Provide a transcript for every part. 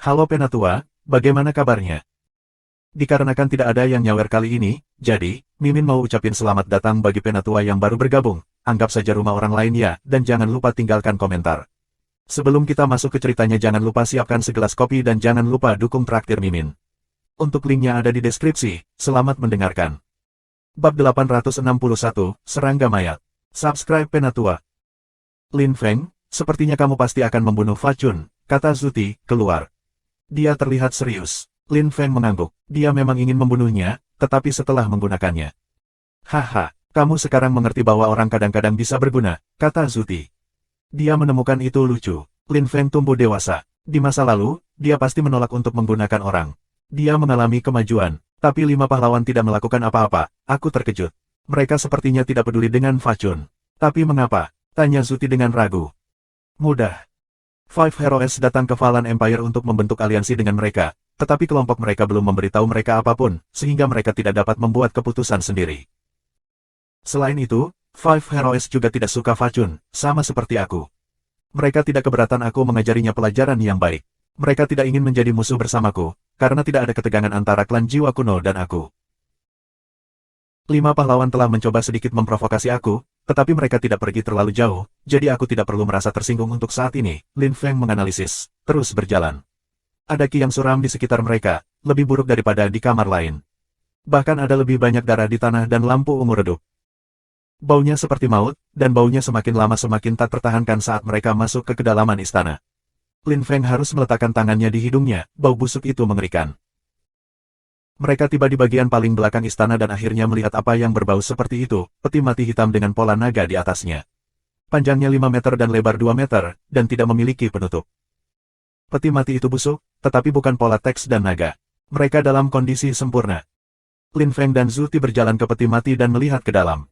Halo Penatua, bagaimana kabarnya? Dikarenakan tidak ada yang nyawer kali ini, jadi, Mimin mau ucapin selamat datang bagi Penatua yang baru bergabung. Anggap saja rumah orang lain ya, dan jangan lupa tinggalkan komentar. Sebelum kita masuk ke ceritanya jangan lupa siapkan segelas kopi dan jangan lupa dukung traktir Mimin. Untuk linknya ada di deskripsi, selamat mendengarkan. Bab 861, Serangga Mayat. Subscribe Penatua. Lin Feng, sepertinya kamu pasti akan membunuh Fa Chun, kata Zuti, keluar. Dia terlihat serius. Lin Feng mengangguk. Dia memang ingin membunuhnya, tetapi setelah menggunakannya. Haha, kamu sekarang mengerti bahwa orang kadang-kadang bisa berguna, kata Zuti. Dia menemukan itu lucu. Lin Feng tumbuh dewasa. Di masa lalu, dia pasti menolak untuk menggunakan orang. Dia mengalami kemajuan, tapi 5 pahlawan tidak melakukan apa-apa. Aku terkejut. Mereka sepertinya tidak peduli dengan Fa Chun. Tapi mengapa? Tanya Zuti dengan ragu. Mudah. Five Heroes datang ke Falan Empire untuk membentuk aliansi dengan mereka, tetapi kelompok mereka belum memberitahu mereka apapun, sehingga mereka tidak dapat membuat keputusan sendiri. Selain itu, Five Heroes juga tidak suka Fa Chun, sama seperti aku. Mereka tidak keberatan aku mengajarinya pelajaran yang baik. Mereka tidak ingin menjadi musuh bersamaku, karena tidak ada ketegangan antara klan jiwa kuno dan aku. 5 pahlawan telah mencoba sedikit memprovokasi aku, tetapi mereka tidak pergi terlalu jauh, jadi aku tidak perlu merasa tersinggung untuk saat ini. Lin Feng menganalisis, terus berjalan. Ada ki yang suram di sekitar mereka, lebih buruk daripada di kamar lain. Bahkan ada lebih banyak darah di tanah dan lampu ungu redup. Baunya seperti maut, dan baunya semakin lama semakin tak tertahankan saat mereka masuk ke kedalaman istana. Lin Feng harus meletakkan tangannya di hidungnya, bau busuk itu mengerikan. Mereka tiba di bagian paling belakang istana dan akhirnya melihat apa yang berbau seperti itu, peti mati hitam dengan pola naga di atasnya. Panjangnya 5 meter dan lebar 2 meter, dan tidak memiliki penutup. Peti mati itu busuk, tetapi bukan pola teks dan naga. Mereka dalam kondisi sempurna. Lin Feng dan Zuti berjalan ke peti mati dan melihat ke dalam.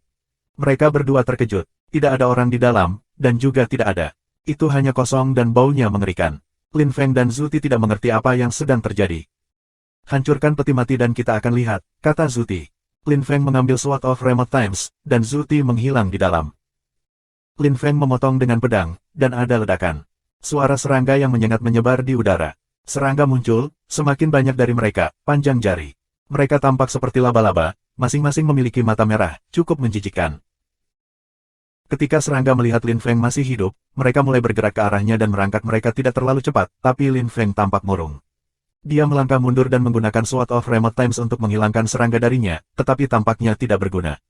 Mereka berdua terkejut. Tidak ada orang di dalam, dan juga tidak ada. Itu hanya kosong dan baunya mengerikan. Lin Feng dan Zuti tidak mengerti apa yang sedang terjadi. Hancurkan peti mati dan kita akan lihat, kata Zuti. Lin Feng mengambil Sword of Remote Times, dan Zuti menghilang di dalam. Lin Feng memotong dengan pedang, dan ada ledakan. Suara serangga yang menyengat menyebar di udara. Serangga muncul, semakin banyak dari mereka, panjang jari. Mereka tampak seperti laba-laba, masing-masing memiliki mata merah, cukup menjijikkan. Ketika serangga melihat Lin Feng masih hidup, mereka mulai bergerak ke arahnya dan merangkak mereka tidak terlalu cepat, tapi Lin Feng tampak murung. Dia melangkah mundur dan menggunakan Sword of Remote Times untuk menghilangkan serangga darinya, tetapi tampaknya tidak berguna.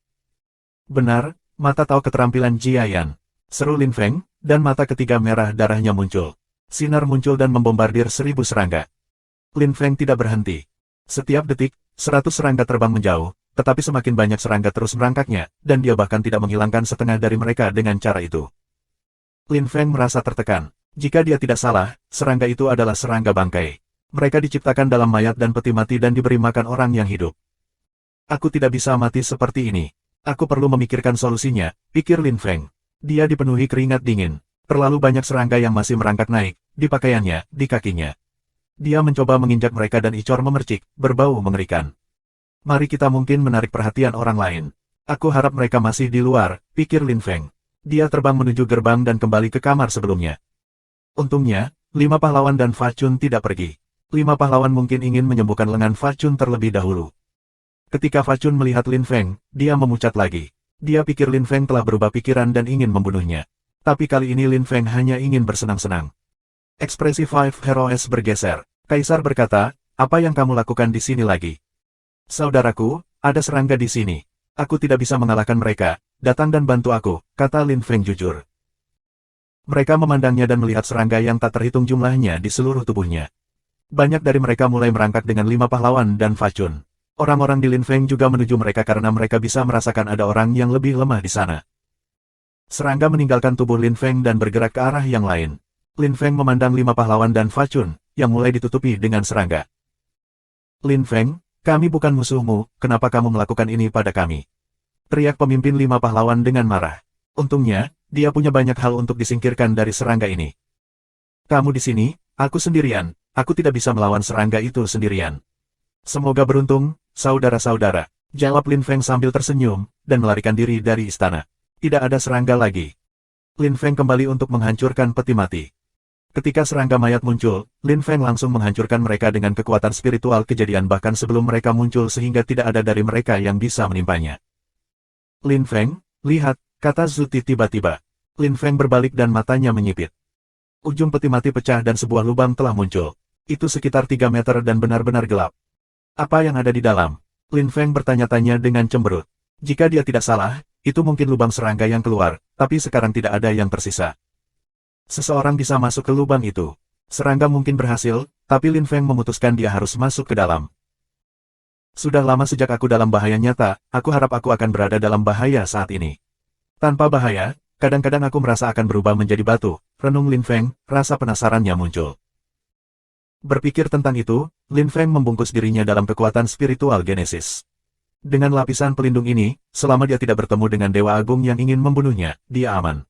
Benar, mata tahu keterampilan Jiayan. Seru Lin Feng, dan mata ketiga merah darahnya muncul. Sinar muncul dan membombardir 1000 serangga. Lin Feng tidak berhenti. Setiap detik, 100 serangga terbang menjauh, tetapi semakin banyak serangga terus merangkaknya, dan dia bahkan tidak menghilangkan setengah dari mereka dengan cara itu. Lin Feng merasa tertekan. Jika dia tidak salah, serangga itu adalah serangga bangkai. Mereka diciptakan dalam mayat dan peti mati dan diberi makan orang yang hidup. Aku tidak bisa mati seperti ini. Aku perlu memikirkan solusinya, pikir Lin Feng. Dia dipenuhi keringat dingin. Terlalu banyak serangga yang masih merangkak naik, di pakaiannya, di kakinya. Dia mencoba menginjak mereka dan icor memercik, berbau mengerikan. Mari kita mungkin menarik perhatian orang lain. Aku harap mereka masih di luar, pikir Lin Feng. Dia terbang menuju gerbang dan kembali ke kamar sebelumnya. Untungnya, 5 pahlawan dan Fa Chun tidak pergi. 5 pahlawan mungkin ingin menyembuhkan lengan Fa Chun terlebih dahulu. Ketika Fa Chun melihat Lin Feng, dia memucat lagi. Dia pikir Lin Feng telah berubah pikiran dan ingin membunuhnya. Tapi kali ini Lin Feng hanya ingin bersenang-senang. Ekspresi Five Heroes bergeser. Kaisar berkata, apa yang kamu lakukan di sini lagi? Saudaraku, ada serangga di sini. Aku tidak bisa mengalahkan mereka. Datang dan bantu aku, kata Lin Feng jujur. Mereka memandangnya dan melihat serangga yang tak terhitung jumlahnya di seluruh tubuhnya. Banyak dari mereka mulai merangkak dengan 5 pahlawan dan Fa Chun. Orang-orang di Lin Feng juga menuju mereka karena mereka bisa merasakan ada orang yang lebih lemah di sana. Serangga meninggalkan tubuh Lin Feng dan bergerak ke arah yang lain. Lin Feng memandang 5 pahlawan dan Fa Chun, yang mulai ditutupi dengan serangga. Lin Feng, kami bukan musuhmu, kenapa kamu melakukan ini pada kami? Teriak pemimpin 5 pahlawan dengan marah. Untungnya, dia punya banyak hal untuk disingkirkan dari serangga ini. Kamu di sini, aku sendirian. Aku tidak bisa melawan serangga itu sendirian. Semoga beruntung, saudara-saudara, jawab Lin Feng sambil tersenyum, dan melarikan diri dari istana. Tidak ada serangga lagi. Lin Feng kembali untuk menghancurkan peti mati. Ketika serangga mayat muncul, Lin Feng langsung menghancurkan mereka dengan kekuatan spiritual kejadian bahkan sebelum mereka muncul sehingga tidak ada dari mereka yang bisa menimpanya. Lin Feng, lihat, kata Zuti tiba-tiba. Lin Feng berbalik dan matanya menyipit. Ujung peti mati pecah dan sebuah lubang telah muncul. Itu sekitar 3 meter dan benar-benar gelap. Apa yang ada di dalam? Lin Feng bertanya-tanya dengan cemberut. Jika dia tidak salah, itu mungkin lubang serangga yang keluar, tapi sekarang tidak ada yang tersisa. Seseorang bisa masuk ke lubang itu. Serangga mungkin berhasil, tapi Lin Feng memutuskan dia harus masuk ke dalam. Sudah lama sejak aku dalam bahaya nyata, aku harap aku akan berada dalam bahaya saat ini. Tanpa bahaya, kadang-kadang aku merasa akan berubah menjadi batu, renung Lin Feng, rasa penasarannya muncul. Berpikir tentang itu, Lin Feng membungkus dirinya dalam kekuatan spiritual Genesis. Dengan lapisan pelindung ini, selama dia tidak bertemu dengan Dewa Agung yang ingin membunuhnya, dia aman.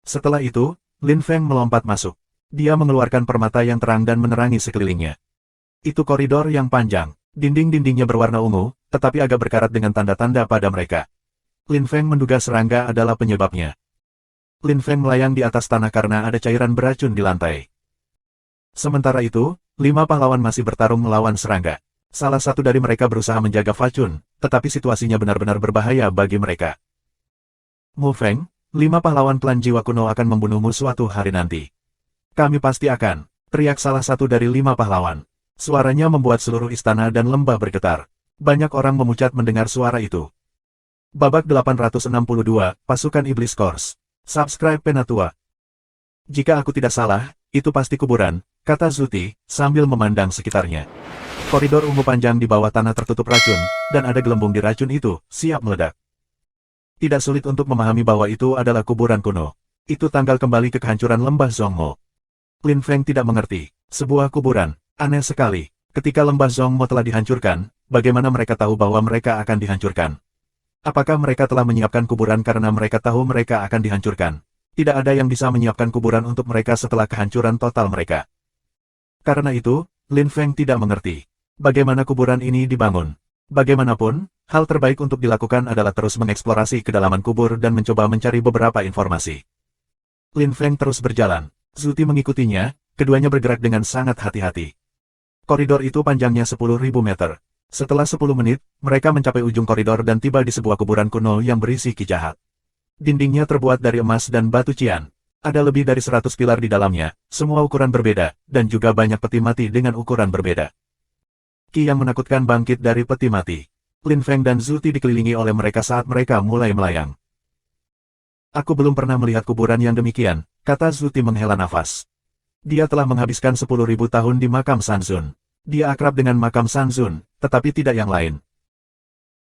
Setelah itu, Lin Feng melompat masuk. Dia mengeluarkan permata yang terang dan menerangi sekelilingnya. Itu koridor yang panjang. Dinding-dindingnya berwarna ungu, tetapi agak berkarat dengan tanda-tanda pada mereka. Lin Feng menduga serangga adalah penyebabnya. Lin Feng melayang di atas tanah karena ada cairan beracun di lantai. Sementara itu, 5 pahlawan masih bertarung melawan serangga. Salah satu dari mereka berusaha menjaga Facun, tetapi situasinya benar-benar berbahaya bagi mereka. Mu Feng, 5 pahlawan klan jiwa kuno akan membunuhmu suatu hari nanti. Kami pasti akan, teriak salah satu dari 5 pahlawan. Suaranya membuat seluruh istana dan lembah bergetar. Banyak orang memucat mendengar suara itu. Babak 862, Pasukan Iblis Kors. Subscribe Penatua. Jika aku tidak salah, itu pasti kuburan, kata Zuti, sambil memandang sekitarnya. Koridor ungu panjang di bawah tanah tertutup racun, dan ada gelembung di racun itu, siap meledak. Tidak sulit untuk memahami bahwa itu adalah kuburan kuno. Itu tanggal kembali ke kehancuran lembah Zhongmo. Lin Feng tidak mengerti. Sebuah kuburan. Aneh sekali. Ketika lembah Zhongmo telah dihancurkan, bagaimana mereka tahu bahwa mereka akan dihancurkan? Apakah mereka telah menyiapkan kuburan karena mereka tahu mereka akan dihancurkan? Tidak ada yang bisa menyiapkan kuburan untuk mereka setelah kehancuran total mereka. Karena itu, Lin Feng tidak mengerti. Bagaimana kuburan ini dibangun? Bagaimanapun, hal terbaik untuk dilakukan adalah terus mengeksplorasi kedalaman kubur dan mencoba mencari beberapa informasi. Lin Feng terus berjalan. Zuti mengikutinya, keduanya bergerak dengan sangat hati-hati. Koridor itu panjangnya 10.000 meter. Setelah 10 menit, mereka mencapai ujung koridor dan tiba di sebuah kuburan kuno yang berisi ki jahat. Dindingnya terbuat dari emas dan batu cian. Ada lebih dari 100 pilar di dalamnya, semua ukuran berbeda, dan juga banyak peti mati dengan ukuran berbeda. Ki yang menakutkan bangkit dari peti mati. Lin Feng dan Zuti dikelilingi oleh mereka saat mereka mulai melayang. Aku belum pernah melihat kuburan yang demikian, kata Zuti menghela nafas. Dia telah menghabiskan 10.000 tahun di makam Sanzun. Dia akrab dengan makam Sanzun, tetapi tidak yang lain.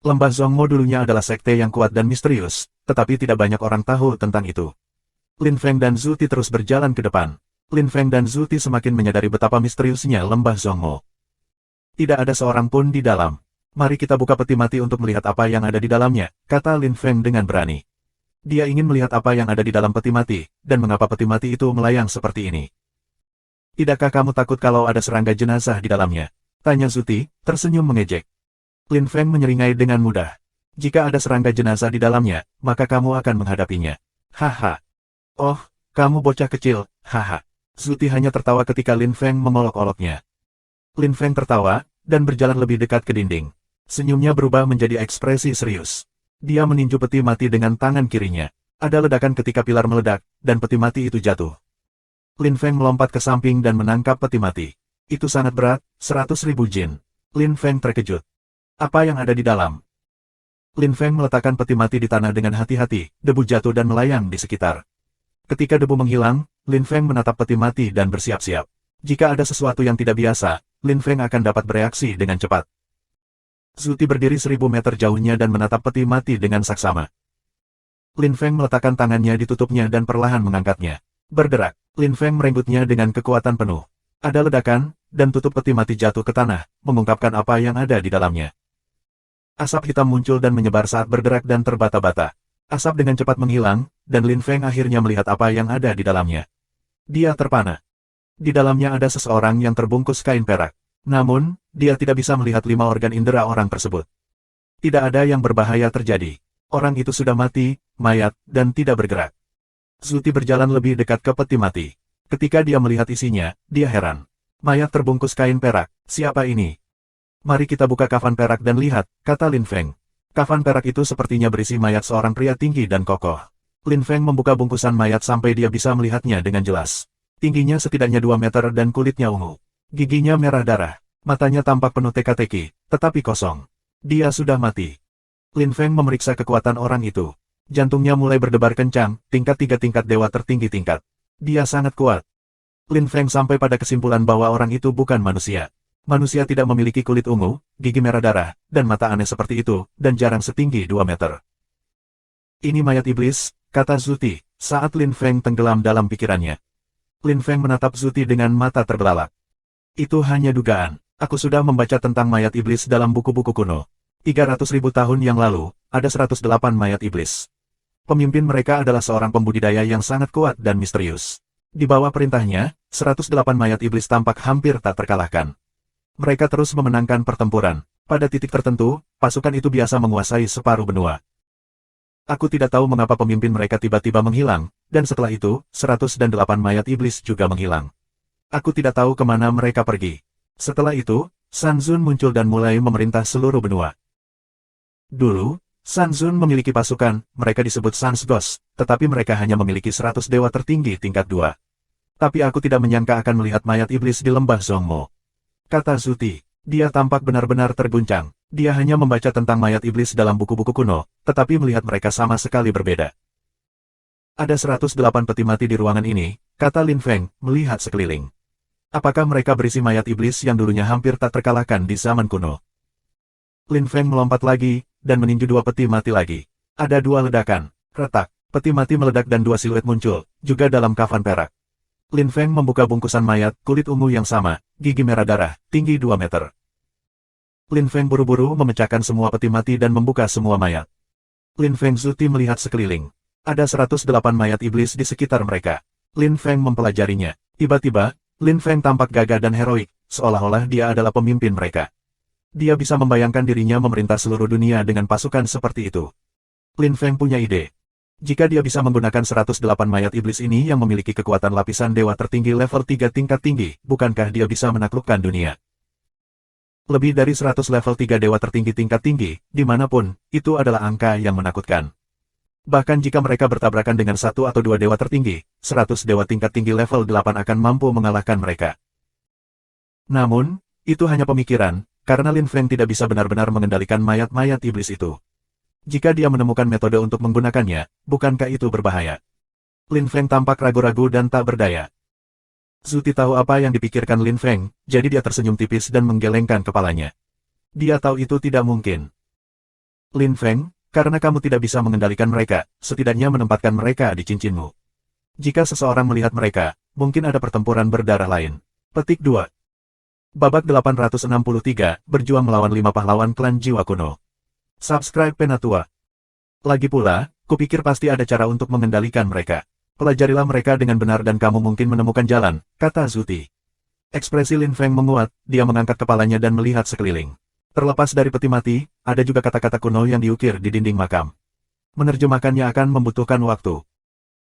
Lembah Zhongmo dulunya adalah sekte yang kuat dan misterius, tetapi tidak banyak orang tahu tentang itu. Lin Feng dan Zuti terus berjalan ke depan. Lin Feng dan Zuti semakin menyadari betapa misteriusnya lembah Zhongmo. Tidak ada seorang pun di dalam. Mari kita buka peti mati untuk melihat apa yang ada di dalamnya, kata Lin Feng dengan berani. Dia ingin melihat apa yang ada di dalam peti mati, dan mengapa peti mati itu melayang seperti ini. Tidakkah kamu takut kalau ada serangga jenazah di dalamnya? Tanya Zuti, tersenyum mengejek. Lin Feng menyeringai dengan mudah. Jika ada serangga jenazah di dalamnya, maka kamu akan menghadapinya. Haha. Oh, kamu bocah kecil, haha. Zuti hanya tertawa ketika Lin Feng memolok-oloknya. Lin Feng tertawa, dan berjalan lebih dekat ke dinding. Senyumnya berubah menjadi ekspresi serius. Dia meninju peti mati dengan tangan kirinya. Ada ledakan ketika pilar meledak, dan peti mati itu jatuh. Lin Feng melompat ke samping dan menangkap peti mati. Itu sangat berat, 100.000 jin. Lin Feng terkejut. Apa yang ada di dalam? Lin Feng meletakkan peti mati di tanah dengan hati-hati, debu jatuh dan melayang di sekitar. Ketika debu menghilang, Lin Feng menatap peti mati dan bersiap-siap. Jika ada sesuatu yang tidak biasa, Lin Feng akan dapat bereaksi dengan cepat. Zuti berdiri 1.000 meter jauhnya dan menatap peti mati dengan saksama. Lin Feng meletakkan tangannya di tutupnya dan perlahan mengangkatnya. Berderak, Lin Feng merenggutnya dengan kekuatan penuh. Ada ledakan, dan tutup peti mati jatuh ke tanah, mengungkapkan apa yang ada di dalamnya. Asap hitam muncul dan menyebar saat bergerak dan terbata-bata. Asap dengan cepat menghilang, dan Lin Feng akhirnya melihat apa yang ada di dalamnya. Dia terpana. Di dalamnya ada seseorang yang terbungkus kain perak. Namun, dia tidak bisa melihat 5 organ indera orang tersebut. Tidak ada yang berbahaya terjadi. Orang itu sudah mati, mayat, dan tidak bergerak. Zuti berjalan lebih dekat ke peti mati. Ketika dia melihat isinya, dia heran. Mayat terbungkus kain perak, siapa ini? Mari kita buka kafan perak dan lihat, kata Lin Feng. Kafan perak itu sepertinya berisi mayat seorang pria tinggi dan kokoh. Lin Feng membuka bungkusan mayat sampai dia bisa melihatnya dengan jelas. Tingginya setidaknya 2 meter dan kulitnya ungu. Giginya merah darah. Matanya tampak penuh teka-teki, tetapi kosong. Dia sudah mati. Lin Feng memeriksa kekuatan orang itu. Jantungnya mulai berdebar kencang, tingkat 3 tingkat dewa tertinggi tingkat. Dia sangat kuat. Lin Feng sampai pada kesimpulan bahwa orang itu bukan manusia. Manusia tidak memiliki kulit ungu, gigi merah darah, dan mata aneh seperti itu, dan jarang setinggi 2 meter. Ini mayat iblis, kata Zuti, saat Lin Feng tenggelam dalam pikirannya. Lin Feng menatap Zuti dengan mata terbelalak. Itu hanya dugaan. Aku sudah membaca tentang mayat iblis dalam buku-buku kuno. 300.000 tahun yang lalu, ada 108 mayat iblis. Pemimpin mereka adalah seorang pembudidaya yang sangat kuat dan misterius. Di bawah perintahnya, 108 mayat iblis tampak hampir tak terkalahkan. Mereka terus memenangkan pertempuran. Pada titik tertentu, pasukan itu biasa menguasai separuh benua. Aku tidak tahu mengapa pemimpin mereka tiba-tiba menghilang, dan setelah itu, 108 mayat iblis juga menghilang. Aku tidak tahu kemana mereka pergi. Setelah itu, San Zun muncul dan mulai memerintah seluruh benua. Dulu, San Zun memiliki pasukan, mereka disebut Sans Ghost, tetapi mereka hanya memiliki 100 dewa tertinggi tingkat 2. Tapi aku tidak menyangka akan melihat mayat iblis di lembah Zhongmo. Kata Zuti, dia tampak benar-benar terguncang. Dia hanya membaca tentang mayat iblis dalam buku-buku kuno, tetapi melihat mereka sama sekali berbeda. Ada 108 peti mati di ruangan ini, kata Lin Feng, melihat sekeliling. Apakah mereka berisi mayat iblis yang dulunya hampir tak terkalahkan di zaman kuno? Lin Feng melompat lagi, dan meninju 2 peti mati lagi. Ada 2 ledakan, retak, peti mati meledak dan 2 siluet muncul, juga dalam kafan perak. Lin Feng membuka bungkusan mayat, kulit ungu yang sama, gigi merah darah, tinggi 2 meter. Lin Feng buru-buru memecahkan semua peti mati dan membuka semua mayat. Lin Feng Zuti melihat sekeliling. Ada 108 mayat iblis di sekitar mereka. Lin Feng mempelajarinya. Tiba-tiba, Lin Feng tampak gagah dan heroik, seolah-olah dia adalah pemimpin mereka. Dia bisa membayangkan dirinya memerintah seluruh dunia dengan pasukan seperti itu. Lin Feng punya ide. Jika dia bisa menggunakan 108 mayat iblis ini yang memiliki kekuatan lapisan dewa tertinggi level 3 tingkat tinggi, bukankah dia bisa menaklukkan dunia? Lebih dari 100 level 3 dewa tertinggi tingkat tinggi, dimanapun, itu adalah angka yang menakutkan. Bahkan jika mereka bertabrakan dengan 1 atau 2 dewa tertinggi, 100 dewa tingkat tinggi level 8 akan mampu mengalahkan mereka. Namun, itu hanya pemikiran, karena Lin Feng tidak bisa benar-benar mengendalikan mayat-mayat iblis itu. Jika dia menemukan metode untuk menggunakannya, bukankah itu berbahaya? Lin Feng tampak ragu-ragu dan tak berdaya. Zuti tahu apa yang dipikirkan Lin Feng, jadi dia tersenyum tipis dan menggelengkan kepalanya. Dia tahu itu tidak mungkin. Lin Feng, karena kamu tidak bisa mengendalikan mereka, setidaknya menempatkan mereka di cincinmu. Jika seseorang melihat mereka, mungkin ada pertempuran berdarah lain. Petik 2. Babak 863, berjuang melawan 5 pahlawan klan jiwa kuno. Subscribe Penatua. Lagi pula, kupikir pasti ada cara untuk mengendalikan mereka. Pelajarilah mereka dengan benar dan kamu mungkin menemukan jalan, kata Zuti. Ekspresi Lin Feng menguat, dia mengangkat kepalanya dan melihat sekeliling. Terlepas dari peti mati, ada juga kata-kata kuno yang diukir di dinding makam. Menerjemahkannya akan membutuhkan waktu.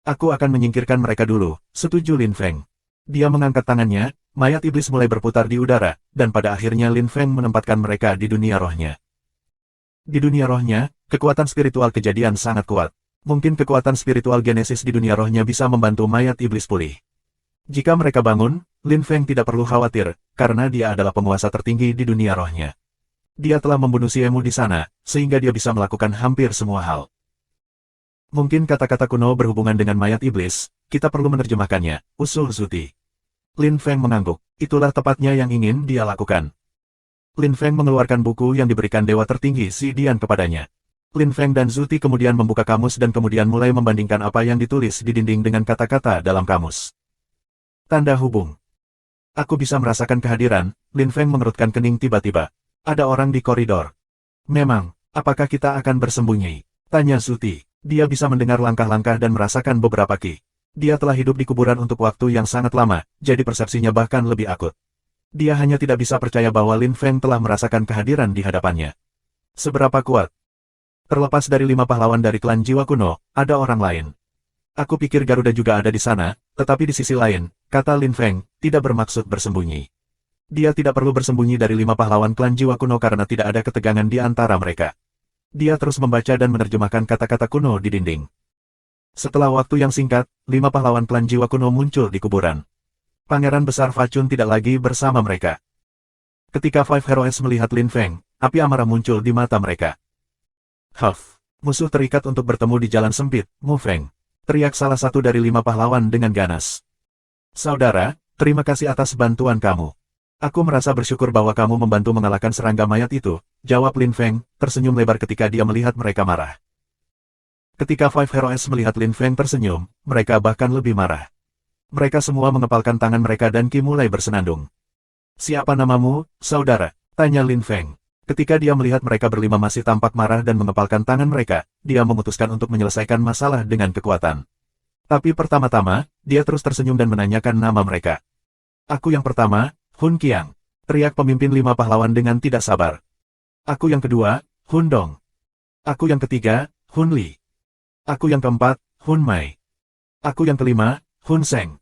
Aku akan menyingkirkan mereka dulu, setuju Lin Feng. Dia mengangkat tangannya, mayat iblis mulai berputar di udara, dan pada akhirnya Lin Feng menempatkan mereka di dunia rohnya. Di dunia rohnya, kekuatan spiritual kejadian sangat kuat. Mungkin kekuatan spiritual genesis di dunia rohnya bisa membantu mayat iblis pulih. Jika mereka bangun, Lin Feng tidak perlu khawatir, karena dia adalah penguasa tertinggi di dunia rohnya. Dia telah membunuh Siemu di sana, sehingga dia bisa melakukan hampir semua hal. Mungkin kata-kata kuno berhubungan dengan mayat iblis, kita perlu menerjemahkannya, usul Zuti. Lin Feng mengangguk, itulah tepatnya yang ingin dia lakukan. Lin Feng mengeluarkan buku yang diberikan dewa tertinggi Si Dian kepadanya. Lin Feng dan Zuti kemudian membuka kamus dan kemudian mulai membandingkan apa yang ditulis di dinding dengan kata-kata dalam kamus. Tanda hubung. Aku bisa merasakan kehadiran, Lin Feng mengerutkan kening tiba-tiba. Ada orang di koridor. Memang, apakah kita akan bersembunyi? Tanya Zuti. Dia bisa mendengar langkah-langkah dan merasakan beberapa ki. Dia telah hidup di kuburan untuk waktu yang sangat lama, jadi persepsinya bahkan lebih akut. Dia hanya tidak bisa percaya bahwa Lin Feng telah merasakan kehadiran di hadapannya. Seberapa kuat? Terlepas dari 5 pahlawan dari klan jiwa kuno, ada orang lain. Aku pikir Garuda juga ada di sana, tetapi di sisi lain, kata Lin Feng, tidak bermaksud bersembunyi. Dia tidak perlu bersembunyi dari 5 pahlawan klan jiwa kuno karena tidak ada ketegangan di antara mereka. Dia terus membaca dan menerjemahkan kata-kata kuno di dinding. Setelah waktu yang singkat, 5 pahlawan klan jiwa kuno muncul di kuburan. Pangeran besar Facun tidak lagi bersama mereka. Ketika Five Heroes melihat Lin Feng, api amarah muncul di mata mereka. Huff, musuh terikat untuk bertemu di jalan sempit, Mu Feng. Teriak salah satu dari 5 pahlawan dengan ganas. Saudara, terima kasih atas bantuan kamu. Aku merasa bersyukur bahwa kamu membantu mengalahkan serangga mayat itu, jawab Lin Feng, tersenyum lebar ketika dia melihat mereka marah. Ketika Five Heroes melihat Lin Feng tersenyum, mereka bahkan lebih marah. Mereka semua mengepalkan tangan mereka dan Qi mulai bersenandung. Siapa namamu, saudara? Tanya Lin Feng. Ketika dia melihat mereka berlima masih tampak marah dan mengepalkan tangan mereka, dia memutuskan untuk menyelesaikan masalah dengan kekuatan. Tapi pertama-tama, dia terus tersenyum dan menanyakan nama mereka. Aku yang pertama, Hun Qiang. Teriak pemimpin 5 pahlawan dengan tidak sabar. Aku yang kedua, Hun Dong. Aku yang ketiga, Hun Li. Aku yang keempat, Hun Mai. Aku yang kelima, Hun Seng.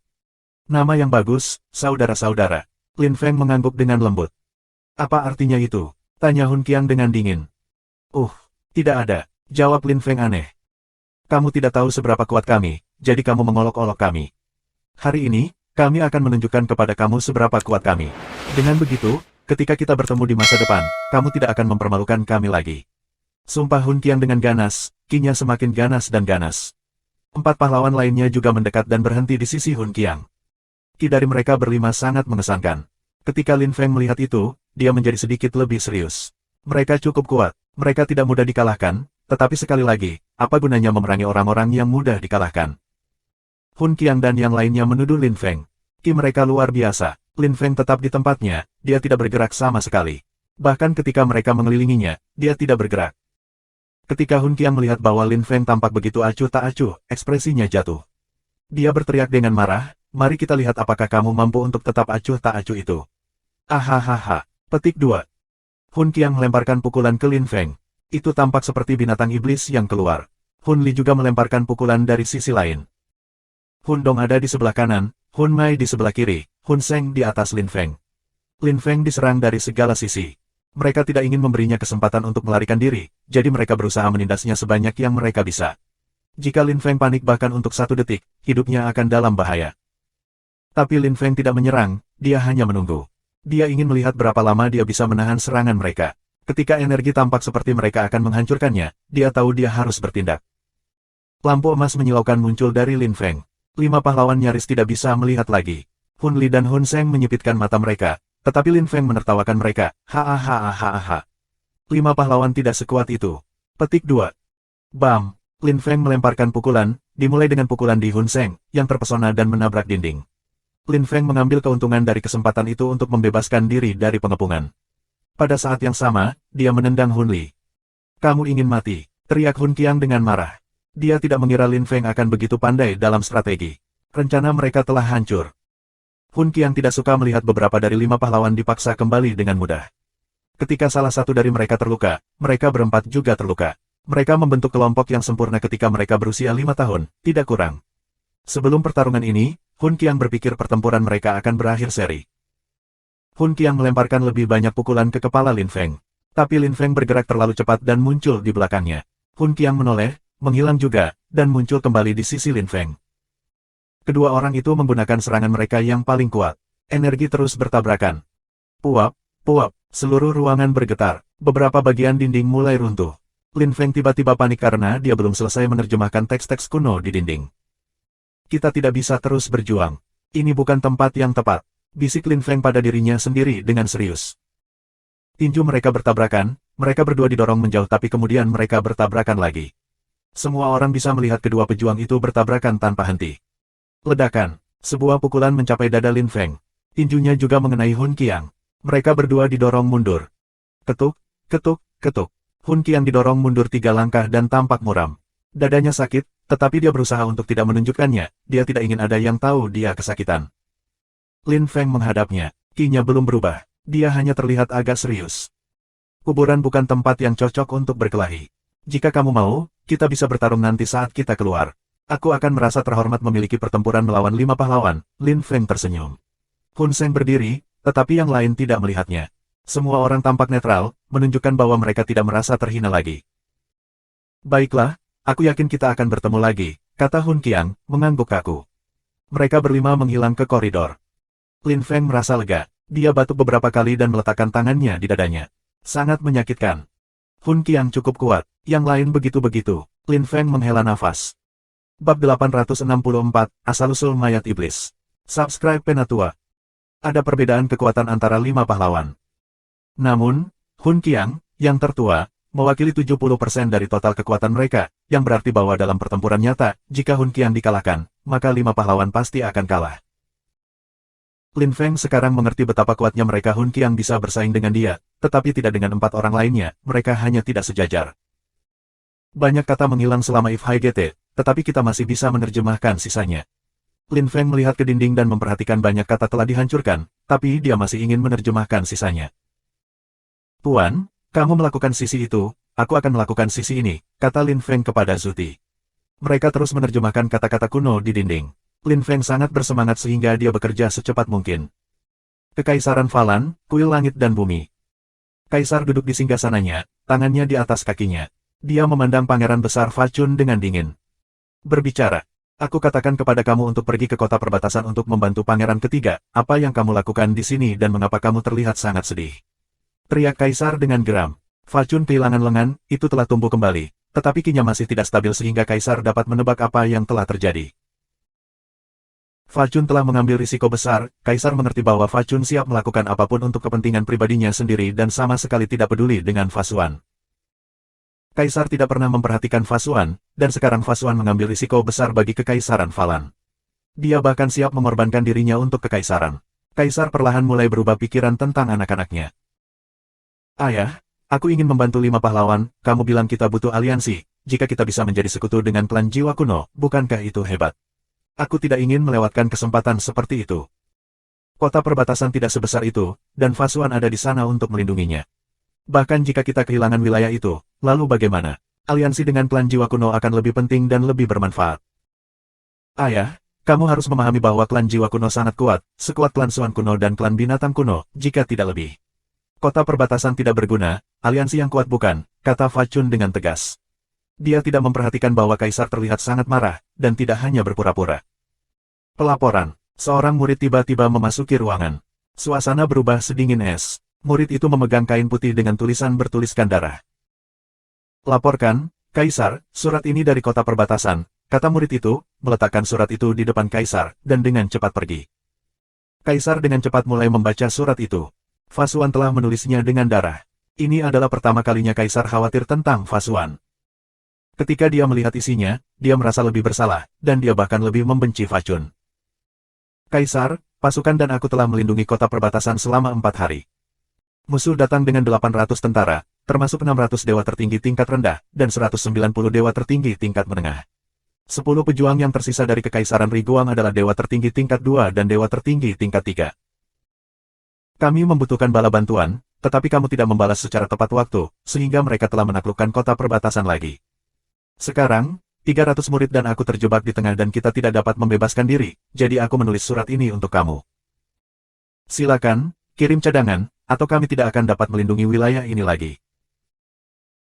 Nama yang bagus, saudara-saudara. Lin Feng mengangguk dengan lembut. Apa artinya itu? Tanya Hun Qiang dengan dingin. Tidak ada, jawab Lin Feng aneh. Kamu tidak tahu seberapa kuat kami, jadi kamu mengolok-olok kami. Hari ini, kami akan menunjukkan kepada kamu seberapa kuat kami. Dengan begitu, ketika kita bertemu di masa depan, kamu tidak akan mempermalukan kami lagi. Sumpah Hun Qiang dengan ganas, Qi-nya semakin ganas dan ganas. 4 pahlawan lainnya juga mendekat dan berhenti di sisi Hun Qiang. Qi dari mereka berlima sangat mengesankan. Ketika Lin Feng melihat itu, dia menjadi sedikit lebih serius. Mereka cukup kuat, mereka tidak mudah dikalahkan, tetapi sekali lagi, apa gunanya memerangi orang-orang yang mudah dikalahkan? Hun Qiang dan yang lainnya menuduh Lin Feng. Qi mereka luar biasa. Lin Feng tetap di tempatnya, dia tidak bergerak sama sekali. Bahkan ketika mereka mengelilinginya, dia tidak bergerak. Ketika Hun Qiang melihat bahwa Lin Feng tampak begitu acuh tak acuh, ekspresinya jatuh. Dia berteriak dengan marah, mari kita lihat apakah kamu mampu untuk tetap acuh tak acuh itu. Ahahaha. Petik 2. Hun Qiang melemparkan pukulan ke Lin Feng. Itu tampak seperti binatang iblis yang keluar. Hun Li juga melemparkan pukulan dari sisi lain. Hun Dong ada di sebelah kanan, Hun Mai di sebelah kiri, Hun Seng di atas Lin Feng. Lin Feng diserang dari segala sisi. Mereka tidak ingin memberinya kesempatan untuk melarikan diri, jadi mereka berusaha menindasnya sebanyak yang mereka bisa. Jika Lin Feng panik bahkan untuk 1 detik, hidupnya akan dalam bahaya. Tapi Lin Feng tidak menyerang, dia hanya menunggu. Dia ingin melihat berapa lama dia bisa menahan serangan mereka. Ketika energi tampak seperti mereka akan menghancurkannya, dia tahu dia harus bertindak. Lampu emas menyilaukan muncul dari Lin Feng. 5 pahlawan nyaris tidak bisa melihat lagi. Hun Li dan Hun Seng menyipitkan mata mereka, tetapi Lin Feng menertawakan mereka. Hahaha. 5 pahlawan tidak sekuat itu. Petik 2. Bam! Lin Feng melemparkan pukulan, dimulai dengan pukulan di Hun Seng, yang terpesona dan menabrak dinding. Lin Feng mengambil keuntungan dari kesempatan itu untuk membebaskan diri dari pengepungan. Pada saat yang sama, dia menendang Hun Li. Kamu ingin mati, teriak Hun Qiang dengan marah. Dia tidak mengira Lin Feng akan begitu pandai dalam strategi. Rencana mereka telah hancur. Hun Qiang tidak suka melihat beberapa dari 5 pahlawan dipaksa kembali dengan mudah. Ketika salah satu dari mereka terluka, mereka berempat juga terluka. Mereka membentuk kelompok yang sempurna ketika mereka berusia 5 tahun, tidak kurang. Sebelum pertarungan ini, Hun Qiang berpikir pertempuran mereka akan berakhir seri. Hun Qiang melemparkan lebih banyak pukulan ke kepala Lin Feng. Tapi Lin Feng bergerak terlalu cepat dan muncul di belakangnya. Hun Qiang menoleh, menghilang juga, dan muncul kembali di sisi Lin Feng. Kedua orang itu menggunakan serangan mereka yang paling kuat. Energi terus bertabrakan. Puap, puap, seluruh ruangan bergetar. Beberapa bagian dinding mulai runtuh. Lin Feng tiba-tiba panik karena dia belum selesai menerjemahkan teks-teks kuno di dinding. Kita tidak bisa terus berjuang. Ini bukan tempat yang tepat. Bisik Lin Feng pada dirinya sendiri dengan serius. Tinju mereka bertabrakan, mereka berdua didorong menjauh tapi kemudian mereka bertabrakan lagi. Semua orang bisa melihat kedua pejuang itu bertabrakan tanpa henti. Ledakan. Sebuah pukulan mencapai dada Lin Feng. Tinjunya juga mengenai Hun Qiang. Mereka berdua didorong mundur. Ketuk, ketuk, ketuk. Hun Qiang didorong mundur 3 langkah dan tampak muram. Dadanya sakit, tetapi dia berusaha untuk tidak menunjukkannya. Dia tidak ingin ada yang tahu dia kesakitan. Lin Feng menghadapnya. Qi-nya belum berubah. Dia hanya terlihat agak serius. Kuburan bukan tempat yang cocok untuk berkelahi. Jika kamu mau, kita bisa bertarung nanti saat kita keluar. Aku akan merasa terhormat memiliki pertempuran melawan 5 pahlawan, Lin Feng tersenyum. Hun Seng berdiri, tetapi yang lain tidak melihatnya. Semua orang tampak netral, menunjukkan bahwa mereka tidak merasa terhina lagi. Baiklah, aku yakin kita akan bertemu lagi, kata Hun Qiang, mengangguk kaku. Mereka berlima menghilang ke koridor. Lin Feng merasa lega. Dia batuk beberapa kali dan meletakkan tangannya di dadanya. Sangat menyakitkan. Hun Qiang cukup kuat, yang lain begitu-begitu. Lin Feng menghela nafas. Bab 864, Asal-usul Mayat Iblis. Subscribe Penatua. Ada perbedaan kekuatan antara 5 pahlawan. Namun, Hun Qiang, yang tertua, mewakili 70% dari total kekuatan mereka, yang berarti bahwa dalam pertempuran nyata, jika Hun Qiang dikalahkan, maka 5 pahlawan pasti akan kalah. Lin Feng sekarang mengerti betapa kuatnya mereka. Hun Qiang bisa bersaing dengan dia, tetapi tidak dengan 4 orang lainnya, mereka hanya tidak sejajar. Banyak kata menghilang selama IFHGT, tetapi kita masih bisa menerjemahkan sisanya. Lin Feng melihat ke dinding dan memperhatikan banyak kata telah dihancurkan, tapi dia masih ingin menerjemahkan sisanya. Tuan, kamu melakukan sisi itu, aku akan melakukan sisi ini, kata Lin Feng kepada Zuti. Mereka terus menerjemahkan kata-kata kuno di dinding. Lin Feng sangat bersemangat sehingga dia bekerja secepat mungkin. Kekaisaran Falan, kuil langit dan bumi. Kaisar duduk di singgasananya, tangannya di atas kakinya. Dia memandang pangeran besar Fa Chun dengan dingin. Berbicara, aku katakan kepada kamu untuk pergi ke kota perbatasan untuk membantu pangeran ketiga, apa yang kamu lakukan di sini dan mengapa kamu terlihat sangat sedih. Teriak Kaisar dengan geram. Fa Chun kehilangan lengan, itu telah tumbuh kembali, tetapi kinya masih tidak stabil sehingga Kaisar dapat menebak apa yang telah terjadi. Fa Chun telah mengambil risiko besar, Kaisar mengerti bahwa Fa Chun siap melakukan apapun untuk kepentingan pribadinya sendiri dan sama sekali tidak peduli dengan Fa Xuan. Kaisar tidak pernah memperhatikan Fa Xuan, dan sekarang Fa Xuan mengambil risiko besar bagi kekaisaran Falan. Dia bahkan siap mengorbankan dirinya untuk kekaisaran. Kaisar perlahan mulai berubah pikiran tentang anak-anaknya. Ayah, aku ingin membantu 5 pahlawan, kamu bilang kita butuh aliansi, jika kita bisa menjadi sekutu dengan klan jiwa kuno, bukankah itu hebat? Aku tidak ingin melewatkan kesempatan seperti itu. Kota perbatasan tidak sebesar itu, dan Fa Xuan ada di sana untuk melindunginya. Bahkan jika kita kehilangan wilayah itu, lalu bagaimana? Aliansi dengan klan jiwa kuno akan lebih penting dan lebih bermanfaat. Ayah, kamu harus memahami bahwa klan jiwa kuno sangat kuat, sekuat klan Xuan kuno dan klan binatang kuno, jika tidak lebih. Kota perbatasan tidak berguna, aliansi yang kuat bukan, kata Fa Chun dengan tegas. Dia tidak memperhatikan bahwa Kaisar terlihat sangat marah, dan tidak hanya berpura-pura. Pelaporan, seorang murid tiba-tiba memasuki ruangan. Suasana berubah sedingin es. Murid itu memegang kain putih dengan tulisan bertuliskan darah. Laporkan, Kaisar, surat ini dari kota perbatasan, kata murid itu, meletakkan surat itu di depan Kaisar, dan dengan cepat pergi. Kaisar dengan cepat mulai membaca surat itu. Fa Xuan telah menulisnya dengan darah. Ini adalah pertama kalinya Kaisar khawatir tentang Fa Xuan. Ketika dia melihat isinya, dia merasa lebih bersalah, dan dia bahkan lebih membenci Fa Chun. Kaisar, pasukan dan aku telah melindungi kota perbatasan selama 4 hari. Musuh datang dengan 800 tentara, termasuk 600 dewa tertinggi tingkat rendah, dan 190 dewa tertinggi tingkat menengah. 10 pejuang yang tersisa dari Kekaisaran Riguang adalah dewa tertinggi tingkat 2 dan dewa tertinggi tingkat 3. Kami membutuhkan bala bantuan, tetapi kamu tidak membalas secara tepat waktu, sehingga mereka telah menaklukkan kota perbatasan lagi. Sekarang, 300 murid dan aku terjebak di tengah dan kita tidak dapat membebaskan diri, jadi aku menulis surat ini untuk kamu. Silakan, kirim cadangan, atau kami tidak akan dapat melindungi wilayah ini lagi.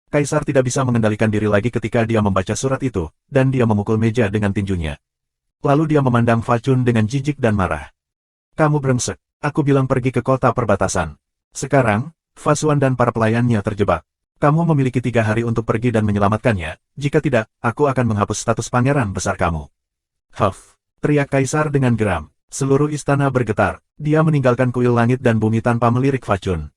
Kaisar tidak bisa mengendalikan diri lagi ketika dia membaca surat itu, dan dia memukul meja dengan tinjunya. Lalu dia memandang Fa Chun dengan jijik dan marah. Kamu brengsek. Aku bilang pergi ke kota perbatasan. Sekarang, Fa Xuan dan para pelayannya terjebak. Kamu memiliki 3 hari untuk pergi dan menyelamatkannya, jika tidak, aku akan menghapus status pangeran besar kamu. Huff, teriak Kaisar dengan geram. Seluruh istana bergetar. Dia meninggalkan kuil langit dan bumi tanpa melirik Fa Chun.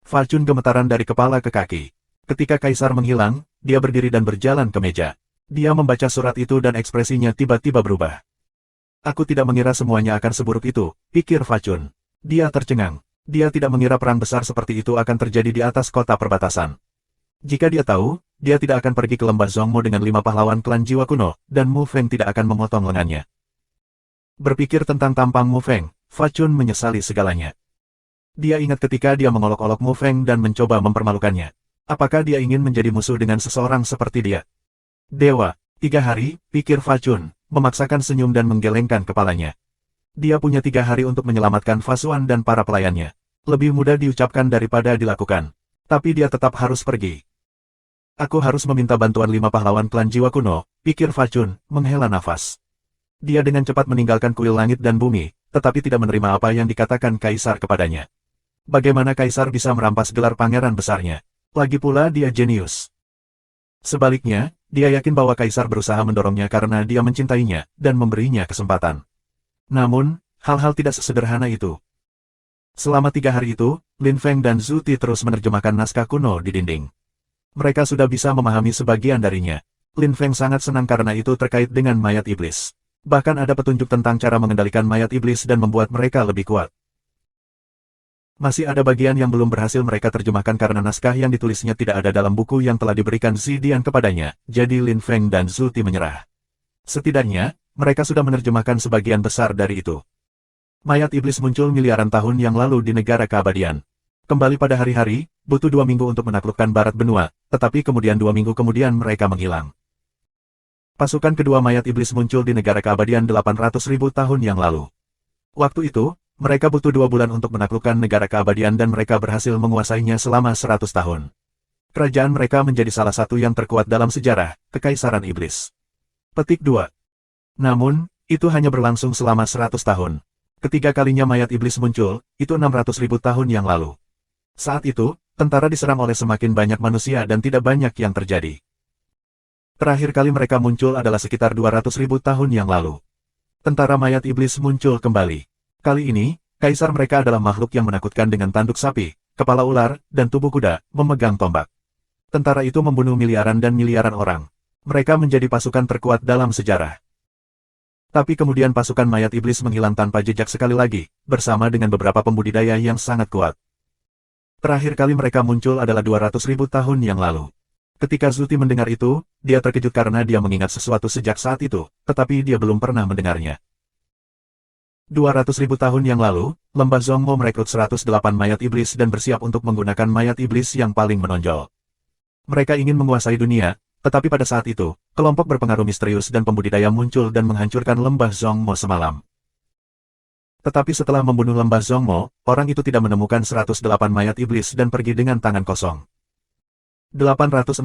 Fa Chun gemetaran dari kepala ke kaki. Ketika Kaisar menghilang, dia berdiri dan berjalan ke meja. Dia membaca surat itu dan ekspresinya tiba-tiba berubah. Aku tidak mengira semuanya akan seburuk itu, pikir Fa Chun. Dia tercengang. Dia tidak mengira perang besar seperti itu akan terjadi di atas kota perbatasan. Jika dia tahu, dia tidak akan pergi ke lembah Zhongmo dengan 5 pahlawan klan jiwa kuno, dan Mu Feng tidak akan memotong lengannya. Berpikir tentang tampang Mu Feng, Fa Chun menyesali segalanya. Dia ingat ketika dia mengolok-olok Mu Feng dan mencoba mempermalukannya. Apakah dia ingin menjadi musuh dengan seseorang seperti dia? Dewa, 3 hari, pikir Fa Chun, memaksakan senyum dan menggelengkan kepalanya. Dia punya 3 hari untuk menyelamatkan Fa Xuan dan para pelayannya. Lebih mudah diucapkan daripada dilakukan. Tapi dia tetap harus pergi. Aku harus meminta bantuan 5 pahlawan klan jiwa kuno, pikir Fa Chun, menghela nafas. Dia dengan cepat meninggalkan kuil langit dan bumi, tetapi tidak menerima apa yang dikatakan Kaisar kepadanya. Bagaimana Kaisar bisa merampas gelar pangeran besarnya? Lagi pula dia jenius. Sebaliknya, dia yakin bahwa Kaisar berusaha mendorongnya karena dia mencintainya dan memberinya kesempatan. Namun, hal-hal tidak sesederhana itu. Selama 3 hari itu, Lin Feng dan Zhu Ti terus menerjemahkan naskah kuno di dinding. Mereka sudah bisa memahami sebagian darinya. Lin Feng sangat senang karena itu terkait dengan mayat iblis. Bahkan ada petunjuk tentang cara mengendalikan mayat iblis dan membuat mereka lebih kuat. Masih ada bagian yang belum berhasil mereka terjemahkan karena naskah yang ditulisnya tidak ada dalam buku yang telah diberikan Zidian kepadanya, jadi Lin Feng dan Zhu Ti menyerah. Setidaknya, mereka sudah menerjemahkan sebagian besar dari itu. Mayat iblis muncul miliaran tahun yang lalu di negara keabadian. Kembali pada hari-hari, butuh 2 minggu untuk menaklukkan barat benua, tetapi kemudian 2 minggu kemudian mereka menghilang. Pasukan kedua mayat iblis muncul di negara keabadian 800.000 tahun yang lalu. Waktu itu, mereka butuh 2 bulan untuk menaklukkan negara keabadian dan mereka berhasil menguasainya selama 100 tahun. Kerajaan mereka menjadi salah satu yang terkuat dalam sejarah, Kekaisaran Iblis. Petik 2. Namun, itu hanya berlangsung selama 100 tahun. Ketiga kalinya mayat iblis muncul, itu 600.000 tahun yang lalu. Saat itu, tentara diserang oleh semakin banyak manusia dan tidak banyak yang terjadi. Terakhir kali mereka muncul adalah sekitar 200.000 tahun yang lalu. Tentara mayat iblis muncul kembali. Kali ini, kaisar mereka adalah makhluk yang menakutkan dengan tanduk sapi, kepala ular, dan tubuh kuda, memegang tombak. Tentara itu membunuh miliaran dan miliaran orang. Mereka menjadi pasukan terkuat dalam sejarah. Tapi kemudian pasukan mayat iblis menghilang tanpa jejak sekali lagi, bersama dengan beberapa pembudidaya yang sangat kuat. Terakhir kali mereka muncul adalah 200.000 tahun yang lalu. Ketika Zhu Ti mendengar itu, dia terkejut karena dia mengingat sesuatu sejak saat itu, tetapi dia belum pernah mendengarnya. 200.000 tahun yang lalu, Lembah Zhongmo merekrut 108 mayat iblis dan bersiap untuk menggunakan mayat iblis yang paling menonjol. Mereka ingin menguasai dunia, tetapi pada saat itu, kelompok berpengaruh misterius dan pembudidaya muncul dan menghancurkan Lembah Zhongmo semalam. Tetapi setelah membunuh Lembah Zhongmo, orang itu tidak menemukan 108 mayat iblis dan pergi dengan tangan kosong. 865.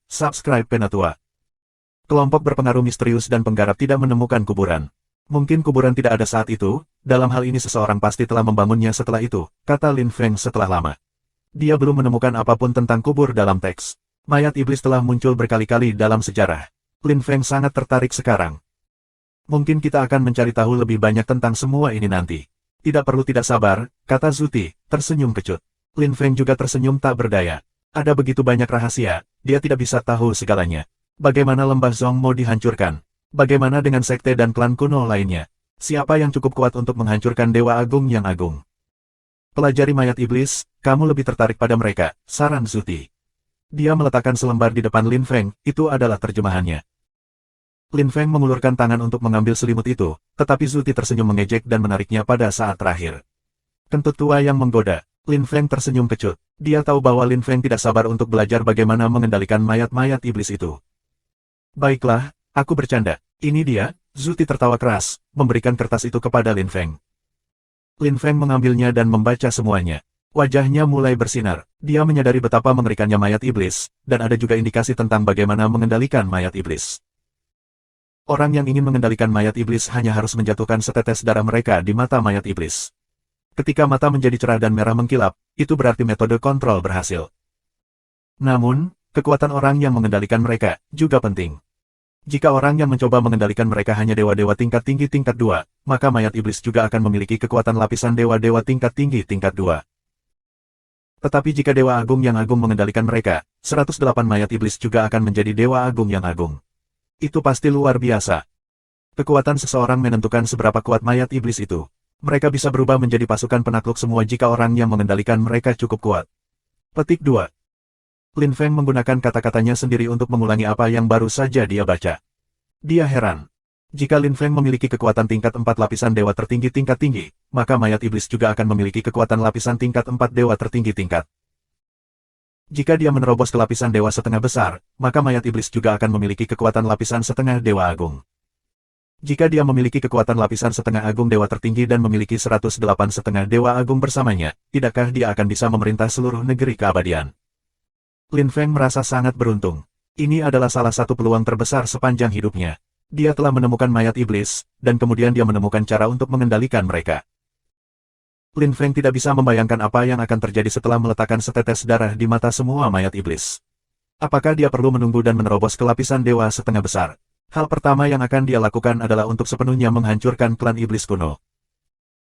Subscribe Penatua. Kelompok berpengaruh misterius dan penggarap tidak menemukan kuburan. Mungkin kuburan tidak ada saat itu, dalam hal ini seseorang pasti telah membangunnya setelah itu, kata Lin Feng setelah lama. Dia belum menemukan apapun tentang kubur dalam teks. Mayat iblis telah muncul berkali-kali dalam sejarah. Lin Feng sangat tertarik sekarang. Mungkin kita akan mencari tahu lebih banyak tentang semua ini nanti. Tidak perlu tidak sabar, kata Zhu Ti, tersenyum kecut. Lin Feng juga tersenyum tak berdaya. Ada begitu banyak rahasia, dia tidak bisa tahu segalanya. Bagaimana Lembah Zhongmo dihancurkan? Bagaimana dengan sekte dan klan kuno lainnya? Siapa yang cukup kuat untuk menghancurkan Dewa Agung yang agung? Pelajari mayat iblis, kamu lebih tertarik pada mereka, saran Zhu Ti. Dia meletakkan selembar di depan Lin Feng, itu adalah terjemahannya. Lin Feng mengulurkan tangan untuk mengambil selimut itu, tetapi Zhu Ti tersenyum mengejek dan menariknya pada saat terakhir. Kentut tua yang menggoda, Lin Feng tersenyum kecut. Dia tahu bahwa Lin Feng tidak sabar untuk belajar bagaimana mengendalikan mayat-mayat iblis itu. Baiklah, aku bercanda. Ini dia, Zhu Ti tertawa keras, memberikan kertas itu kepada Lin Feng. Lin Feng mengambilnya dan membaca semuanya. Wajahnya mulai bersinar. Dia menyadari betapa mengerikannya mayat iblis, dan ada juga indikasi tentang bagaimana mengendalikan mayat iblis. Orang yang ingin mengendalikan mayat iblis hanya harus menjatuhkan setetes darah mereka di mata mayat iblis. Ketika mata menjadi cerah dan merah mengkilap, itu berarti metode kontrol berhasil. Namun, kekuatan orang yang mengendalikan mereka juga penting. Jika orang yang mencoba mengendalikan mereka hanya dewa-dewa tingkat tinggi tingkat 2, maka mayat iblis juga akan memiliki kekuatan lapisan dewa-dewa tingkat tinggi tingkat 2. Tetapi jika Dewa Agung yang agung mengendalikan mereka, 108 mayat iblis juga akan menjadi Dewa Agung yang agung. Itu pasti luar biasa. Kekuatan seseorang menentukan seberapa kuat mayat iblis itu. Mereka bisa berubah menjadi pasukan penakluk semua jika orang yang mengendalikan mereka cukup kuat. Petik 2. Lin Feng menggunakan kata-katanya sendiri untuk mengulangi apa yang baru saja dia baca. Dia heran. Jika Lin Feng memiliki kekuatan tingkat 4 lapisan dewa tertinggi tingkat tinggi, maka mayat iblis juga akan memiliki kekuatan lapisan tingkat 4 dewa tertinggi tingkat. Jika dia menerobos ke lapisan dewa setengah besar, maka mayat iblis juga akan memiliki kekuatan lapisan setengah dewa agung. Jika dia memiliki kekuatan lapisan setengah agung dewa tertinggi dan memiliki 108 setengah dewa agung bersamanya, tidakkah dia akan bisa memerintah seluruh negeri keabadian? Lin Feng merasa sangat beruntung. Ini adalah salah satu peluang terbesar sepanjang hidupnya. Dia telah menemukan mayat iblis, dan kemudian dia menemukan cara untuk mengendalikan mereka. Lin Feng tidak bisa membayangkan apa yang akan terjadi setelah meletakkan setetes darah di mata semua mayat iblis. Apakah dia perlu menunggu dan menerobos ke lapisan dewa setengah besar? Hal pertama yang akan dia lakukan adalah untuk sepenuhnya menghancurkan klan iblis kuno.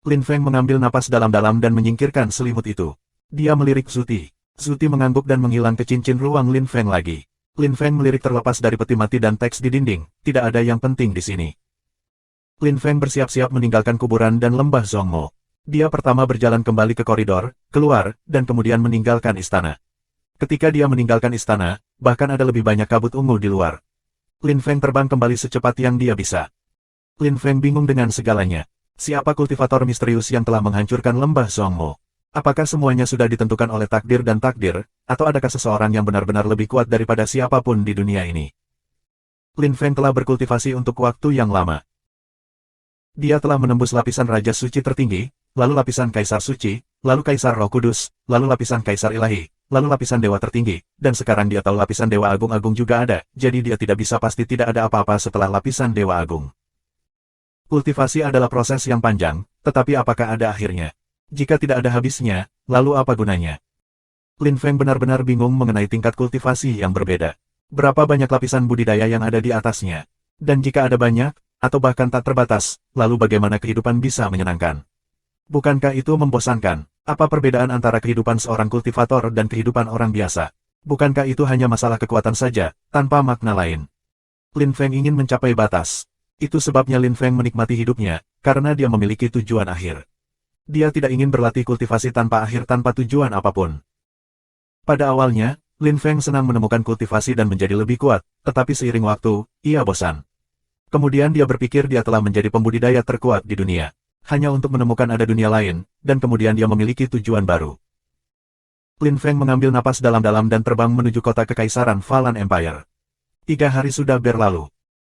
Lin Feng mengambil napas dalam-dalam dan menyingkirkan selimut itu. Dia melirik Zuti. Zuti mengangguk dan menghilang ke cincin ruang Lin Feng lagi. Lin Feng melirik terlepas dari peti mati dan teks di dinding, tidak ada yang penting di sini. Lin Feng bersiap-siap meninggalkan kuburan dan lembah Zhongmo. Dia pertama berjalan kembali ke koridor, keluar, dan kemudian meninggalkan istana. Ketika dia meninggalkan istana, bahkan ada lebih banyak kabut ungu di luar. Lin Feng terbang kembali secepat yang dia bisa. Lin Feng bingung dengan segalanya. Siapa kultivator misterius yang telah menghancurkan lembah Zhongmo? Apakah semuanya sudah ditentukan oleh takdir dan takdir, atau adakah seseorang yang benar-benar lebih kuat daripada siapapun di dunia ini? Lin Feng telah berkultivasi untuk waktu yang lama. Dia telah menembus lapisan Raja Suci tertinggi, lalu lapisan Kaisar Suci, lalu Kaisar Roh Kudus, lalu lapisan Kaisar Ilahi, lalu lapisan Dewa Tertinggi, dan sekarang dia tahu lapisan Dewa Agung-Agung juga ada, jadi dia tidak bisa pasti tidak ada apa-apa setelah lapisan Dewa Agung. Kultivasi adalah proses yang panjang, tetapi apakah ada akhirnya? Jika tidak ada habisnya, lalu apa gunanya? Lin Feng benar-benar bingung mengenai tingkat kultivasi yang berbeda. Berapa banyak lapisan budidaya yang ada di atasnya? Dan jika ada banyak, atau bahkan tak terbatas, lalu bagaimana kehidupan bisa menyenangkan? Bukankah itu membosankan? Apa perbedaan antara kehidupan seorang kultivator dan kehidupan orang biasa? Bukankah itu hanya masalah kekuatan saja, tanpa makna lain? Lin Feng ingin mencapai batas. Itu sebabnya Lin Feng menikmati hidupnya, karena dia memiliki tujuan akhir. Dia tidak ingin berlatih kultivasi tanpa akhir tanpa tujuan apapun. Pada awalnya, Lin Feng senang menemukan kultivasi dan menjadi lebih kuat, tetapi seiring waktu, ia bosan. Kemudian dia berpikir dia telah menjadi pembudidaya terkuat di dunia. Hanya untuk menemukan ada dunia lain, dan kemudian dia memiliki tujuan baru. Lin Feng mengambil napas dalam-dalam dan terbang menuju kota kekaisaran Falan Empire. 3 hari sudah berlalu.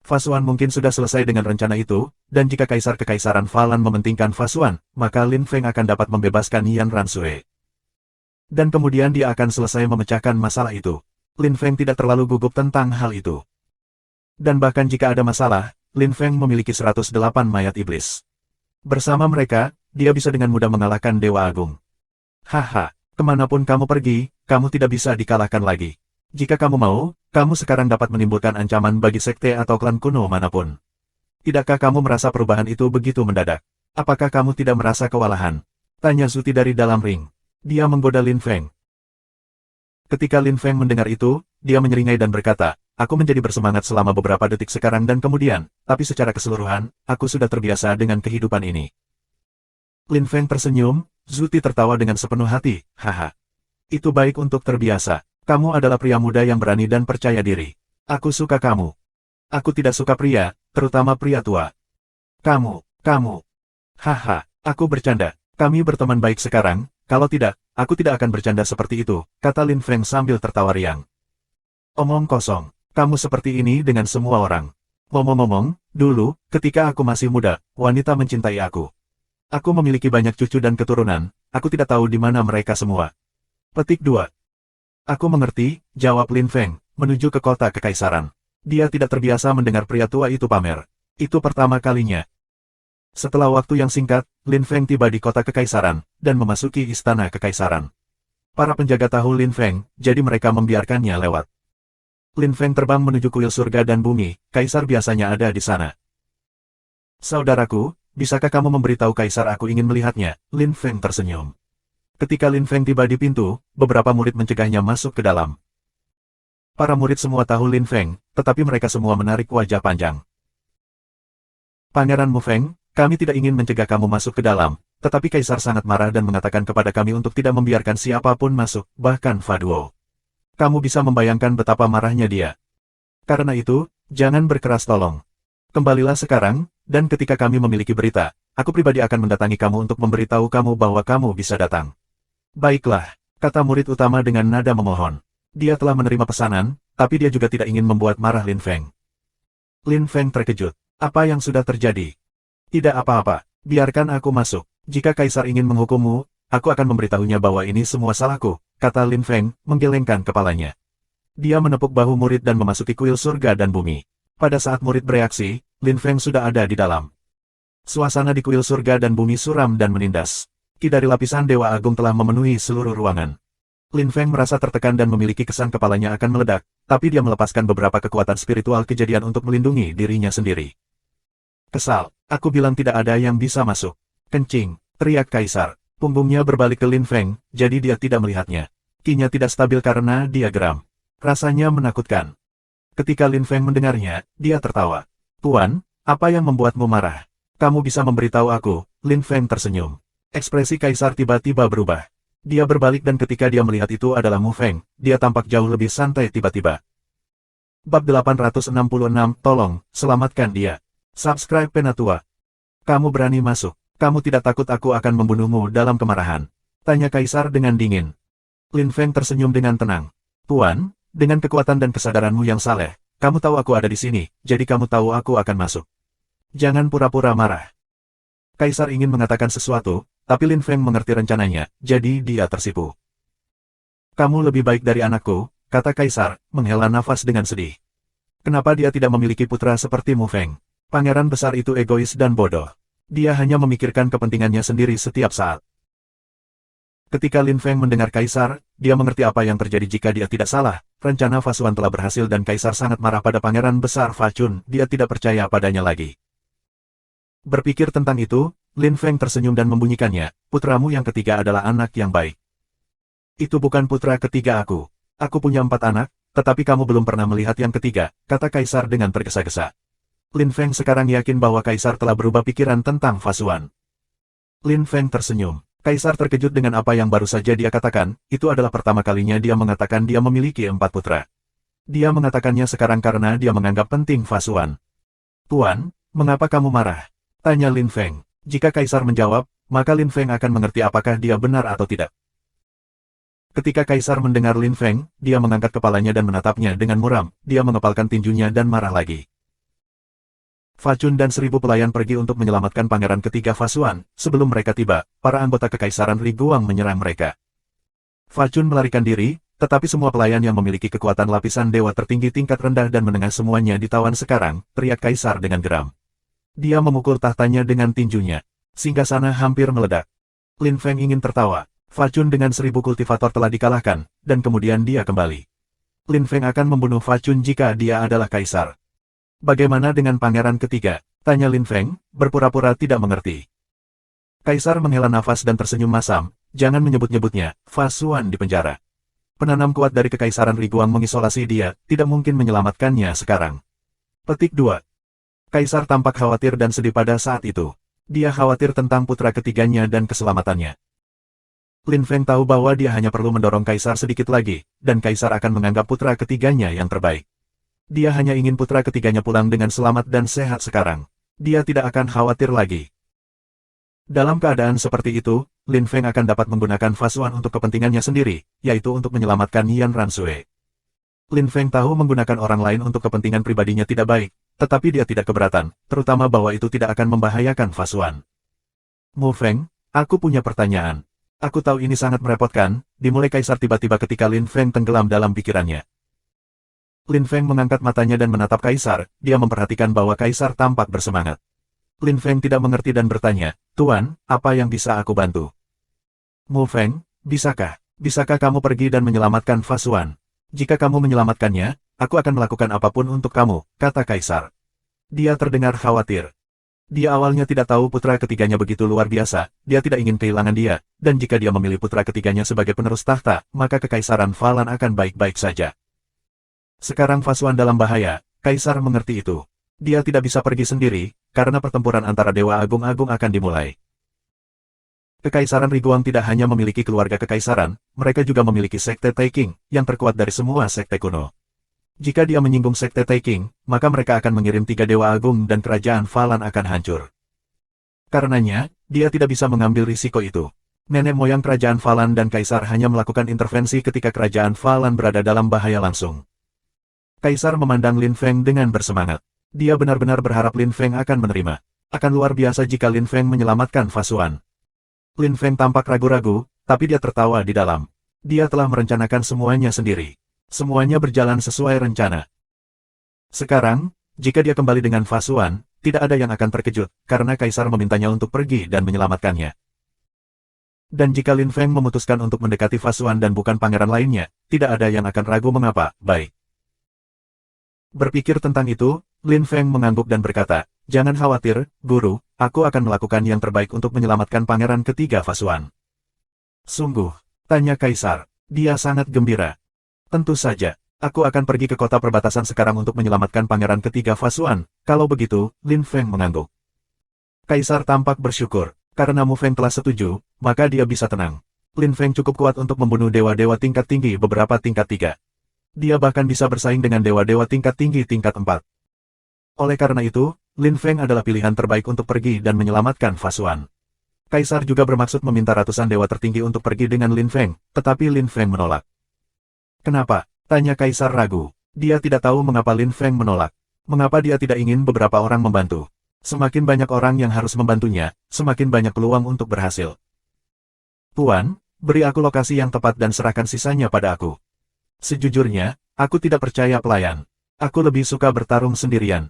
Fasuan mungkin sudah selesai dengan rencana itu, dan jika Kaisar Kekaisaran Falan mementingkan Fasuan, maka Lin Feng akan dapat membebaskan Yan Ransue. Dan kemudian dia akan selesai memecahkan masalah itu. Lin Feng tidak terlalu gugup tentang hal itu. Dan bahkan jika ada masalah, Lin Feng memiliki 108 mayat iblis. Bersama mereka, dia bisa dengan mudah mengalahkan Dewa Agung. Haha, kemanapun kamu pergi, kamu tidak bisa dikalahkan lagi. Jika kamu mau, kamu sekarang dapat menimbulkan ancaman bagi sekte atau klan kuno manapun. Tidakkah kamu merasa perubahan itu begitu mendadak? Apakah kamu tidak merasa kewalahan? Tanya Zuti dari dalam ring. Dia menggoda Lin Feng. Ketika Lin Feng mendengar itu, dia menyeringai dan berkata, aku menjadi bersemangat selama beberapa detik sekarang dan kemudian, tapi secara keseluruhan, aku sudah terbiasa dengan kehidupan ini. Lin Feng tersenyum, Zuti tertawa dengan sepenuh hati, haha. Itu baik untuk terbiasa. Kamu adalah pria muda yang berani dan percaya diri. Aku suka kamu. Aku tidak suka pria, terutama pria tua. Kamu. Haha, aku bercanda. Kami berteman baik sekarang, kalau tidak, aku tidak akan bercanda seperti itu, kata Lin Feng sambil tertawa riang. Omong kosong, kamu seperti ini dengan semua orang. Ngomong-ngomong, dulu, ketika aku masih muda, wanita mencintai aku. Aku memiliki banyak cucu dan keturunan, aku tidak tahu di mana mereka semua. Petik 2. Aku mengerti, jawab Lin Feng, menuju ke kota kekaisaran. Dia tidak terbiasa mendengar pria tua itu pamer. Itu pertama kalinya. Setelah waktu yang singkat, Lin Feng tiba di kota kekaisaran, dan memasuki istana kekaisaran. Para penjaga tahu Lin Feng, jadi mereka membiarkannya lewat. Lin Feng terbang menuju kuil surga dan bumi, kaisar biasanya ada di sana. Saudaraku, bisakah kamu memberitahu kaisar aku ingin melihatnya? Lin Feng tersenyum. Ketika Lin Feng tiba di pintu, beberapa murid mencegahnya masuk ke dalam. Para murid semua tahu Lin Feng, tetapi mereka semua menarik wajah panjang. Pangeran Mu Feng, kami tidak ingin mencegah kamu masuk ke dalam, tetapi kaisar sangat marah dan mengatakan kepada kami untuk tidak membiarkan siapapun masuk, bahkan Fa Duo. Kamu bisa membayangkan betapa marahnya dia. Karena itu, jangan berkeras tolong. Kembalilah sekarang, dan ketika kami memiliki berita, aku pribadi akan mendatangi kamu untuk memberitahu kamu bahwa kamu bisa datang. Baiklah, kata murid utama dengan nada memohon. Dia telah menerima pesanan, tapi dia juga tidak ingin membuat marah Lin Feng. Lin Feng terkejut. Apa yang sudah terjadi? Tidak apa-apa, biarkan aku masuk. Jika Kaisar ingin menghukummu, aku akan memberitahunya bahwa ini semua salahku, kata Lin Feng, menggelengkan kepalanya. Dia menepuk bahu murid dan memasuki kuil surga dan bumi. Pada saat murid bereaksi, Lin Feng sudah ada di dalam. Suasana di kuil surga dan bumi suram dan menindas. Ki dari lapisan Dewa Agung telah memenuhi seluruh ruangan. Lin Feng merasa tertekan dan memiliki kesan kepalanya akan meledak, tapi dia melepaskan beberapa kekuatan spiritual kejadian untuk melindungi dirinya sendiri. Kesal, aku bilang tidak ada yang bisa masuk. Kencing, teriak Kaisar. Punggungnya berbalik ke Lin Feng, jadi dia tidak melihatnya. Ki-nya tidak stabil karena dia geram. Rasanya menakutkan. Ketika Lin Feng mendengarnya, dia tertawa. Tuan, apa yang membuatmu marah? Kamu bisa memberitahu aku, Lin Feng tersenyum. Ekspresi Kaisar tiba-tiba berubah. Dia berbalik dan ketika dia melihat itu adalah Mu Feng, dia tampak jauh lebih santai tiba-tiba. Bab 866, tolong, selamatkan dia. Subscribe Penatua. Kamu berani masuk. Kamu tidak takut aku akan membunuhmu dalam kemarahan? Tanya Kaisar dengan dingin. Lin Feng tersenyum dengan tenang. Tuan, dengan kekuatan dan kesadaranmu yang saleh, kamu tahu aku ada di sini, jadi kamu tahu aku akan masuk. Jangan pura-pura marah. Kaisar ingin mengatakan sesuatu, tapi Lin Feng mengerti rencananya, jadi dia tersipu. Kamu lebih baik dari anakku, kata Kaisar, menghela nafas dengan sedih. Kenapa dia tidak memiliki putra seperti Mu Feng? Pangeran besar itu egois dan bodoh. Dia hanya memikirkan kepentingannya sendiri setiap saat. Ketika Lin Feng mendengar Kaisar, dia mengerti apa yang terjadi jika dia tidak salah. Rencana Fa Xuan telah berhasil dan Kaisar sangat marah pada Pangeran Besar Fa Chun, dia tidak percaya padanya lagi. Berpikir tentang itu, Lin Feng tersenyum dan membunyikannya, putramu yang ketiga adalah anak yang baik. Itu bukan putra ketiga aku. Aku punya 4 anak, tetapi kamu belum pernah melihat yang ketiga, kata Kaisar dengan tergesa-gesa. Lin Feng sekarang yakin bahwa Kaisar telah berubah pikiran tentang Fa Xuan. Lin Feng tersenyum. Kaisar terkejut dengan apa yang baru saja dia katakan, itu adalah pertama kalinya dia mengatakan dia memiliki 4 putra. Dia mengatakannya sekarang karena dia menganggap penting Fa Xuan. Tuan, mengapa kamu marah? Tanya Lin Feng. Jika Kaisar menjawab, maka Lin Feng akan mengerti apakah dia benar atau tidak. Ketika Kaisar mendengar Lin Feng, dia mengangkat kepalanya dan menatapnya dengan muram, dia mengepalkan tinjunya dan marah lagi. Fa Chun dan 1000 pelayan pergi untuk menyelamatkan pangeran ketiga Fa Xuan. Sebelum mereka tiba, para anggota kekaisaran Ri Guang menyerang mereka. Fa Chun melarikan diri, tetapi semua pelayan yang memiliki kekuatan lapisan dewa tertinggi tingkat rendah dan menengah semuanya ditawan sekarang, teriak Kaisar dengan geram. Dia memukul tahtanya dengan tinjunya. Singgasana hampir meledak. Lin Feng ingin tertawa. Fa Chun dengan 1000 kultivator telah dikalahkan, dan kemudian dia kembali. Lin Feng akan membunuh Fa Chun jika dia adalah Kaisar. Bagaimana dengan pangeran ketiga? Tanya Lin Feng, berpura-pura tidak mengerti. Kaisar menghela nafas dan tersenyum masam, jangan menyebut-nyebutnya, Fa Xuan di penjara. Penanam kuat dari kekaisaran Ri Guang mengisolasi dia, tidak mungkin menyelamatkannya sekarang. Petik 2. Kaisar tampak khawatir dan sedih pada saat itu. Dia khawatir tentang putra ketiganya dan keselamatannya. Lin Feng tahu bahwa dia hanya perlu mendorong Kaisar sedikit lagi, dan Kaisar akan menganggap putra ketiganya yang terbaik. Dia hanya ingin putra ketiganya pulang dengan selamat dan sehat sekarang. Dia tidak akan khawatir lagi. Dalam keadaan seperti itu, Lin Feng akan dapat menggunakan Fa Xuan untuk kepentingannya sendiri, yaitu untuk menyelamatkan Yan Ransue. Lin Feng tahu menggunakan orang lain untuk kepentingan pribadinya tidak baik, tetapi dia tidak keberatan, terutama bahwa itu tidak akan membahayakan Fa Xuan. Mu Feng, aku punya pertanyaan. Aku tahu ini sangat merepotkan, dimulai Kaisar tiba-tiba ketika Lin Feng tenggelam dalam pikirannya. Lin Feng mengangkat matanya dan menatap Kaisar, dia memperhatikan bahwa Kaisar tampak bersemangat. Lin Feng tidak mengerti dan bertanya, Tuan, apa yang bisa aku bantu? Mu Feng, bisakah kamu pergi dan menyelamatkan Fa Xuan? Jika kamu menyelamatkannya, aku akan melakukan apapun untuk kamu, kata Kaisar. Dia terdengar khawatir. Dia awalnya tidak tahu putra ketiganya begitu luar biasa, dia tidak ingin kehilangan dia, dan jika dia memilih putra ketiganya sebagai penerus tahta, maka kekaisaran Falan akan baik-baik saja. Sekarang Fa Xuan dalam bahaya, Kaisar mengerti itu. Dia tidak bisa pergi sendiri, karena pertempuran antara Dewa Agung-Agung akan dimulai. Kekaisaran Ri Guang tidak hanya memiliki keluarga kekaisaran, mereka juga memiliki sekte Taiking, yang terkuat dari semua sekte kuno. Jika dia menyinggung sekte Taiking, maka mereka akan mengirim 3 Dewa Agung dan kerajaan Falan akan hancur. Karenanya, dia tidak bisa mengambil risiko itu. Nenek moyang kerajaan Falan dan Kaisar hanya melakukan intervensi ketika kerajaan Falan berada dalam bahaya langsung. Kaisar memandang Lin Feng dengan bersemangat. Dia benar-benar berharap Lin Feng akan menerima. Akan luar biasa jika Lin Feng menyelamatkan Fasuan. Lin Feng tampak ragu-ragu, tapi dia tertawa di dalam. Dia telah merencanakan semuanya sendiri. Semuanya berjalan sesuai rencana. Sekarang, jika dia kembali dengan Fasuan, tidak ada yang akan terkejut, karena Kaisar memintanya untuk pergi dan menyelamatkannya. Dan jika Lin Feng memutuskan untuk mendekati Fasuan dan bukan pangeran lainnya, tidak ada yang akan ragu mengapa, baik. Berpikir tentang itu, Lin Feng mengangguk dan berkata, "Jangan khawatir, Guru, aku akan melakukan yang terbaik untuk menyelamatkan pangeran ketiga Fasuan." "Sungguh?" tanya Kaisar. Dia sangat gembira. "Tentu saja, aku akan pergi ke kota perbatasan sekarang untuk menyelamatkan pangeran ketiga Fasuan." Kalau begitu, Lin Feng mengangguk. Kaisar tampak bersyukur. Karena Mu Feng telah setuju, maka dia bisa tenang. Lin Feng cukup kuat untuk membunuh dewa-dewa tingkat tinggi beberapa tingkat 3. Dia bahkan bisa bersaing dengan dewa-dewa tingkat tinggi tingkat 4. Oleh karena itu, Lin Feng adalah pilihan terbaik untuk pergi dan menyelamatkan Fasuan. Kaisar juga bermaksud meminta ratusan dewa tertinggi untuk pergi dengan Lin Feng, tetapi Lin Feng menolak. "Kenapa?" tanya Kaisar ragu. Dia tidak tahu mengapa Lin Feng menolak. Mengapa dia tidak ingin beberapa orang membantu. Semakin banyak orang yang harus membantunya, semakin banyak peluang untuk berhasil. "Tuan, beri aku lokasi yang tepat dan serahkan sisanya pada aku." "Sejujurnya, aku tidak percaya pelayan. Aku lebih suka bertarung sendirian.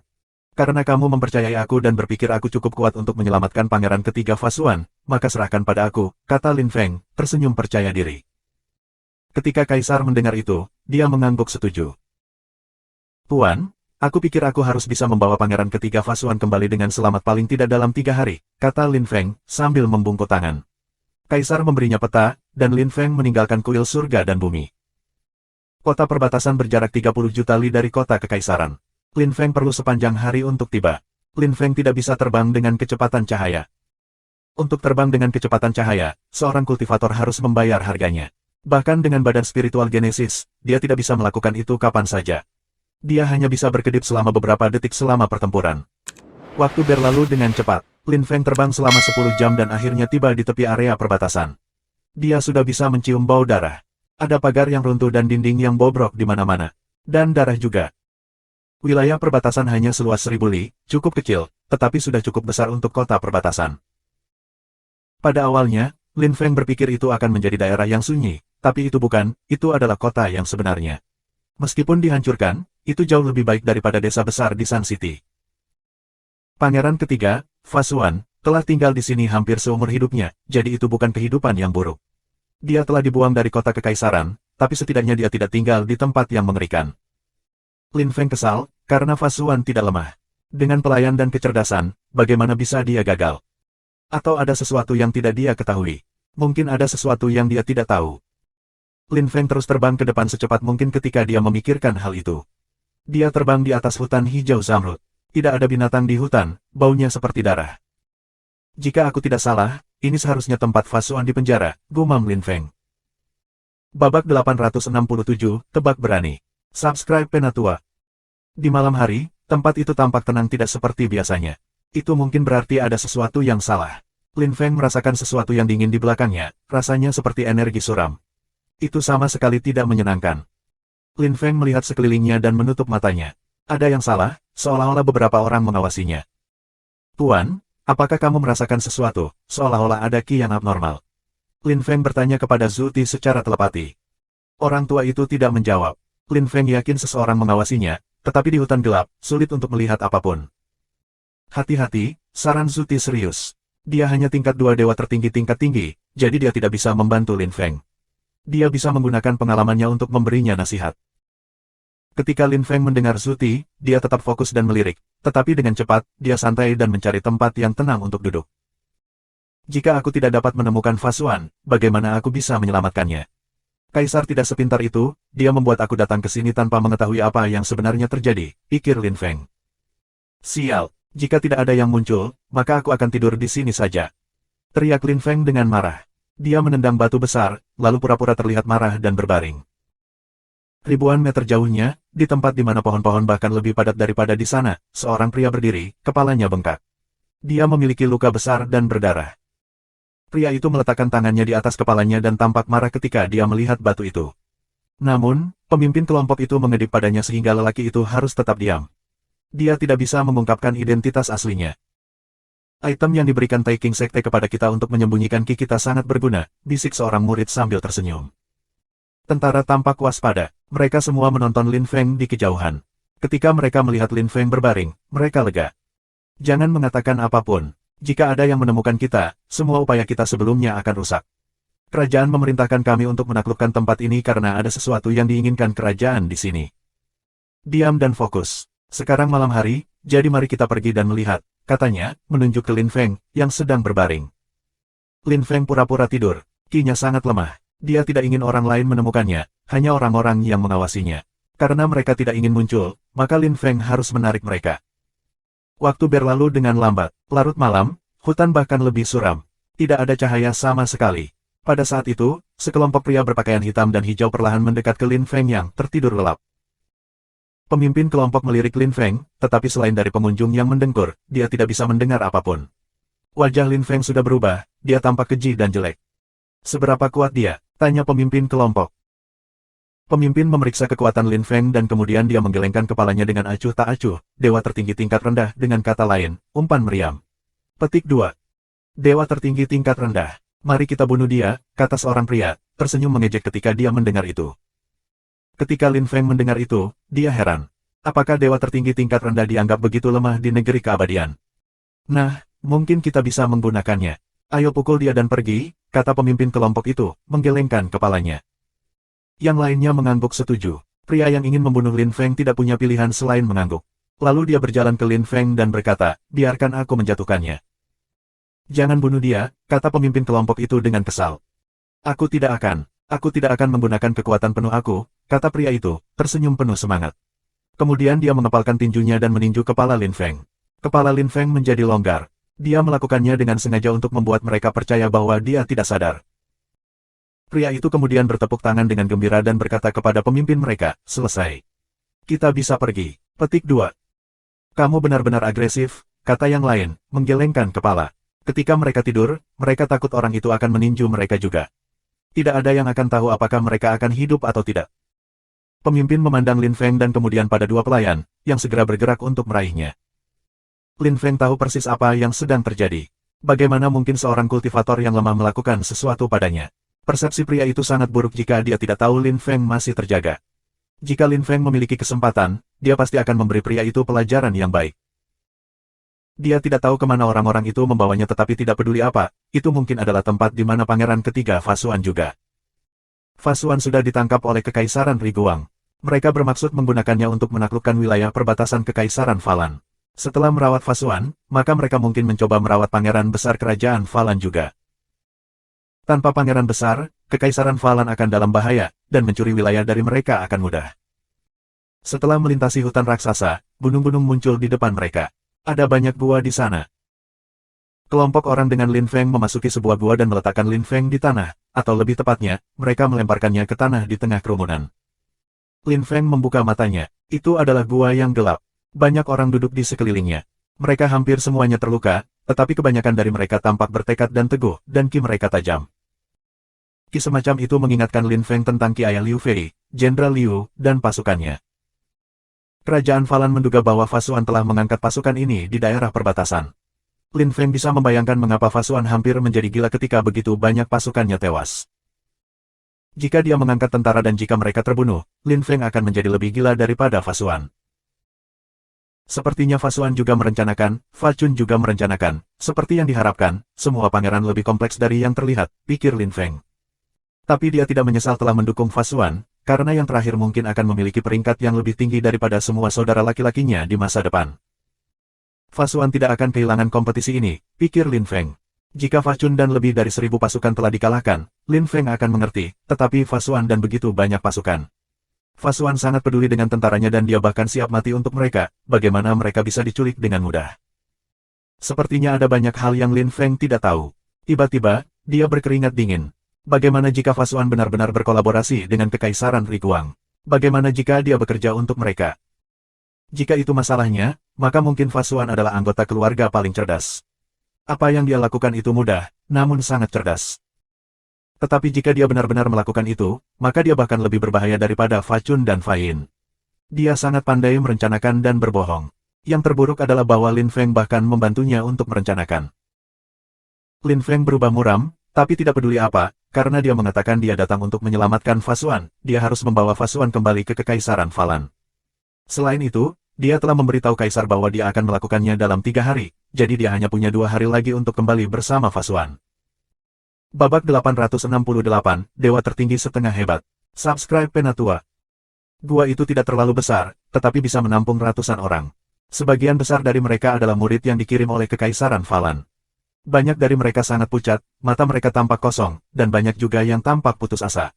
Karena kamu mempercayai aku dan berpikir aku cukup kuat untuk menyelamatkan pangeran ketiga Fasuan, maka serahkan pada aku," kata Lin Feng, tersenyum percaya diri. Ketika Kaisar mendengar itu, dia mengangguk setuju. "Tuan, aku pikir aku harus bisa membawa pangeran ketiga Fasuan kembali dengan selamat paling tidak dalam 3 hari, kata Lin Feng, sambil membungkuk tangan. Kaisar memberinya peta, dan Lin Feng meninggalkan kuil surga dan bumi. Kota perbatasan berjarak 30 juta li dari kota kekaisaran. Lin Feng perlu sepanjang hari untuk tiba. Lin Feng tidak bisa terbang dengan kecepatan cahaya. Untuk terbang dengan kecepatan cahaya, seorang kultivator harus membayar harganya. Bahkan dengan badan spiritual Genesis, dia tidak bisa melakukan itu kapan saja. Dia hanya bisa berkedip selama beberapa detik selama pertempuran. Waktu berlalu dengan cepat. Lin Feng terbang selama 10 jam dan akhirnya tiba di tepi area perbatasan. Dia sudah bisa mencium bau darah. Ada pagar yang runtuh dan dinding yang bobrok di mana-mana. Dan darah juga. Wilayah perbatasan hanya seluas 1000 li, cukup kecil, tetapi sudah cukup besar untuk kota perbatasan. Pada awalnya, Lin Feng berpikir itu akan menjadi daerah yang sunyi, tapi itu bukan, itu adalah kota yang sebenarnya. Meskipun dihancurkan, itu jauh lebih baik daripada desa besar di Sun City. Pangeran ketiga, Fasuan, telah tinggal di sini hampir seumur hidupnya, jadi itu bukan kehidupan yang buruk. Dia telah dibuang dari kota kekaisaran, tapi setidaknya dia tidak tinggal di tempat yang mengerikan. Lin Feng kesal, karena Fasuan tidak lemah. Dengan pelayan dan kecerdasan, bagaimana bisa dia gagal? Atau ada sesuatu yang tidak dia ketahui? Mungkin ada sesuatu yang dia tidak tahu. Lin Feng terus terbang ke depan secepat mungkin ketika dia memikirkan hal itu. Dia terbang di atas hutan hijau zamrud. Tidak ada binatang di hutan, baunya seperti darah. Jika aku tidak salah, ini seharusnya tempat Fasuan di penjara, gumam Lin Feng. Babak 867, tebak berani. Subscribe Penatua. Di malam hari, tempat itu tampak tenang tidak seperti biasanya. Itu mungkin berarti ada sesuatu yang salah. Lin Feng merasakan sesuatu yang dingin di belakangnya, rasanya seperti energi suram. Itu sama sekali tidak menyenangkan. Lin Feng melihat sekelilingnya dan menutup matanya. Ada yang salah, seolah-olah beberapa orang mengawasinya. Tuan, apakah kamu merasakan sesuatu, seolah-olah ada ki yang abnormal? Lin Feng bertanya kepada Zhu Ti secara telepati. Orang tua itu tidak menjawab. Lin Feng yakin seseorang mengawasinya, tetapi di hutan gelap, sulit untuk melihat apapun. Hati-hati, saran Zhu Ti serius. Dia hanya tingkat 2 dewa tertinggi tingkat tinggi, jadi dia tidak bisa membantu Lin Feng. Dia bisa menggunakan pengalamannya untuk memberinya nasihat. Ketika Lin Feng mendengar Zhu Ti, dia tetap fokus dan melirik, tetapi dengan cepat, dia santai dan mencari tempat yang tenang untuk duduk. Jika aku tidak dapat menemukan Fasuan, bagaimana aku bisa menyelamatkannya? Kaisar tidak sepintar itu, dia membuat aku datang ke sini tanpa mengetahui apa yang sebenarnya terjadi, pikir Lin Feng. Sial, jika tidak ada yang muncul, maka aku akan tidur di sini saja. Teriak Lin Feng dengan marah. Dia menendang batu besar, lalu pura-pura terlihat marah dan berbaring. Ribuan meter jauhnya, di tempat di mana pohon-pohon bahkan lebih padat daripada di sana, seorang pria berdiri, kepalanya bengkak. Dia memiliki luka besar dan berdarah. Pria itu meletakkan tangannya di atas kepalanya dan tampak marah ketika dia melihat batu itu. Namun, pemimpin kelompok itu mengedip padanya sehingga lelaki itu harus tetap diam. Dia tidak bisa mengungkapkan identitas aslinya. Item yang diberikan Tai King Sekte kepada kita untuk menyembunyikan ki kita sangat berguna, bisik seorang murid sambil tersenyum. Tentara tampak waspada. Mereka semua menonton Lin Feng di kejauhan. Ketika mereka melihat Lin Feng berbaring, mereka lega. Jangan mengatakan apapun. Jika ada yang menemukan kita, semua upaya kita sebelumnya akan rusak. Kerajaan memerintahkan kami untuk menaklukkan tempat ini karena ada sesuatu yang diinginkan kerajaan di sini. Diam dan fokus. Sekarang malam hari, jadi mari kita pergi dan melihat, katanya, menunjuk ke Lin Feng, yang sedang berbaring. Lin Feng pura-pura tidur. Ki-nya sangat lemah. Dia tidak ingin orang lain menemukannya, hanya orang-orang yang mengawasinya. Karena mereka tidak ingin muncul, maka Lin Feng harus menarik mereka. Waktu berlalu dengan lambat. Larut malam, hutan bahkan lebih suram. Tidak ada cahaya sama sekali. Pada saat itu, sekelompok pria berpakaian hitam dan hijau perlahan mendekat ke Lin Feng yang tertidur lelap. Pemimpin kelompok melirik Lin Feng, tetapi selain dari pengunjung yang mendengkur, dia tidak bisa mendengar apapun. Wajah Lin Feng sudah berubah, dia tampak keji dan jelek. Seberapa kuat dia? Tanya pemimpin kelompok. Pemimpin memeriksa kekuatan Lin Feng dan kemudian dia menggelengkan kepalanya dengan acuh tak acuh, dewa tertinggi tingkat rendah dengan kata lain, umpan meriam. Petik 2. Dewa tertinggi tingkat rendah. Mari kita bunuh dia, kata seorang pria, tersenyum mengejek ketika dia mendengar itu. Ketika Lin Feng mendengar itu, dia heran. Apakah dewa tertinggi tingkat rendah dianggap begitu lemah di negeri keabadian? Nah, mungkin kita bisa menggunakannya. Ayo pukul dia dan pergi, kata pemimpin kelompok itu, menggelengkan kepalanya. Yang lainnya mengangguk setuju. Pria yang ingin membunuh Lin Feng tidak punya pilihan selain mengangguk. Lalu dia berjalan ke Lin Feng dan berkata, biarkan aku menjatuhkannya. Jangan bunuh dia, kata pemimpin kelompok itu dengan kesal. Aku tidak akan menggunakan kekuatan penuh aku, kata pria itu, tersenyum penuh semangat. Kemudian dia mengepalkan tinjunya dan meninju kepala Lin Feng. Kepala Lin Feng menjadi longgar. Dia melakukannya dengan sengaja untuk membuat mereka percaya bahwa dia tidak sadar. Pria itu kemudian bertepuk tangan dengan gembira dan berkata kepada pemimpin mereka, selesai. Kita bisa pergi. Petik 2. Kamu benar-benar agresif, kata yang lain, menggelengkan kepala. Ketika mereka tidur, mereka takut orang itu akan meninju mereka juga. Tidak ada yang akan tahu apakah mereka akan hidup atau tidak. Pemimpin memandang Lin Feng dan kemudian pada dua pelayan, yang segera bergerak untuk meraihnya. Lin Feng tahu persis apa yang sedang terjadi. Bagaimana mungkin seorang kultivator yang lemah melakukan sesuatu padanya? Persepsi pria itu sangat buruk jika dia tidak tahu Lin Feng masih terjaga. Jika Lin Feng memiliki kesempatan, dia pasti akan memberi pria itu pelajaran yang baik. Dia tidak tahu kemana orang-orang itu membawanya tetapi tidak peduli apa, itu mungkin adalah tempat di mana pangeran ketiga Fasuan juga. Fasuan sudah ditangkap oleh Kekaisaran Riguang. Mereka bermaksud menggunakannya untuk menaklukkan wilayah perbatasan Kekaisaran Falan. Setelah merawat Fasuan, maka mereka mungkin mencoba merawat pangeran besar kerajaan Falan juga. Tanpa pangeran besar, Kekaisaran Falan akan dalam bahaya, dan mencuri wilayah dari mereka akan mudah. Setelah melintasi hutan raksasa, gunung-gunung muncul di depan mereka. Ada banyak gua di sana. Kelompok orang dengan Lin Feng memasuki sebuah gua dan meletakkan Lin Feng di tanah, atau lebih tepatnya, mereka melemparkannya ke tanah di tengah kerumunan. Lin Feng membuka matanya. Itu adalah gua yang gelap. Banyak orang duduk di sekelilingnya. Mereka hampir semuanya terluka, tetapi kebanyakan dari mereka tampak bertekad dan teguh, dan ki mereka tajam. Ki semacam itu mengingatkan Lin Feng tentang ki ayah Liu Fei, Jenderal Liu, dan pasukannya. Kerajaan Falan menduga bahwa Fasuan telah mengangkat pasukan ini di daerah perbatasan. Lin Feng bisa membayangkan mengapa Fasuan hampir menjadi gila ketika begitu banyak pasukannya tewas. Jika dia mengangkat tentara dan jika mereka terbunuh, Lin Feng akan menjadi lebih gila daripada Fasuan. Sepertinya Fasuan juga merencanakan, Fa Chun juga merencanakan, seperti yang diharapkan, semua pangeran lebih kompleks dari yang terlihat, pikir Lin Feng. Tapi dia tidak menyesal telah mendukung Fasuan, karena yang terakhir mungkin akan memiliki peringkat yang lebih tinggi daripada semua saudara laki-lakinya di masa depan. Fasuan tidak akan kehilangan kompetisi ini, pikir Lin Feng. Jika Fa Chun dan lebih dari 1000 pasukan telah dikalahkan, Lin Feng akan mengerti, tetapi Fasuan dan begitu banyak pasukan. Fasuan sangat peduli dengan tentaranya dan dia bahkan siap mati untuk mereka, bagaimana mereka bisa diculik dengan mudah. Sepertinya ada banyak hal yang Lin Feng tidak tahu. Tiba-tiba, dia berkeringat dingin. Bagaimana jika Fasuan benar-benar berkolaborasi dengan Kekaisaran Riguang? Bagaimana jika dia bekerja untuk mereka? Jika itu masalahnya, maka mungkin Fasuan adalah anggota keluarga paling cerdas. Apa yang dia lakukan itu mudah, namun sangat cerdas. Tetapi jika dia benar-benar melakukan itu, maka dia bahkan lebih berbahaya daripada Fa Chun dan Fa Yin. Dia sangat pandai merencanakan dan berbohong. Yang terburuk adalah bahwa Lin Feng bahkan membantunya untuk merencanakan. Lin Feng berubah muram, tapi tidak peduli apa, karena dia mengatakan dia datang untuk menyelamatkan Fa Xuan, dia harus membawa Fa Xuan kembali ke Kekaisaran Falan. Selain itu, dia telah memberitahu Kaisar bahwa dia akan melakukannya dalam 3 hari, jadi dia hanya punya 2 hari lagi untuk kembali bersama Fa Xuan. Babak 868, Dewa Tertinggi Setengah Hebat. Subscribe Penatua. Gua itu tidak terlalu besar, tetapi bisa menampung ratusan orang. Sebagian besar dari mereka adalah murid yang dikirim oleh Kekaisaran Falan. Banyak dari mereka sangat pucat, mata mereka tampak kosong, dan banyak juga yang tampak putus asa.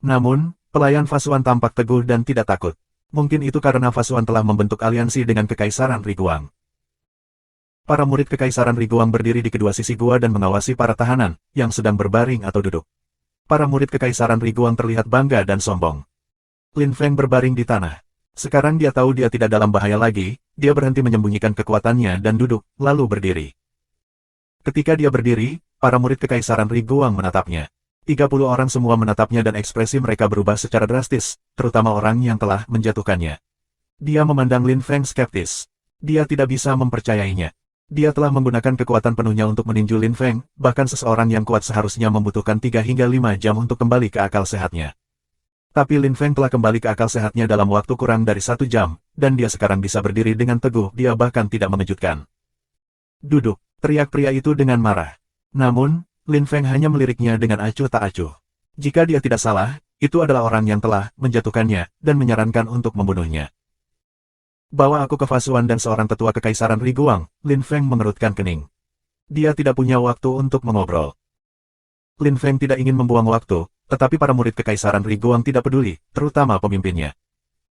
Namun, pelayan Fa Xuan tampak teguh dan tidak takut. Mungkin itu karena Fa Xuan telah membentuk aliansi dengan Kekaisaran Riguang. Para murid Kekaisaran Riguang berdiri di kedua sisi gua dan mengawasi para tahanan, yang sedang berbaring atau duduk. Para murid Kekaisaran Riguang terlihat bangga dan sombong. Lin Feng berbaring di tanah. Sekarang dia tahu dia tidak dalam bahaya lagi, dia berhenti menyembunyikan kekuatannya dan duduk, lalu berdiri. Ketika dia berdiri, para murid Kekaisaran Riguang menatapnya. 30 orang semua menatapnya dan ekspresi mereka berubah secara drastis, terutama orang yang telah menjatuhkannya. Dia memandang Lin Feng skeptis. Dia tidak bisa mempercayainya. Dia telah menggunakan kekuatan penuhnya untuk meninju Lin Feng, bahkan seseorang yang kuat seharusnya membutuhkan 3 hingga 5 jam untuk kembali ke akal sehatnya. Tapi Lin Feng telah kembali ke akal sehatnya dalam waktu kurang dari 1 jam, dan dia sekarang bisa berdiri dengan teguh, dia bahkan tidak mengejutkan. Duduk, teriak pria itu dengan marah. Namun, Lin Feng hanya meliriknya dengan acuh tak acuh. Jika dia tidak salah, itu adalah orang yang telah menjatuhkannya, dan menyarankan untuk membunuhnya. Bawa aku ke Fa Xuan dan seorang tetua Kekaisaran Riguang, Lin Feng mengerutkan kening. Dia tidak punya waktu untuk mengobrol. Lin Feng tidak ingin membuang waktu, tetapi para murid Kekaisaran Riguang tidak peduli, terutama pemimpinnya.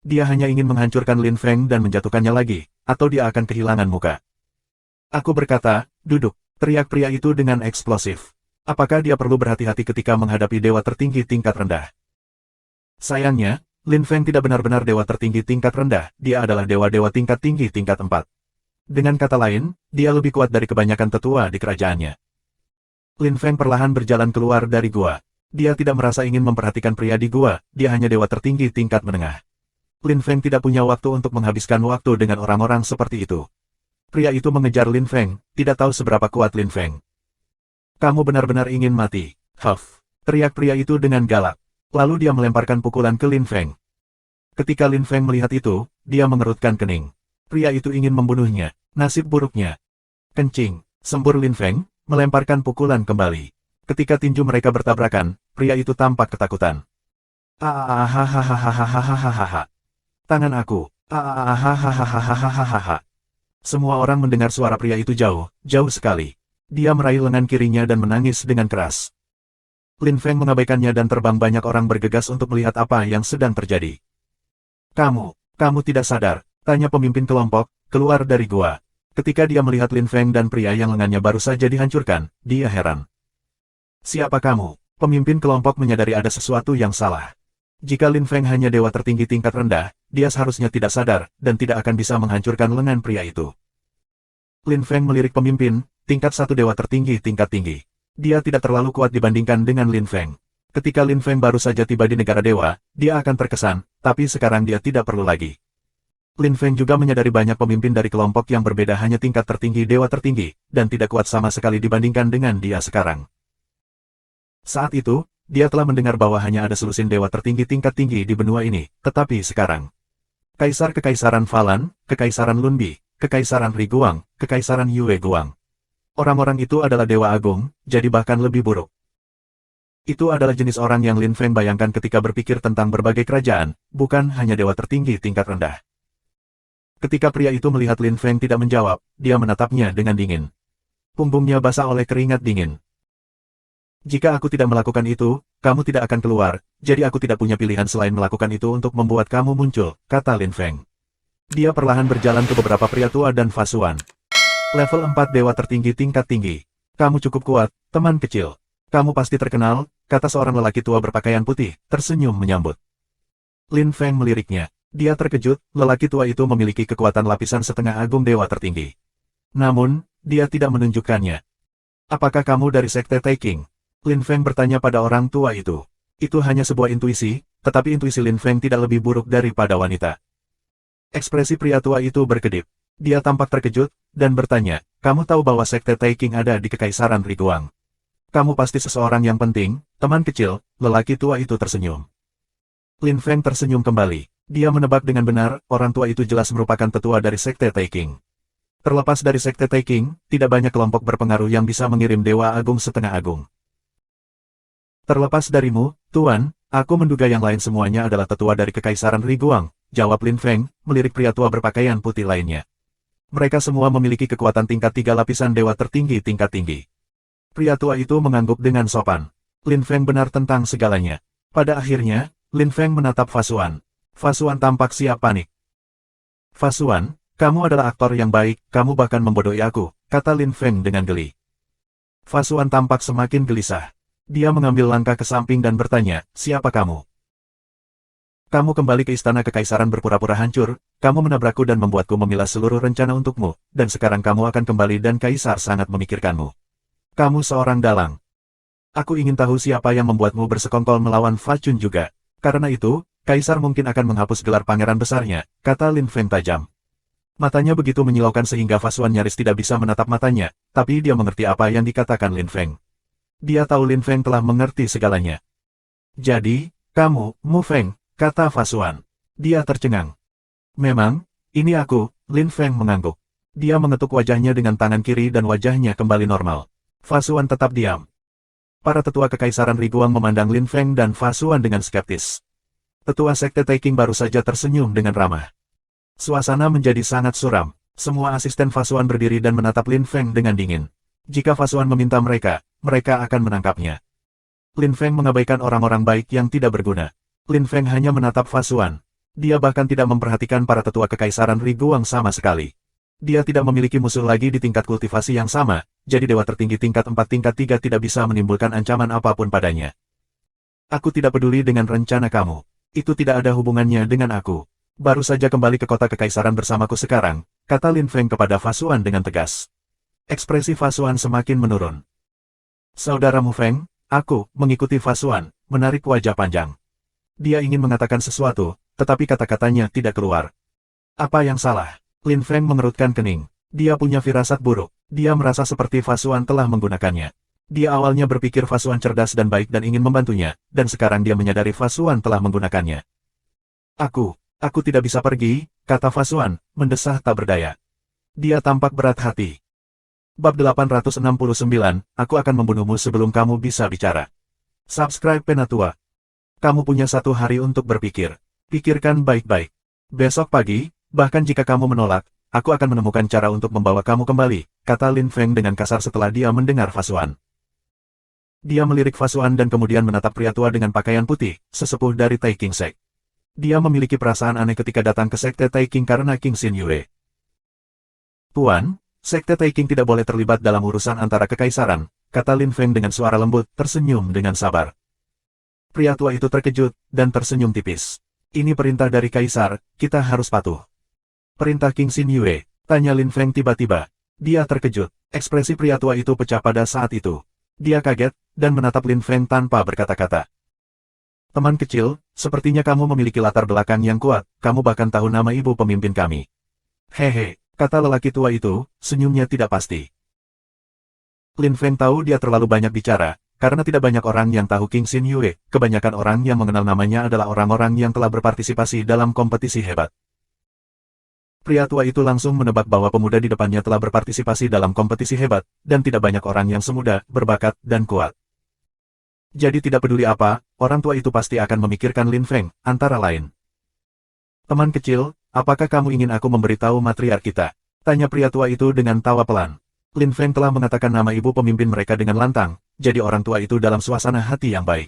Dia hanya ingin menghancurkan Lin Feng dan menjatuhkannya lagi, atau dia akan kehilangan muka. Aku berkata, duduk, teriak pria itu dengan eksplosif. Apakah dia perlu berhati-hati ketika menghadapi dewa tertinggi tingkat rendah? Sayangnya, Lin Feng tidak benar-benar dewa tertinggi tingkat rendah, dia adalah dewa-dewa tingkat tinggi tingkat 4. Dengan kata lain, dia lebih kuat dari kebanyakan tetua di kerajaannya. Lin Feng perlahan berjalan keluar dari gua. Dia tidak merasa ingin memperhatikan pria di gua, dia hanya dewa tertinggi tingkat menengah. Lin Feng tidak punya waktu untuk menghabiskan waktu dengan orang-orang seperti itu. Pria itu mengejar Lin Feng, tidak tahu seberapa kuat Lin Feng. Kamu benar-benar ingin mati, Huff, teriak pria itu dengan galak. Lalu dia melemparkan pukulan ke Lin Feng. Ketika Lin Feng melihat itu, dia mengerutkan kening. Pria itu ingin membunuhnya, nasib buruknya. Kencing, sembur Lin Feng, melemparkan pukulan kembali. Ketika tinju mereka bertabrakan, pria itu tampak ketakutan. Hahaha. Tangan aku. Hahaha. Semua orang mendengar suara pria itu jauh, jauh sekali. Dia meraih lengan kirinya dan menangis dengan keras. Lin Feng mengabaikannya dan terbang banyak orang bergegas untuk melihat apa yang sedang terjadi. Kamu tidak sadar, tanya pemimpin kelompok, keluar dari gua. Ketika dia melihat Lin Feng dan pria yang lengannya baru saja dihancurkan, dia heran. Siapa kamu? Pemimpin kelompok menyadari ada sesuatu yang salah. Jika Lin Feng hanya dewa tertinggi tingkat rendah, dia seharusnya tidak sadar, dan tidak akan bisa menghancurkan lengan pria itu. Lin Feng melirik pemimpin, tingkat 1 dewa tertinggi tingkat tinggi. Dia tidak terlalu kuat dibandingkan dengan Lin Feng. Ketika Lin Feng baru saja tiba di negara dewa, dia akan terkesan, tapi sekarang dia tidak perlu lagi. Lin Feng juga menyadari banyak pemimpin dari kelompok yang berbeda hanya tingkat tertinggi dewa tertinggi, dan tidak kuat sama sekali dibandingkan dengan dia sekarang. Saat itu, dia telah mendengar bahwa hanya ada selusin dewa tertinggi tingkat tinggi di benua ini, tetapi sekarang. Kaisar Kekaisaran Falan, Kekaisaran Lunbi, Kekaisaran Riguang, Kekaisaran Yue Guang. Orang-orang itu adalah dewa agung, jadi bahkan lebih buruk. Itu adalah jenis orang yang Lin Feng bayangkan ketika berpikir tentang berbagai kerajaan, bukan hanya dewa tertinggi tingkat rendah. Ketika pria itu melihat Lin Feng tidak menjawab, dia menatapnya dengan dingin. Punggungnya basah oleh keringat dingin. Jika aku tidak melakukan itu, kamu tidak akan keluar, jadi aku tidak punya pilihan selain melakukan itu untuk membuat kamu muncul, kata Lin Feng. Dia perlahan berjalan ke beberapa pria tua dan Fa Xuan. Level 4 dewa tertinggi tingkat tinggi. Kamu cukup kuat, teman kecil. Kamu pasti terkenal, kata seorang lelaki tua berpakaian putih, tersenyum menyambut. Lin Feng meliriknya. Dia terkejut, lelaki tua itu memiliki kekuatan lapisan setengah agung dewa tertinggi. Namun, dia tidak menunjukkannya. Apakah kamu dari Sekte Taking? Lin Feng bertanya pada orang tua itu. Itu hanya sebuah intuisi, tetapi intuisi Lin Feng tidak lebih buruk daripada wanita. Ekspresi pria tua itu berkedip. Dia tampak terkejut, dan bertanya, kamu tahu bahwa Sekte Taking ada di Kekaisaran Riguang. Kamu pasti seseorang yang penting, teman kecil, lelaki tua itu tersenyum. Lin Feng tersenyum kembali. Dia menebak dengan benar, orang tua itu jelas merupakan tetua dari Sekte Taking. Terlepas dari Sekte Taking, tidak banyak kelompok berpengaruh yang bisa mengirim Dewa Agung setengah agung. Terlepas darimu, Tuan, aku menduga yang lain semuanya adalah tetua dari Kekaisaran Riguang, jawab Lin Feng, melirik pria tua berpakaian putih lainnya. Mereka semua memiliki kekuatan tingkat 3 lapisan dewa tertinggi tingkat tinggi. Pria tua itu mengangguk dengan sopan. Lin Feng benar tentang segalanya. Pada akhirnya, Lin Feng menatap Fasuan. Fasuan tampak siap panik. Fasuan, kamu adalah aktor yang baik, kamu bahkan membodohi aku, kata Lin Feng dengan geli. Fasuan tampak semakin gelisah. Dia mengambil langkah ke samping dan bertanya, siapa kamu? Kamu kembali ke istana kekaisaran berpura-pura hancur, kamu menabrakku dan membuatku memilah seluruh rencana untukmu, dan sekarang kamu akan kembali dan kaisar sangat memikirkanmu. Kamu seorang dalang. Aku ingin tahu siapa yang membuatmu bersekongkol melawan Fa Chun juga. Karena itu, kaisar mungkin akan menghapus gelar pangeran besarnya, kata Lin Feng tajam. Matanya begitu menyilaukan sehingga Fasuan nyaris tidak bisa menatap matanya, tapi dia mengerti apa yang dikatakan Lin Feng. Dia tahu Lin Feng telah mengerti segalanya. Jadi, kamu, Mu Feng, kata Fasuan. Dia tercengang. Memang, ini aku, Lin Feng mengangguk. Dia mengetuk wajahnya dengan tangan kiri dan wajahnya kembali normal. Fasuan tetap diam. Para tetua kekaisaran Riguang memandang Lin Feng dan Fasuan dengan skeptis. Tetua Sekte Taking baru saja tersenyum dengan ramah. Suasana menjadi sangat suram. Semua asisten Fasuan berdiri dan menatap Lin Feng dengan dingin. Jika Fasuan meminta mereka akan menangkapnya. Lin Feng mengabaikan orang-orang baik yang tidak berguna. Lin Feng hanya menatap Fasuan. Dia bahkan tidak memperhatikan para tetua kekaisaran Riguang sama sekali. Dia tidak memiliki musuh lagi di tingkat kultivasi yang sama, jadi dewa tertinggi tingkat 4 tingkat 3 tidak bisa menimbulkan ancaman apapun padanya. Aku tidak peduli dengan rencana kamu. Itu tidak ada hubungannya dengan aku. Baru saja kembali ke kota kekaisaran bersamaku sekarang, kata Lin Feng kepada Fasuan dengan tegas. Ekspresi Fasuan semakin menurun. Saudara Mu Feng, aku, mengikuti Fasuan, menarik wajah panjang. Dia ingin mengatakan sesuatu, tetapi kata-katanya tidak keluar. Apa yang salah? Lin Feng mengerutkan kening. Dia punya firasat buruk. Dia merasa seperti Fasuan telah menggunakannya. Dia awalnya berpikir Fasuan cerdas dan baik dan ingin membantunya, dan sekarang dia menyadari Fasuan telah menggunakannya. Aku tidak bisa pergi, kata Fasuan, mendesah tak berdaya. Dia tampak berat hati. Bab 869, aku akan membunuhmu sebelum kamu bisa bicara. Subscribe Penatua. Kamu punya 1 hari untuk berpikir. Pikirkan baik-baik. Besok pagi, bahkan jika kamu menolak, aku akan menemukan cara untuk membawa kamu kembali, kata Lin Feng dengan kasar setelah dia mendengar Fasuan. Dia melirik Fasuan dan kemudian menatap pria tua dengan pakaian putih, sesepuh dari Taking Sect. Dia memiliki perasaan aneh ketika datang ke Sekte Taking karena King Xin Yue. Tuan, Sekte Taking tidak boleh terlibat dalam urusan antara kekaisaran, kata Lin Feng dengan suara lembut, tersenyum dengan sabar. Pria tua itu terkejut, dan tersenyum tipis. Ini perintah dari kaisar, kita harus patuh. Perintah King Xin Yue, tanya Lin Feng tiba-tiba. Dia terkejut, ekspresi pria tua itu pecah pada saat itu. Dia kaget, dan menatap Lin Feng tanpa berkata-kata. Teman kecil, sepertinya kamu memiliki latar belakang yang kuat, kamu bahkan tahu nama ibu pemimpin kami. Hehe. Kata lelaki tua itu, senyumnya tidak pasti. Lin Feng tahu dia terlalu banyak bicara, karena tidak banyak orang yang tahu King Xin Yue, kebanyakan orang yang mengenal namanya adalah orang-orang yang telah berpartisipasi dalam kompetisi hebat. Pria tua itu langsung menebak bahwa pemuda di depannya telah berpartisipasi dalam kompetisi hebat, dan tidak banyak orang yang semuda, berbakat, dan kuat. Jadi tidak peduli apa, orang tua itu pasti akan memikirkan Lin Feng, antara lain. Teman kecil, apakah kamu ingin aku memberitahu matriark kita? Tanya pria tua itu dengan tawa pelan. Lin Feng telah mengatakan nama ibu pemimpin mereka dengan lantang, jadi orang tua itu dalam suasana hati yang baik.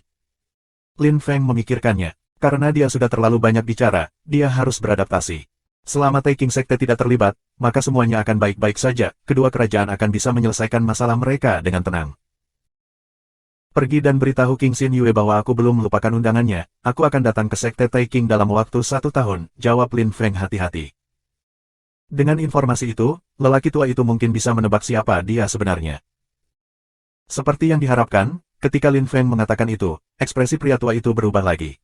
Lin Feng memikirkannya. Karena dia sudah terlalu banyak bicara, dia harus beradaptasi. Selama Taking Sekte tidak terlibat, maka semuanya akan baik-baik saja, kedua kerajaan akan bisa menyelesaikan masalah mereka dengan tenang. Pergi dan beritahu King Xin Yue bahwa aku belum melupakan undangannya, aku akan datang ke Sekte Taking dalam waktu 1 tahun, jawab Lin Feng hati-hati. Dengan informasi itu, lelaki tua itu mungkin bisa menebak siapa dia sebenarnya. Seperti yang diharapkan, ketika Lin Feng mengatakan itu, ekspresi pria tua itu berubah lagi.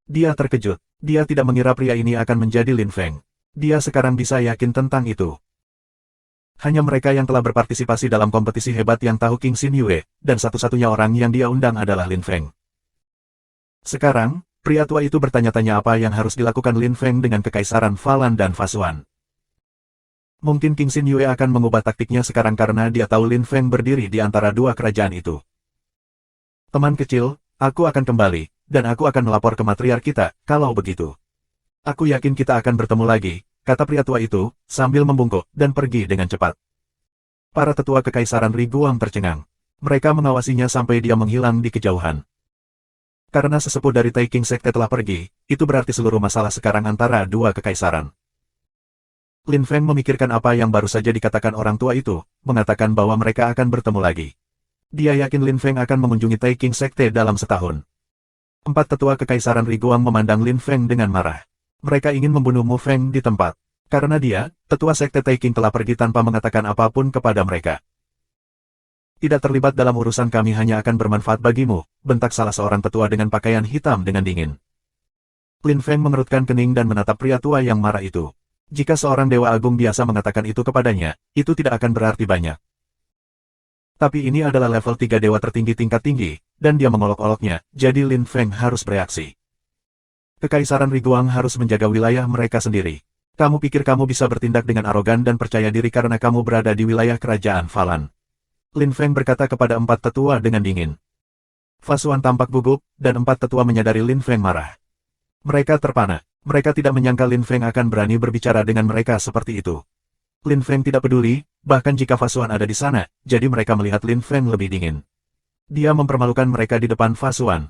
Dia terkejut. Dia tidak mengira pria ini akan menjadi Lin Feng. Dia sekarang bisa yakin tentang itu. Hanya mereka yang telah berpartisipasi dalam kompetisi hebat yang tahu King Xin Yue, dan satu-satunya orang yang dia undang adalah Lin Feng. Sekarang, pria tua itu bertanya-tanya apa yang harus dilakukan Lin Feng dengan kekaisaran Falan dan Fasuan. Mungkin King Xin Yue akan mengubah taktiknya sekarang karena dia tahu Lin Feng berdiri di antara dua kerajaan itu. Teman kecil, aku akan kembali, dan aku akan melapor ke matriark kita, kalau begitu. Aku yakin kita akan bertemu lagi, kata pria tua itu, sambil membungkuk, dan pergi dengan cepat. Para tetua kekaisaran Riguang tercengang. Mereka mengawasinya sampai dia menghilang di kejauhan. Karena sesepuh dari Taking Sekte telah pergi, itu berarti seluruh masalah sekarang antara dua kekaisaran. Lin Feng memikirkan apa yang baru saja dikatakan orang tua itu, mengatakan bahwa mereka akan bertemu lagi. Dia yakin Lin Feng akan mengunjungi Taking Sekte dalam setahun. 4 tetua kekaisaran Riguang memandang Lin Feng dengan marah. Mereka ingin membunuh Mu Feng di tempat. Karena dia, tetua Sekte Taking telah pergi tanpa mengatakan apapun kepada mereka. Tidak terlibat dalam urusan kami hanya akan bermanfaat bagimu, bentak salah seorang tetua dengan pakaian hitam dengan dingin. Lin Feng mengerutkan kening dan menatap pria tua yang marah itu. Jika seorang dewa agung biasa mengatakan itu kepadanya, itu tidak akan berarti banyak. Tapi ini adalah level 3 dewa tertinggi tingkat tinggi, dan dia mengolok-oloknya, jadi Lin Feng harus bereaksi. Kekaisaran Riguang harus menjaga wilayah mereka sendiri. Kamu pikir kamu bisa bertindak dengan arogan dan percaya diri karena kamu berada di wilayah kerajaan Falan. Lin Feng berkata kepada 4 tetua dengan dingin. Fasuan tampak gugup, dan 4 tetua menyadari Lin Feng marah. Mereka terpana. Mereka tidak menyangka Lin Feng akan berani berbicara dengan mereka seperti itu. Lin Feng tidak peduli, bahkan jika Fasuan ada di sana, jadi mereka melihat Lin Feng lebih dingin. Dia mempermalukan mereka di depan Fasuan.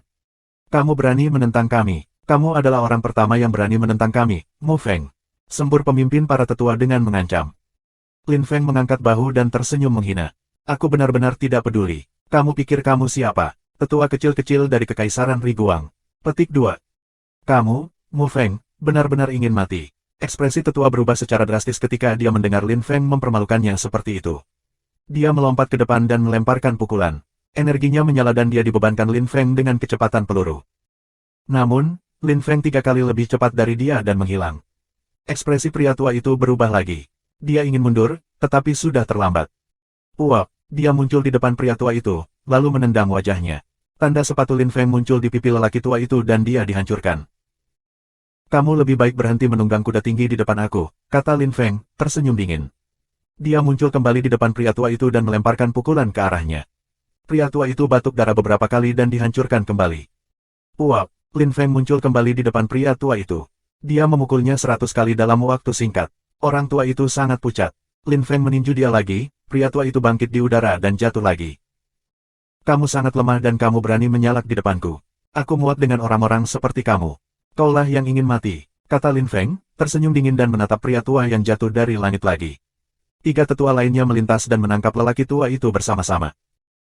Kamu berani menentang kami. Kamu adalah orang pertama yang berani menentang kami, Mu Feng. Sembur pemimpin para tetua dengan mengancam. Lin Feng mengangkat bahu dan tersenyum menghina. Aku benar-benar tidak peduli. Kamu pikir kamu siapa? Tetua kecil-kecil dari Kekaisaran Riguang. Petik 2. Kamu, Mu Feng, benar-benar ingin mati. Ekspresi tetua berubah secara drastis ketika dia mendengar Lin Feng mempermalukannya seperti itu. Dia melompat ke depan dan melemparkan pukulan. Energinya menyala dan dia dibebankan Lin Feng dengan kecepatan peluru. Namun, Lin Feng 3 kali lebih cepat dari dia dan menghilang. Ekspresi pria tua itu berubah lagi. Dia ingin mundur, tetapi sudah terlambat. Uap, dia muncul di depan pria tua itu, lalu menendang wajahnya. Tanda sepatu Lin Feng muncul di pipi lelaki tua itu dan dia dihancurkan. Kamu lebih baik berhenti menunggang kuda tinggi di depan aku, kata Lin Feng, tersenyum dingin. Dia muncul kembali di depan pria tua itu dan melemparkan pukulan ke arahnya. Pria tua itu batuk darah beberapa kali dan dihancurkan kembali. Uap, Lin Feng muncul kembali di depan pria tua itu. Dia memukulnya 100 kali dalam waktu singkat. Orang tua itu sangat pucat. Lin Feng meninju dia lagi, pria tua itu bangkit di udara dan jatuh lagi. Kamu sangat lemah dan kamu berani menyalak di depanku. Aku muak dengan orang-orang seperti kamu. Kaulah yang ingin mati, kata Lin Feng, tersenyum dingin dan menatap pria tua yang jatuh dari langit lagi. 3 tetua lainnya melintas dan menangkap lelaki tua itu bersama-sama.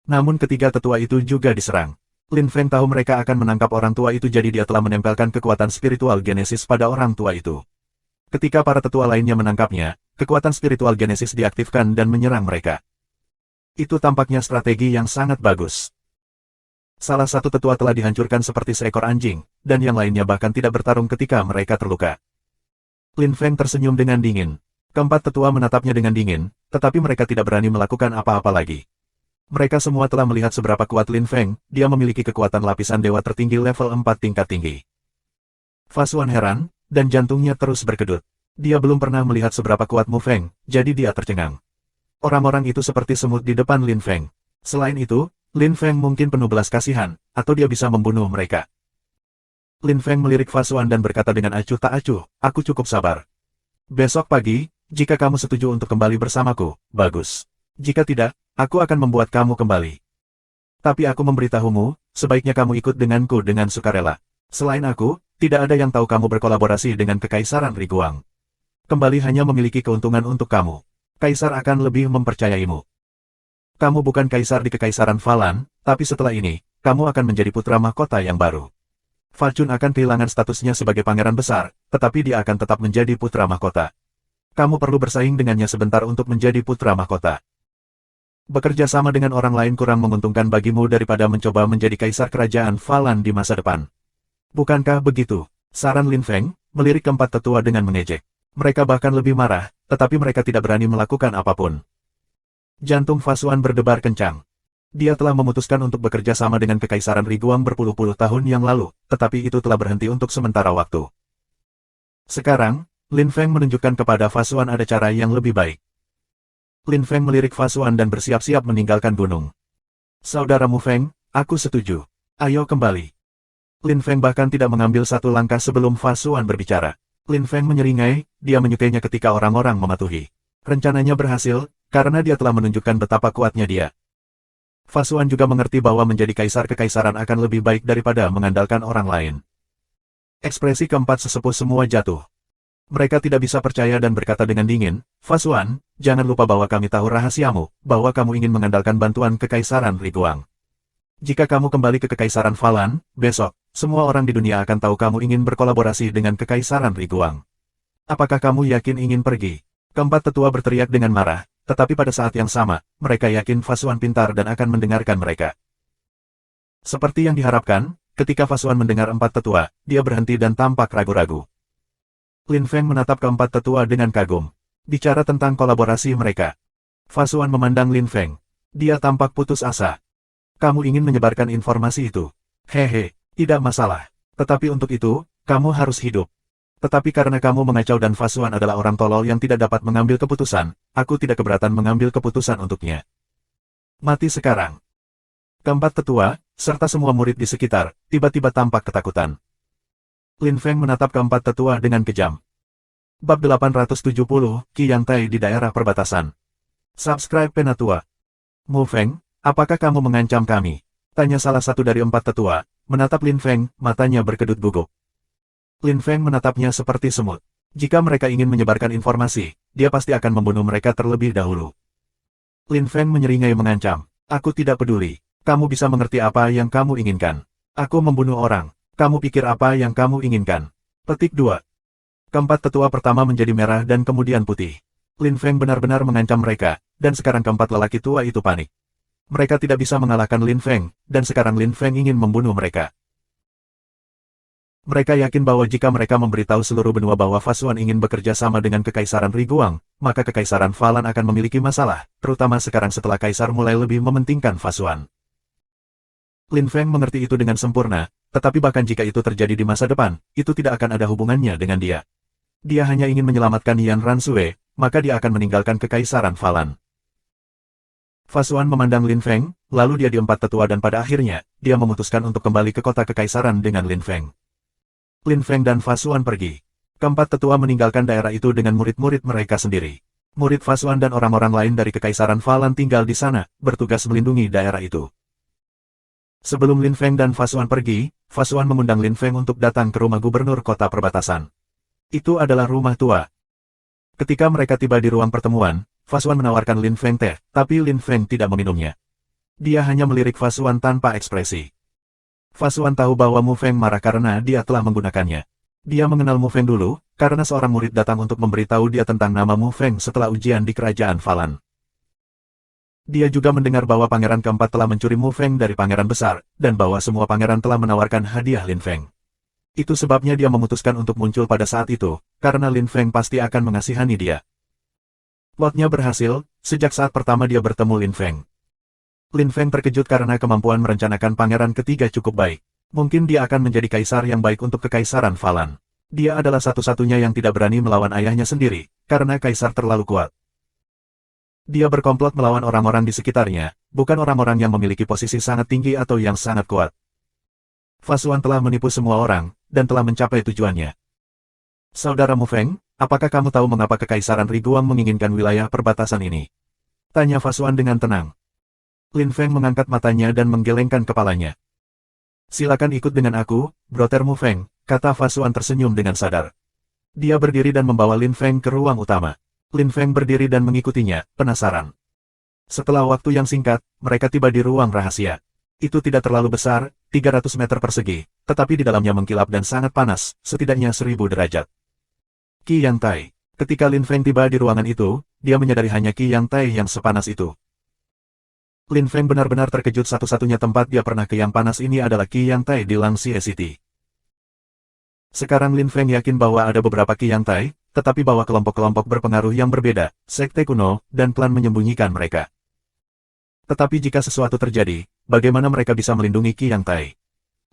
Namun ketiga tetua itu juga diserang. Lin Feng tahu mereka akan menangkap orang tua itu jadi dia telah menempelkan kekuatan spiritual Genesis pada orang tua itu. Ketika para tetua lainnya menangkapnya, kekuatan spiritual Genesis diaktifkan dan menyerang mereka. Itu tampaknya strategi yang sangat bagus. Salah satu tetua telah dihancurkan seperti seekor anjing, dan yang lainnya bahkan tidak bertarung ketika mereka terluka. Lin Feng tersenyum dengan dingin. Keempat tetua menatapnya dengan dingin, tetapi mereka tidak berani melakukan apa-apa lagi. Mereka semua telah melihat seberapa kuat Lin Feng, dia memiliki kekuatan lapisan dewa tertinggi level 4 tingkat tinggi. Fasuan heran, dan jantungnya terus berkedut. Dia belum pernah melihat seberapa kuat Mu Feng, jadi dia tercengang. Orang-orang itu seperti semut di depan Lin Feng. Selain itu, Lin Feng mungkin penuh belas kasihan, atau dia bisa membunuh mereka. Lin Feng melirik Fasuan dan berkata dengan acuh tak acuh, aku cukup sabar. Besok pagi, jika kamu setuju untuk kembali bersamaku, bagus. Jika tidak, aku akan membuat kamu kembali. Tapi aku memberitahumu, sebaiknya kamu ikut denganku dengan sukarela. Selain aku, tidak ada yang tahu kamu berkolaborasi dengan Kekaisaran Riguang. Kembali hanya memiliki keuntungan untuk kamu. Kaisar akan lebih mempercayaimu. Kamu bukan kaisar di Kekaisaran Falan, tapi setelah ini, kamu akan menjadi putra mahkota yang baru. Fa Chun akan kehilangan statusnya sebagai pangeran besar, tetapi dia akan tetap menjadi putra mahkota. Kamu perlu bersaing dengannya sebentar untuk menjadi putra mahkota. Bekerja sama dengan orang lain kurang menguntungkan bagimu daripada mencoba menjadi kaisar kerajaan Falan di masa depan. Bukankah begitu? Saran Lin Feng, melirik keempat tetua dengan mengejek. Mereka bahkan lebih marah, tetapi mereka tidak berani melakukan apapun. Jantung Fasuan berdebar kencang. Dia telah memutuskan untuk bekerja sama dengan Kekaisaran Riguang berpuluh-puluh tahun yang lalu, tetapi itu telah berhenti untuk sementara waktu. Sekarang, Lin Feng menunjukkan kepada Fasuan ada cara yang lebih baik. Lin Feng melirik Fasuan dan bersiap-siap meninggalkan gunung. Saudara Mu Feng, aku setuju. Ayo kembali. Lin Feng bahkan tidak mengambil satu langkah sebelum Fasuan berbicara. Lin Feng menyeringai, dia menyukainya ketika orang-orang mematuhi. Rencananya berhasil, karena dia telah menunjukkan betapa kuatnya dia. Fasuan juga mengerti bahwa menjadi kaisar kekaisaran akan lebih baik daripada mengandalkan orang lain. Ekspresi keempat sesepuh semua jatuh. Mereka tidak bisa percaya dan berkata dengan dingin, Fasuan, jangan lupa bahwa kami tahu rahasiamu, bahwa kamu ingin mengandalkan bantuan Kekaisaran Riguang. Jika kamu kembali ke Kekaisaran Falan, besok, semua orang di dunia akan tahu kamu ingin berkolaborasi dengan Kekaisaran Riguang. Apakah kamu yakin ingin pergi? Keempat tetua berteriak dengan marah. Tetapi pada saat yang sama, mereka yakin Fasuan pintar dan akan mendengarkan mereka. Seperti yang diharapkan, ketika Fasuan mendengar empat tetua, dia berhenti dan tampak ragu-ragu. Lin Feng menatap keempat tetua dengan kagum. Bicara tentang kolaborasi mereka. Fasuan memandang Lin Feng. Dia tampak putus asa. Kamu ingin menyebarkan informasi itu? Hehe, tidak masalah. Tetapi untuk itu, kamu harus hidup. Tetapi karena kamu mengacau dan Fasuan adalah orang tolol yang tidak dapat mengambil keputusan, aku tidak keberatan mengambil keputusan untuknya. Mati sekarang. Keempat tetua, serta semua murid di sekitar, tiba-tiba tampak ketakutan. Lin Feng menatap keempat tetua dengan kejam. Bab 870, Qi Yang Tai di daerah perbatasan. Subscribe Penatua. Mu Feng, apakah kamu mengancam kami? Tanya salah satu dari empat tetua, menatap Lin Feng, matanya berkedut guguk. Lin Feng menatapnya seperti semut. Jika mereka ingin menyebarkan informasi, dia pasti akan membunuh mereka terlebih dahulu. Lin Feng menyeringai mengancam. Aku tidak peduli. Kamu bisa mengerti apa yang kamu inginkan. Aku membunuh orang. Kamu pikir apa yang kamu inginkan? Petik 2. Keempat tetua pertama menjadi merah dan kemudian putih. Lin Feng benar-benar mengancam mereka, dan sekarang keempat lelaki tua itu panik. Mereka tidak bisa mengalahkan Lin Feng, dan sekarang Lin Feng ingin membunuh mereka. Mereka yakin bahwa jika mereka memberitahu seluruh benua bahwa Fasuan ingin bekerja sama dengan Kekaisaran Riguang, maka Kekaisaran Falan akan memiliki masalah, terutama sekarang setelah Kaisar mulai lebih mementingkan Fasuan. Lin Feng mengerti itu dengan sempurna, tetapi bahkan jika itu terjadi di masa depan, itu tidak akan ada hubungannya dengan dia. Dia hanya ingin menyelamatkan Yan Ransue, maka dia akan meninggalkan Kekaisaran Falan. Fasuan memandang Lin Feng, lalu dia di empat tetua dan pada akhirnya, dia memutuskan untuk kembali ke kota Kekaisaran dengan Lin Feng. Lin Feng dan Fasuan pergi. Keempat tetua meninggalkan daerah itu dengan murid-murid mereka sendiri. Murid Fasuan dan orang-orang lain dari Kekaisaran Falan tinggal di sana, bertugas melindungi daerah itu. Sebelum Lin Feng dan Fasuan pergi, Fasuan mengundang Lin Feng untuk datang ke rumah gubernur kota perbatasan. Itu adalah rumah tua. Ketika mereka tiba di ruang pertemuan, Fasuan menawarkan Lin Feng teh, tapi Lin Feng tidak meminumnya. Dia hanya melirik Fasuan tanpa ekspresi. Fasuan tahu bahwa Mu Feng marah karena dia telah menggunakannya. Dia mengenal Mu Feng dulu, karena seorang murid datang untuk memberitahu dia tentang nama Mu Feng setelah ujian di kerajaan Falan. Dia juga mendengar bahwa pangeran keempat telah mencuri Mu Feng dari pangeran besar, dan bahwa semua pangeran telah menawarkan hadiah Lin Feng. Itu sebabnya dia memutuskan untuk muncul pada saat itu, karena Lin Feng pasti akan mengasihani dia. Plotnya berhasil, sejak saat pertama dia bertemu Lin Feng. Lin Feng terkejut karena kemampuan merencanakan pangeran ketiga cukup baik. Mungkin dia akan menjadi kaisar yang baik untuk Kekaisaran Falan. Dia adalah satu-satunya yang tidak berani melawan ayahnya sendiri, karena kaisar terlalu kuat. Dia berkomplot melawan orang-orang di sekitarnya, bukan orang-orang yang memiliki posisi sangat tinggi atau yang sangat kuat. Fasuan telah menipu semua orang, dan telah mencapai tujuannya. Saudara Mu Feng, apakah kamu tahu mengapa Kekaisaran Riguang menginginkan wilayah perbatasan ini? Tanya Fasuan dengan tenang. Lin Feng mengangkat matanya dan menggelengkan kepalanya. Silakan ikut dengan aku, Broter Mu Feng, kata Fasuan tersenyum dengan sadar. Dia berdiri dan membawa Lin Feng ke ruang utama. Lin Feng berdiri dan mengikutinya, penasaran. Setelah waktu yang singkat, mereka tiba di ruang rahasia. Itu tidak terlalu besar, 300 meter persegi, tetapi di dalamnya mengkilap dan sangat panas, setidaknya 1000 derajat. Qi Yang Tai. Ketika Lin Feng tiba di ruangan itu, dia menyadari hanya Qi Yang Tai yang sepanas itu. Lin Feng benar-benar terkejut, satu-satunya tempat dia pernah ke yang panas ini adalah Qi Yang Tai di Langxie City. Sekarang Lin Feng yakin bahwa ada beberapa Qi Yang Tai, tetapi bahwa kelompok-kelompok berpengaruh yang berbeda, sekte kuno, dan klan menyembunyikan mereka. Tetapi jika sesuatu terjadi, bagaimana mereka bisa melindungi Qi Yang Tai?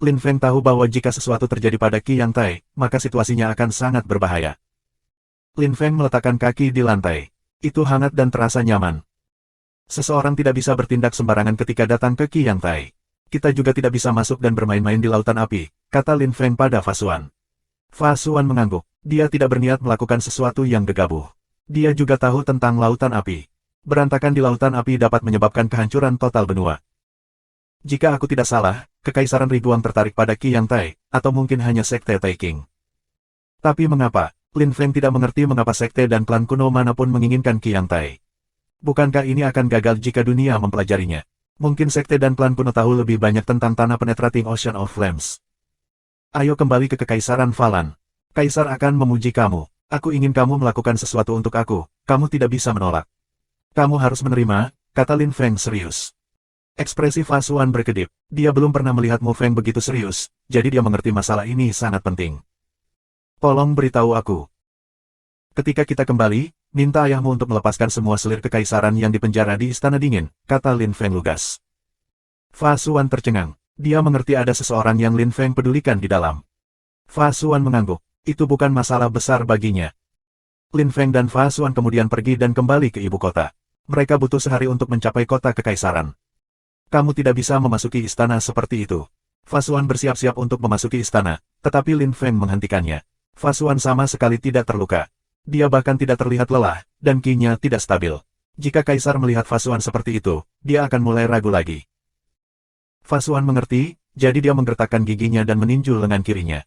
Lin Feng tahu bahwa jika sesuatu terjadi pada Qi Yang Tai, maka situasinya akan sangat berbahaya. Lin Feng meletakkan kaki di lantai. Itu hangat dan terasa nyaman. Seseorang tidak bisa bertindak sembarangan ketika datang ke Qi Yang Tai. Kita juga tidak bisa masuk dan bermain-main di lautan api, kata Lin Feng pada Fa Suan. Fa Suan mengangguk. Dia tidak berniat melakukan sesuatu yang gegabah. Dia juga tahu tentang lautan api. Berantakan di lautan api dapat menyebabkan kehancuran total benua. Jika aku tidak salah, Kekaisaran Riguang tertarik pada Qi Yang Tai, atau mungkin hanya sekte Taikang. Tapi mengapa? Lin Feng tidak mengerti mengapa sekte dan klan kuno manapun menginginkan Qi Yang Tai. Bukankah ini akan gagal jika dunia mempelajarinya? Mungkin sekte dan klan kuno tahu lebih banyak tentang tanah penetrating Ocean of Flames. Ayo kembali ke Kekaisaran Falan. Kaisar akan memuji kamu. Aku ingin kamu melakukan sesuatu untuk aku. Kamu tidak bisa menolak. Kamu harus menerima, kata Lin Feng serius. Ekspresi Fa Suan berkedip. Dia belum pernah melihat Mu Feng begitu serius, jadi dia mengerti masalah ini sangat penting. Tolong beritahu aku. Ketika kita kembali, minta ayahmu untuk melepaskan semua selir kekaisaran yang dipenjara di Istana Dingin, kata Lin Feng lugas. Fa Suan tercengang. Dia mengerti ada seseorang yang Lin Feng pedulikan di dalam. Fa Suan mengangguk. Itu bukan masalah besar baginya. Lin Feng dan Fa Suan kemudian pergi dan kembali ke ibu kota. Mereka butuh sehari untuk mencapai kota kekaisaran. Kamu tidak bisa memasuki istana seperti itu. Fa Suan bersiap-siap untuk memasuki istana, tetapi Lin Feng menghentikannya. Fa Suan sama sekali tidak terluka. Dia bahkan tidak terlihat lelah, dan Qi-nya tidak stabil. Jika Kaisar melihat Fa Suan seperti itu, dia akan mulai ragu lagi. Fa Suan mengerti, jadi dia menggertakkan giginya dan meninju lengan kirinya.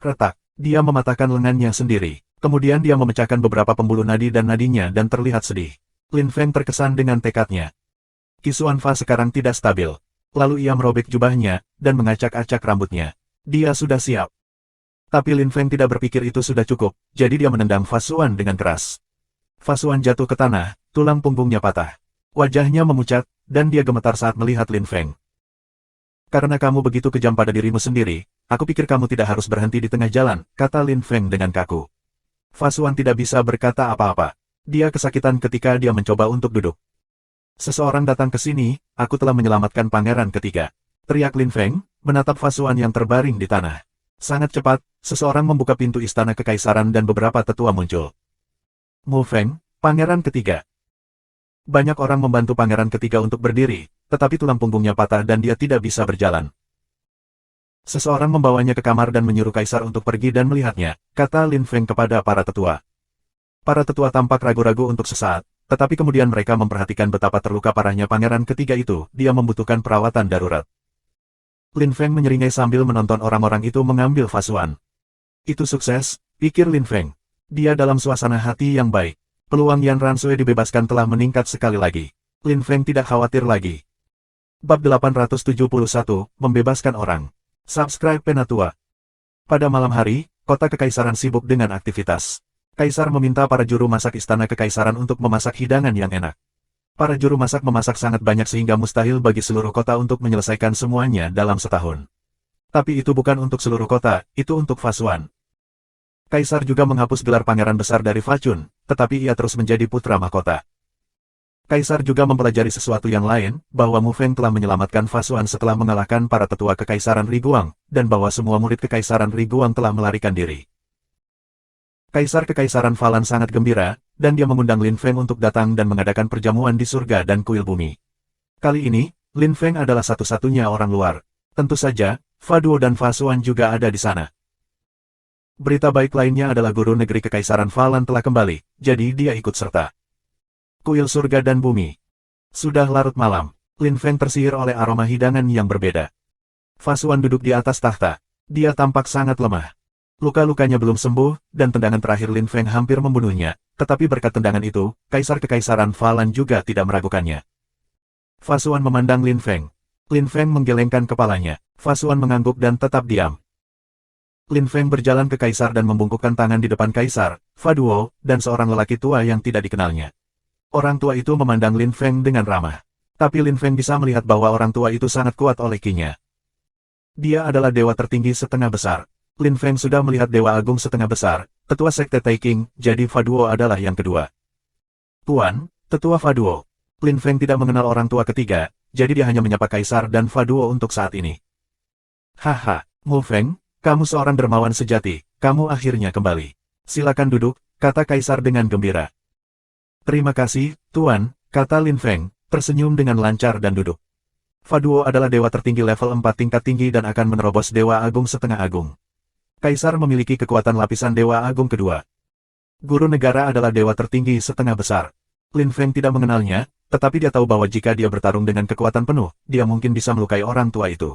Retak, dia mematahkan lengannya sendiri. Kemudian dia memecahkan beberapa pembuluh nadi dan nadinya dan terlihat sedih. Lin Feng terkesan dengan tekadnya. Qi Xuan Fa sekarang tidak stabil. Lalu ia merobek jubahnya, dan mengacak-acak rambutnya. Dia sudah siap. Tapi Lin Feng tidak berpikir itu sudah cukup, jadi dia menendang Fa Suan dengan keras. Fa Suan jatuh ke tanah, tulang punggungnya patah. Wajahnya memucat, dan dia gemetar saat melihat Lin Feng. Karena kamu begitu kejam pada dirimu sendiri, aku pikir kamu tidak harus berhenti di tengah jalan, kata Lin Feng dengan kaku. Fa Suan tidak bisa berkata apa-apa. Dia kesakitan ketika dia mencoba untuk duduk. Seseorang datang ke sini, aku telah menyelamatkan pangeran ketiga. Teriak Lin Feng, menatap Fa Suan yang terbaring di tanah. Sangat cepat, seseorang membuka pintu istana kekaisaran dan beberapa tetua muncul. Mu Feng, pangeran ketiga. Banyak orang membantu pangeran ketiga untuk berdiri, tetapi tulang punggungnya patah dan dia tidak bisa berjalan. Seseorang membawanya ke kamar dan menyuruh kaisar untuk pergi dan melihatnya, kata Lin Feng kepada para tetua. Para tetua tampak ragu-ragu untuk sesaat, tetapi kemudian mereka memperhatikan betapa terluka parahnya pangeran ketiga itu, dia membutuhkan perawatan darurat. Lin Feng menyeringai sambil menonton orang-orang itu mengambil Fa Suan. Itu sukses, pikir Lin Feng. Dia dalam suasana hati yang baik. Peluang Yan Ransue dibebaskan telah meningkat sekali lagi. Lin Feng tidak khawatir lagi. Bab 871, membebaskan orang. Subscribe Penatua. Pada malam hari, kota kekaisaran sibuk dengan aktivitas. Kaisar meminta para juru masak istana kekaisaran untuk memasak hidangan yang enak. Para juru masak memasak sangat banyak sehingga mustahil bagi seluruh kota untuk menyelesaikan semuanya dalam setahun. Tapi itu bukan untuk seluruh kota, itu untuk Fa Suan. Kaisar juga menghapus gelar pangeran besar dari Fa Chun, tetapi ia terus menjadi putra mahkota. Kaisar juga mempelajari sesuatu yang lain, bahwa Mu Feng telah menyelamatkan Fa Suan setelah mengalahkan para tetua kekaisaran Riguang, dan bahwa semua murid kekaisaran Riguang telah melarikan diri. Kaisar Kekaisaran Falan sangat gembira, dan dia mengundang Lin Feng untuk datang dan mengadakan perjamuan di surga dan kuil bumi. Kali ini, Lin Feng adalah satu-satunya orang luar. Tentu saja, Fa Duo dan Fa Suan juga ada di sana. Berita baik lainnya adalah guru negeri Kekaisaran Falan telah kembali, jadi dia ikut serta. Kuil surga dan bumi. Sudah larut malam, Lin Feng tersihir oleh aroma hidangan yang berbeda. Fa Suan duduk di atas tahta. Dia tampak sangat lemah. Luka-lukanya belum sembuh, dan tendangan terakhir Lin Feng hampir membunuhnya, tetapi berkat tendangan itu, Kaisar Kekaisaran Falan juga tidak meragukannya. Fa Suan memandang Lin Feng. Lin Feng menggelengkan kepalanya. Fa Suan mengangguk dan tetap diam. Lin Feng berjalan ke Kaisar dan membungkukkan tangan di depan Kaisar, Fa Duo, dan seorang lelaki tua yang tidak dikenalnya. Orang tua itu memandang Lin Feng dengan ramah. Tapi Lin Feng bisa melihat bahwa orang tua itu sangat kuat oleh Qi-nya. Dia adalah dewa tertinggi setengah besar. Lin Feng sudah melihat dewa agung setengah besar, tetua sekte Taiking, jadi Fa Duo adalah yang kedua. Tuan, tetua Fa Duo. Lin Feng tidak mengenal orang tua ketiga, jadi dia hanya menyapa Kaisar dan Fa Duo untuk saat ini. Haha, Mu Feng, kamu seorang dermawan sejati, kamu akhirnya kembali. Silakan duduk, kata Kaisar dengan gembira. Terima kasih, Tuan, kata Lin Feng, tersenyum dengan lancar dan duduk. Fa Duo adalah dewa tertinggi level 4 tingkat tinggi dan akan menerobos dewa agung setengah agung. Kaisar memiliki kekuatan lapisan dewa agung kedua. Guru negara adalah dewa tertinggi setengah besar. Lin Feng tidak mengenalnya, tetapi dia tahu bahwa jika dia bertarung dengan kekuatan penuh, dia mungkin bisa melukai orang tua itu.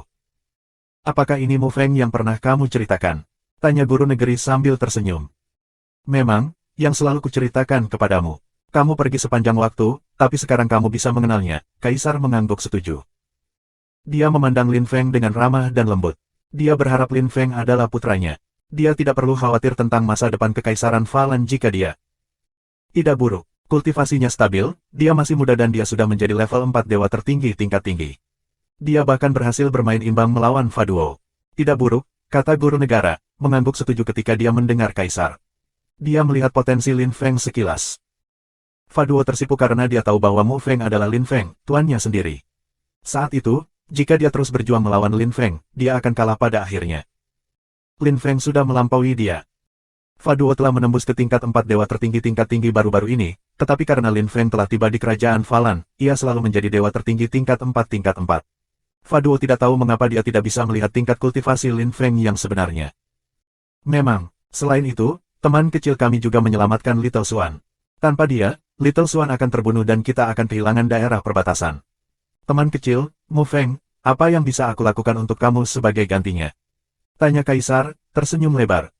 Apakah ini Mu Feng yang pernah kamu ceritakan? Tanya guru negeri sambil tersenyum. Memang, yang selalu kuceritakan kepadamu. Kamu pergi sepanjang waktu, tapi sekarang kamu bisa mengenalnya. Kaisar mengangguk setuju. Dia memandang Lin Feng dengan ramah dan lembut. Dia berharap Lin Feng adalah putranya. Dia tidak perlu khawatir tentang masa depan kekaisaran Falan jika dia tidak buruk. Kultivasinya stabil, dia masih muda dan dia sudah menjadi level 4 dewa tertinggi tingkat tinggi. Dia bahkan berhasil bermain imbang melawan Fa Duo. Tidak buruk, kata guru negara, mengangguk setuju ketika dia mendengar Kaisar. Dia melihat potensi Lin Feng sekilas. Fa Duo tersipu karena dia tahu bahwa Mu Feng adalah Lin Feng, tuannya sendiri. Saat itu, jika dia terus berjuang melawan Lin Feng, dia akan kalah pada akhirnya. Lin Feng sudah melampaui dia. Fa Duo telah menembus ke tingkat 4 dewa tertinggi tingkat tinggi baru-baru ini, tetapi karena Lin Feng telah tiba di kerajaan Falan, ia selalu menjadi dewa tertinggi tingkat 4 tingkat 4. Fa Duo tidak tahu mengapa dia tidak bisa melihat tingkat kultivasi Lin Feng yang sebenarnya. Memang, selain itu, teman kecil kami juga menyelamatkan Little Swan. Tanpa dia, Little Swan akan terbunuh dan kita akan kehilangan daerah perbatasan. Teman kecil, Mu Feng, apa yang bisa aku lakukan untuk kamu sebagai gantinya? Tanya Kaisar, tersenyum lebar.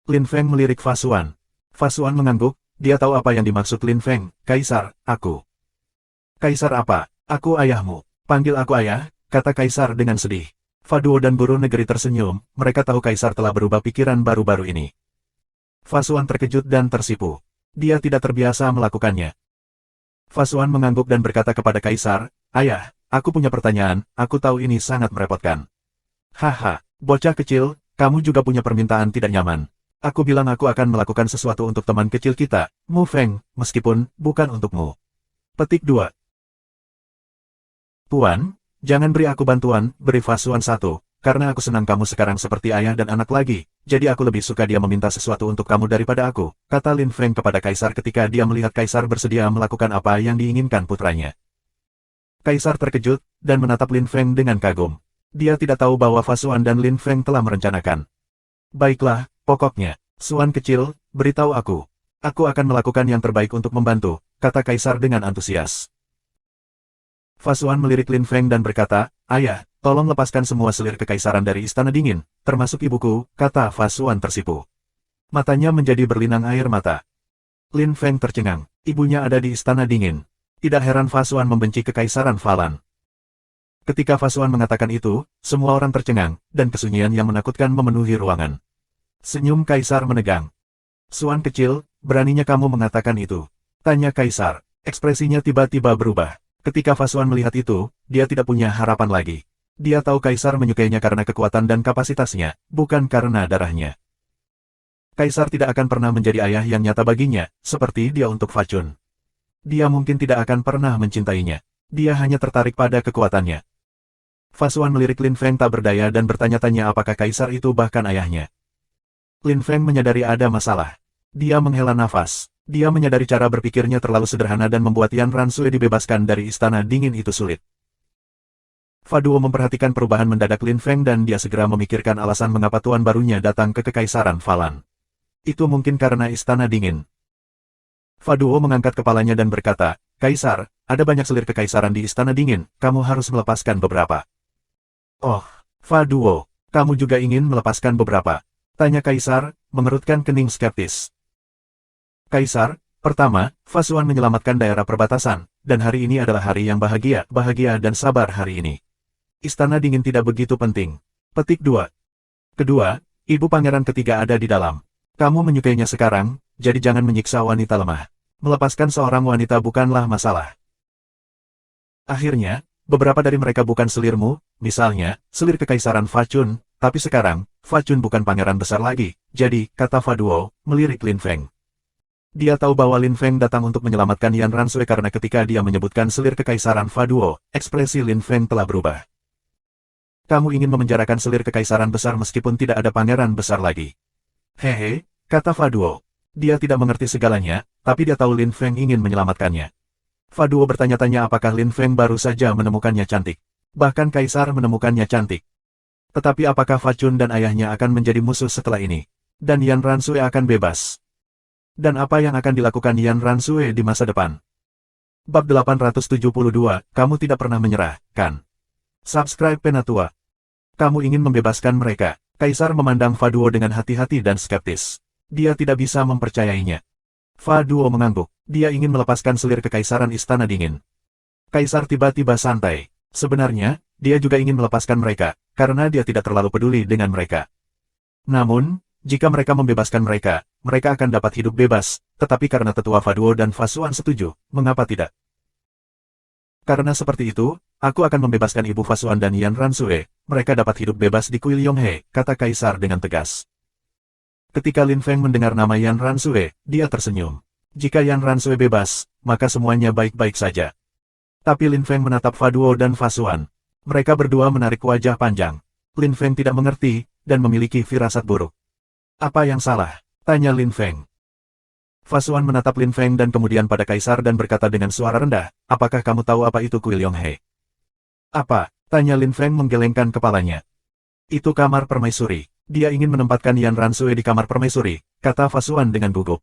Lin Feng melirik Fa Xuan. Fa Xuan mengangguk, dia tahu apa yang dimaksud Lin Feng. Kaisar, aku. Kaisar apa? Aku ayahmu. Panggil aku ayah, kata Kaisar dengan sedih. Fa Duo dan guru negeri tersenyum, mereka tahu Kaisar telah berubah pikiran baru-baru ini. Fa Xuan terkejut dan tersipu. Dia tidak terbiasa melakukannya. Fa Xuan mengangguk dan berkata kepada Kaisar, Ayah, aku punya pertanyaan, aku tahu ini sangat merepotkan. Haha, bocah kecil, kamu juga punya permintaan tidak nyaman. Aku bilang aku akan melakukan sesuatu untuk teman kecil kita, Mu Feng, meskipun bukan untukmu. Petik 2. Tuan, jangan beri aku bantuan, beri Fa Xuan satu, karena aku senang kamu sekarang seperti ayah dan anak lagi, jadi aku lebih suka dia meminta sesuatu untuk kamu daripada aku, kata Lin Feng kepada Kaisar ketika dia melihat Kaisar bersedia melakukan apa yang diinginkan putranya. Kaisar terkejut, dan menatap Lin Feng dengan kagum. Dia tidak tahu bahwa Fa Xuan dan Lin Feng telah merencanakan. Baiklah, pokoknya, Xuan kecil, beritahu aku. Aku akan melakukan yang terbaik untuk membantu, kata Kaisar dengan antusias. Fa Xuan melirik Lin Feng dan berkata, Ayah, tolong lepaskan semua selir kekaisaran dari Istana Dingin, termasuk ibuku, kata Fa Xuan tersipu. Matanya menjadi berlinang air mata. Lin Feng tercengang, ibunya ada di Istana Dingin. Tidak heran Fa Xuan membenci kekaisaran Falan. Ketika Fa Xuan mengatakan itu, semua orang tercengang, dan kesunyian yang menakutkan memenuhi ruangan. Senyum Kaisar menegang. Xuan kecil, beraninya kamu mengatakan itu? Tanya Kaisar. Ekspresinya tiba-tiba berubah. Ketika Fa Xuan melihat itu, dia tidak punya harapan lagi. Dia tahu Kaisar menyukainya karena kekuatan dan kapasitasnya, bukan karena darahnya. Kaisar tidak akan pernah menjadi ayah yang nyata baginya, seperti dia untuk Fa Chun. Dia mungkin tidak akan pernah mencintainya. Dia hanya tertarik pada kekuatannya. Fa Xuan melirik Lin Feng tak berdaya dan bertanya-tanya apakah Kaisar itu bahkan ayahnya. Lin Feng menyadari ada masalah. Dia menghela nafas. Dia menyadari cara berpikirnya terlalu sederhana dan membuat Yan Ransue dibebaskan dari Istana Dingin itu sulit. Fa Duo memperhatikan perubahan mendadak Lin Feng dan dia segera memikirkan alasan mengapa tuan barunya datang ke Kekaisaran Falan. Itu mungkin karena Istana Dingin. Fa Duo mengangkat kepalanya dan berkata, Kaisar, ada banyak selir kekaisaran di Istana Dingin, kamu harus melepaskan beberapa. Oh, Fa Duo, kamu juga ingin melepaskan beberapa? Tanya Kaisar, mengerutkan kening skeptis. Kaisar, pertama, Fa Xuan menyelamatkan daerah perbatasan, dan hari ini adalah hari yang bahagia dan sabar hari ini. Istana Dingin tidak begitu penting. Petik 2. Kedua, Ibu pangeran ketiga ada di dalam. Kamu menyukainya sekarang, jadi jangan menyiksa wanita lemah. Melepaskan seorang wanita bukanlah masalah. Akhirnya, beberapa dari mereka bukan selirmu, misalnya, selir kekaisaran Facun, tapi sekarang, Facun bukan pangeran besar lagi, jadi, kata Faduo, melirik Lin Feng. Dia tahu bahwa Lin Feng datang untuk menyelamatkan Yan Ransue karena ketika dia menyebutkan selir kekaisaran Faduo, ekspresi Lin Feng telah berubah. Kamu ingin memenjarakan selir kekaisaran besar meskipun tidak ada pangeran besar lagi. Hehe, kata Faduo. Dia tidak mengerti segalanya, tapi dia tahu Lin Feng ingin menyelamatkannya. Faduo bertanya-tanya apakah Lin Feng baru saja menemukannya cantik. Bahkan Kaisar menemukannya cantik. Tetapi apakah Facun dan ayahnya akan menjadi musuh setelah ini? Dan Yan Ransue akan bebas. Dan apa yang akan dilakukan Yan Ransue di masa depan? Bab 872, kamu tidak pernah menyerah, kan? Subscribe Penatua. Kamu ingin membebaskan mereka. Kaisar memandang Faduo dengan hati-hati dan skeptis. Dia tidak bisa mempercayainya. Faduo mengangguk. Dia ingin melepaskan selir kekaisaran Istana Dingin. Kaisar tiba-tiba santai. Sebenarnya, dia juga ingin melepaskan mereka, karena dia tidak terlalu peduli dengan mereka. Namun, jika mereka membebaskan mereka, mereka akan dapat hidup bebas, tetapi karena tetua Faduo dan Fasuan setuju, mengapa tidak? Karena seperti itu, aku akan membebaskan Ibu Fasuan dan Yan Ransue, mereka dapat hidup bebas di Kuil Yonghe, kata Kaisar dengan tegas. Ketika Lin Feng mendengar nama Yan Ransue, dia tersenyum. Jika Yan Ransue bebas, maka semuanya baik-baik saja. Tapi Lin Feng menatap Faduo dan Fasuan. Mereka berdua menarik wajah panjang. Lin Feng tidak mengerti, dan memiliki firasat buruk. Apa yang salah? Tanya Lin Feng. Fasuan menatap Lin Feng dan kemudian pada Kaisar dan berkata dengan suara rendah, apakah kamu tahu apa itu Kuil Yonghe? Apa? Tanya Lin Feng menggelengkan kepalanya. Itu kamar permaisuri. Dia ingin menempatkan Yan Ransue di kamar permaisuri, kata Fasuan dengan gugup.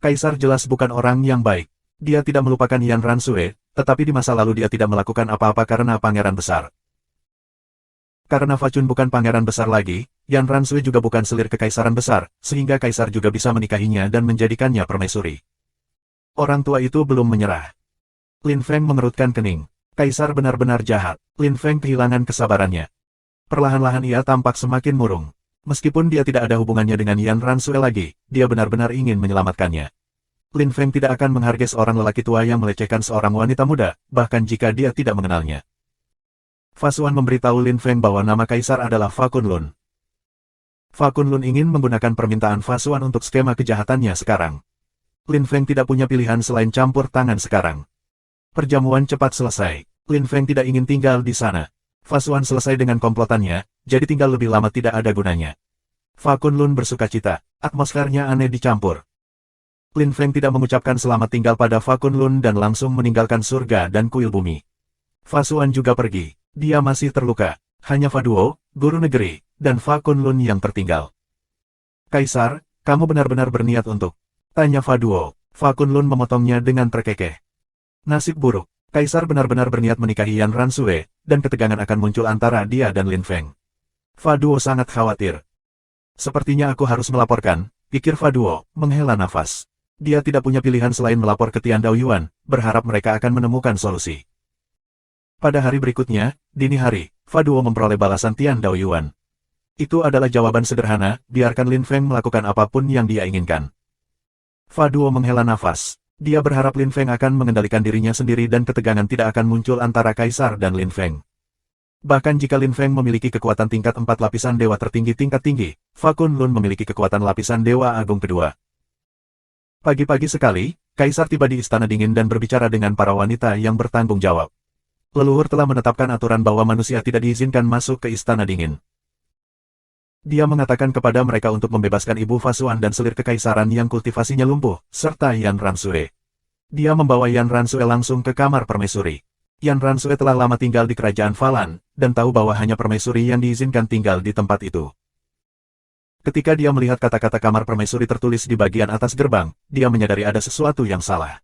Kaisar jelas bukan orang yang baik. Dia tidak melupakan Yan Ransue, tetapi di masa lalu dia tidak melakukan apa-apa karena pangeran besar. Karena Facun bukan pangeran besar lagi, Yan Ransue juga bukan selir kekaisaran besar, sehingga Kaisar juga bisa menikahinya dan menjadikannya permaisuri. Orang tua itu belum menyerah. Lin Feng mengerutkan kening. Kaisar benar-benar jahat. Lin Feng kehilangan kesabarannya. Perlahan-lahan ia tampak semakin murung. Meskipun dia tidak ada hubungannya dengan Yan Ransue lagi, dia benar-benar ingin menyelamatkannya. Lin Feng tidak akan menghargai seorang lelaki tua yang melecehkan seorang wanita muda, bahkan jika dia tidak mengenalnya. Fasuan memberitahu Lin Feng bahwa nama Kaisar adalah Fa Kunlun. Fa Kunlun ingin menggunakan permintaan Fasuan untuk skema kejahatannya sekarang. Lin Feng tidak punya pilihan selain campur tangan sekarang. Perjamuan cepat selesai. Lin Feng tidak ingin tinggal di sana. Fasuan selesai dengan komplotannya, jadi tinggal lebih lama tidak ada gunanya. Fa Kunlun bersukacita, atmosfernya aneh dicampur. Lin Feng tidak mengucapkan selamat tinggal pada Fa Kunlun dan langsung meninggalkan surga dan kuil bumi. Fasuan juga pergi. Dia masih terluka. Hanya Faduo, guru negeri, dan Fa Kunlun yang tertinggal. Kaisar, kamu benar-benar berniat untuk? Tanya Faduo. Fa Kunlun memotongnya dengan terkekeh. Nasib buruk. Kaisar benar-benar berniat menikahi Yan Ransue, dan ketegangan akan muncul antara dia dan Lin Feng. Faduo sangat khawatir. Sepertinya aku harus melaporkan, pikir Faduo, menghela nafas. Dia tidak punya pilihan selain melapor ke Tian Daoyuan, berharap mereka akan menemukan solusi. Pada hari berikutnya, dini hari, Faduo memperoleh balasan Tian Daoyuan. Itu adalah jawaban sederhana, biarkan Lin Feng melakukan apapun yang dia inginkan. Faduo menghela nafas. Dia berharap Lin Feng akan mengendalikan dirinya sendiri dan ketegangan tidak akan muncul antara Kaisar dan Lin Feng. Bahkan jika Lin Feng memiliki kekuatan tingkat 4 lapisan dewa tertinggi tingkat tinggi, Fa Kunlun memiliki kekuatan lapisan dewa agung kedua. Pagi-pagi sekali, Kaisar tiba di Istana Dingin dan berbicara dengan para wanita yang bertanggung jawab. Leluhur telah menetapkan aturan bahwa manusia tidak diizinkan masuk ke Istana Dingin. Dia mengatakan kepada mereka untuk membebaskan Ibu Fasuan dan selir kekaisaran yang kultivasinya lumpuh, serta Yan Ransue. Dia membawa Yan Ransue langsung ke kamar permaisuri. Yan Ransue telah lama tinggal di kerajaan Falan, dan tahu bahwa hanya permaisuri yang diizinkan tinggal di tempat itu. Ketika dia melihat kata-kata kamar permaisuri tertulis di bagian atas gerbang, dia menyadari ada sesuatu yang salah.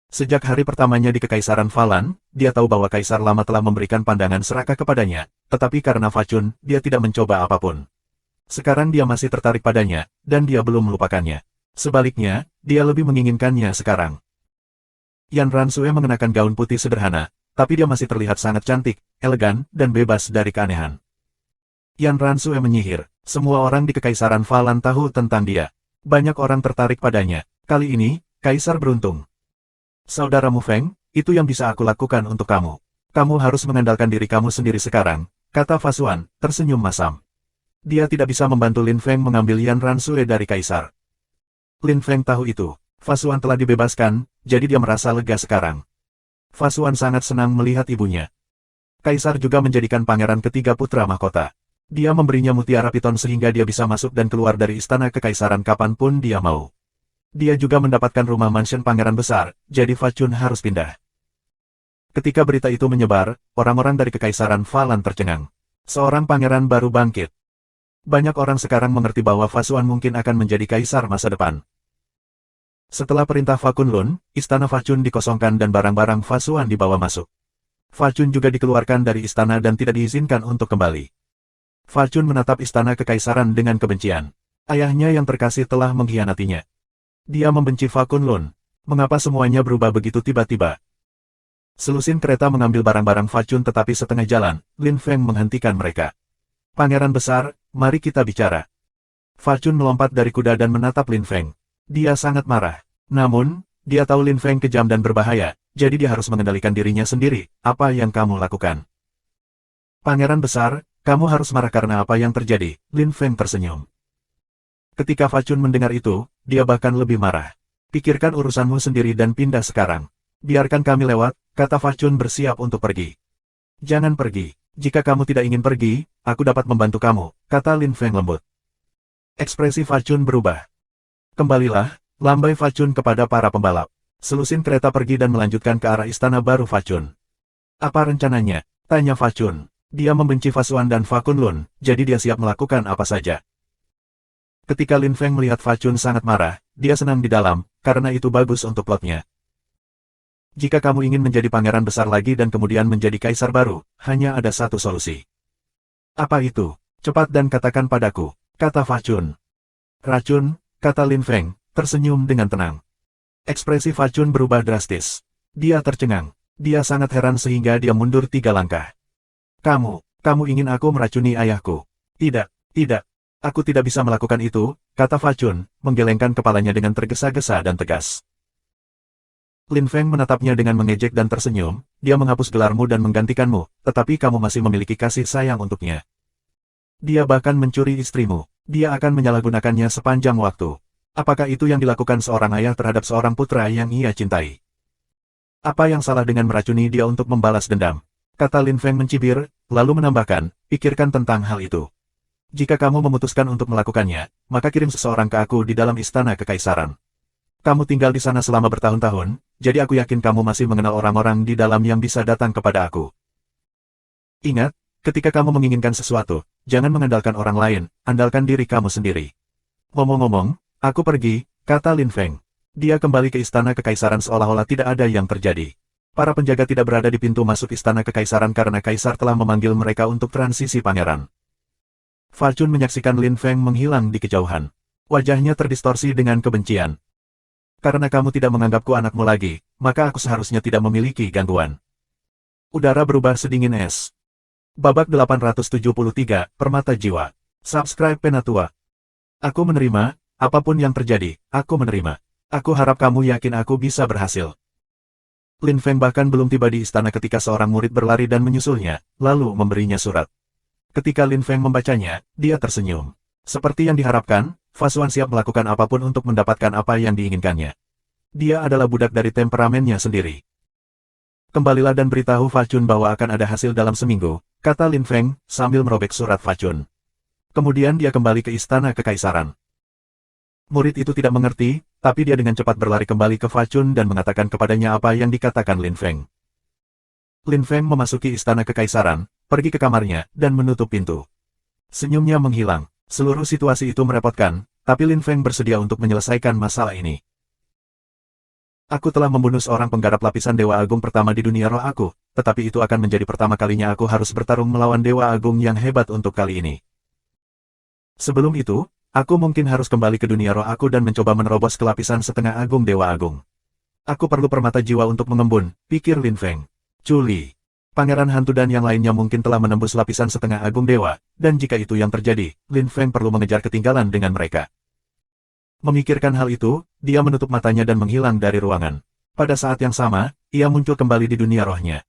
Sejak hari pertamanya di Kekaisaran Falan, dia tahu bahwa Kaisar lama telah memberikan pandangan serakah kepadanya, tetapi karena Facun, dia tidak mencoba apapun. Sekarang dia masih tertarik padanya, dan dia belum melupakannya. Sebaliknya, dia lebih menginginkannya sekarang. Yan Ransue mengenakan gaun putih sederhana, tapi dia masih terlihat sangat cantik, elegan, dan bebas dari keanehan. Yan Ransue menyihir. Semua orang di Kekaisaran Falan tahu tentang dia. Banyak orang tertarik padanya. Kali ini, Kaisar beruntung. Saudaramu Feng, itu yang bisa aku lakukan untuk kamu. Kamu harus mengandalkan diri kamu sendiri sekarang, kata Fasuan, tersenyum masam. Dia tidak bisa membantu Lin Feng mengambil Yan Ransue dari Kaisar. Lin Feng tahu itu. Fasuan telah dibebaskan, jadi dia merasa lega sekarang. Fasuan sangat senang melihat ibunya. Kaisar juga menjadikan pangeran ketiga putra mahkota. Dia memberinya mutiara piton sehingga dia bisa masuk dan keluar dari istana kekaisaran kapanpun dia mau. Dia juga mendapatkan rumah mansion pangeran besar, jadi Fachun harus pindah. Ketika berita itu menyebar, orang-orang dari kekaisaran Falan tercengang. Seorang pangeran baru bangkit. Banyak orang sekarang mengerti bahwa Fasuan mungkin akan menjadi kaisar masa depan. Setelah perintah Fa Kunlun, istana Fachun dikosongkan dan barang-barang Fasuan dibawa masuk. Fachun juga dikeluarkan dari istana dan tidak diizinkan untuk kembali. Fachun menatap istana kekaisaran dengan kebencian. Ayahnya yang terkasih telah mengkhianatinya. Dia membenci Fa Kunlun. Mengapa semuanya berubah begitu tiba-tiba? Selusin kereta mengambil barang-barang Fachun tetapi setengah jalan, Lin Feng menghentikan mereka. Pangeran besar, mari kita bicara. Fachun melompat dari kuda dan menatap Lin Feng. Dia sangat marah. Namun, dia tahu Lin Feng kejam dan berbahaya, jadi dia harus mengendalikan dirinya sendiri. Apa yang kamu lakukan? Pangeran besar, kamu harus marah karena apa yang terjadi, Lin Feng tersenyum. Ketika Fachun mendengar itu, dia bahkan lebih marah. Pikirkan urusanmu sendiri dan pindah sekarang. Biarkan kami lewat, kata Fachun bersiap untuk pergi. Jangan pergi. Jika kamu tidak ingin pergi, aku dapat membantu kamu, kata Lin Feng lembut. Ekspresi Fachun berubah. Kembalilah, lambai Fachun kepada para pembalap. Selusin kereta pergi dan melanjutkan ke arah istana baru Fachun. Apa rencananya? Tanya Fachun. Dia membenci Fasuan dan Fa Kunlun, jadi dia siap melakukan apa saja. Ketika Lin Feng melihat Fachun sangat marah, dia senang di dalam, karena itu bagus untuk plotnya. Jika kamu ingin menjadi pangeran besar lagi dan kemudian menjadi kaisar baru, hanya ada satu solusi. Apa itu? Cepat dan katakan padaku, kata Fachun. Racun, kata Lin Feng, tersenyum dengan tenang. Ekspresi Fachun berubah drastis. Dia tercengang. Dia sangat heran sehingga dia mundur 3 langkah. Kamu ingin aku meracuni ayahku? Tidak, tidak. Aku tidak bisa melakukan itu, kata Fachun, menggelengkan kepalanya dengan tergesa-gesa dan tegas. Lin Feng menatapnya dengan mengejek dan tersenyum, dia menghapus gelarmu dan menggantikanmu, tetapi kamu masih memiliki kasih sayang untuknya. Dia bahkan mencuri istrimu, dia akan menyalahgunakannya sepanjang waktu. Apakah itu yang dilakukan seorang ayah terhadap seorang putra yang ia cintai? Apa yang salah dengan meracuni dia untuk membalas dendam? Kata Lin Feng mencibir, lalu menambahkan, pikirkan tentang hal itu. Jika kamu memutuskan untuk melakukannya, maka kirim seseorang ke aku di dalam istana kekaisaran. Kamu tinggal di sana selama bertahun-tahun, jadi aku yakin kamu masih mengenal orang-orang di dalam yang bisa datang kepada aku. Ingat, ketika kamu menginginkan sesuatu, jangan mengandalkan orang lain, andalkan diri kamu sendiri. Ngomong-ngomong, aku pergi, kata Lin Feng. Dia kembali ke istana kekaisaran seolah-olah tidak ada yang terjadi. Para penjaga tidak berada di pintu masuk istana kekaisaran karena kaisar telah memanggil mereka untuk transisi pangeran. Fachun menyaksikan Lin Feng menghilang di kejauhan. Wajahnya terdistorsi dengan kebencian. Karena kamu tidak menganggapku anakmu lagi, maka aku seharusnya tidak memiliki gangguan. Udara berubah sedingin es. Babak 873, Permata Jiwa. Subscribe Penatua. Aku menerima, apapun yang terjadi, aku menerima. Aku harap kamu yakin aku bisa berhasil. Lin Feng bahkan belum tiba di istana ketika seorang murid berlari dan menyusulnya, lalu memberinya surat. Ketika Lin Feng membacanya, dia tersenyum. Seperti yang diharapkan, Fasuan siap melakukan apapun untuk mendapatkan apa yang diinginkannya. Dia adalah budak dari temperamennya sendiri. Kembalilah dan beritahu Fachun bahwa akan ada hasil dalam seminggu, kata Lin Feng, sambil merobek surat Fachun. Kemudian dia kembali ke istana kekaisaran. Murid itu tidak mengerti, tapi dia dengan cepat berlari kembali ke Fachun dan mengatakan kepadanya apa yang dikatakan Lin Feng. Lin Feng memasuki istana kekaisaran, pergi ke kamarnya, dan menutup pintu. Senyumnya menghilang. Seluruh situasi itu merepotkan, tapi Lin Feng bersedia untuk menyelesaikan masalah ini. Aku telah membunuh seorang penggarap lapisan Dewa Agung pertama di dunia roh aku, tetapi itu akan menjadi pertama kalinya aku harus bertarung melawan Dewa Agung yang hebat untuk kali ini. Sebelum itu, aku mungkin harus kembali ke dunia roh aku dan mencoba menerobos ke lapisan setengah agung Dewa Agung. Aku perlu permata jiwa untuk mengembun, pikir Lin Feng. Culi. Pangeran Hantu dan yang lainnya mungkin telah menembus lapisan setengah agung dewa, dan jika itu yang terjadi, Lin Feng perlu mengejar ketinggalan dengan mereka. Memikirkan hal itu, dia menutup matanya dan menghilang dari ruangan. Pada saat yang sama, ia muncul kembali di dunia rohnya.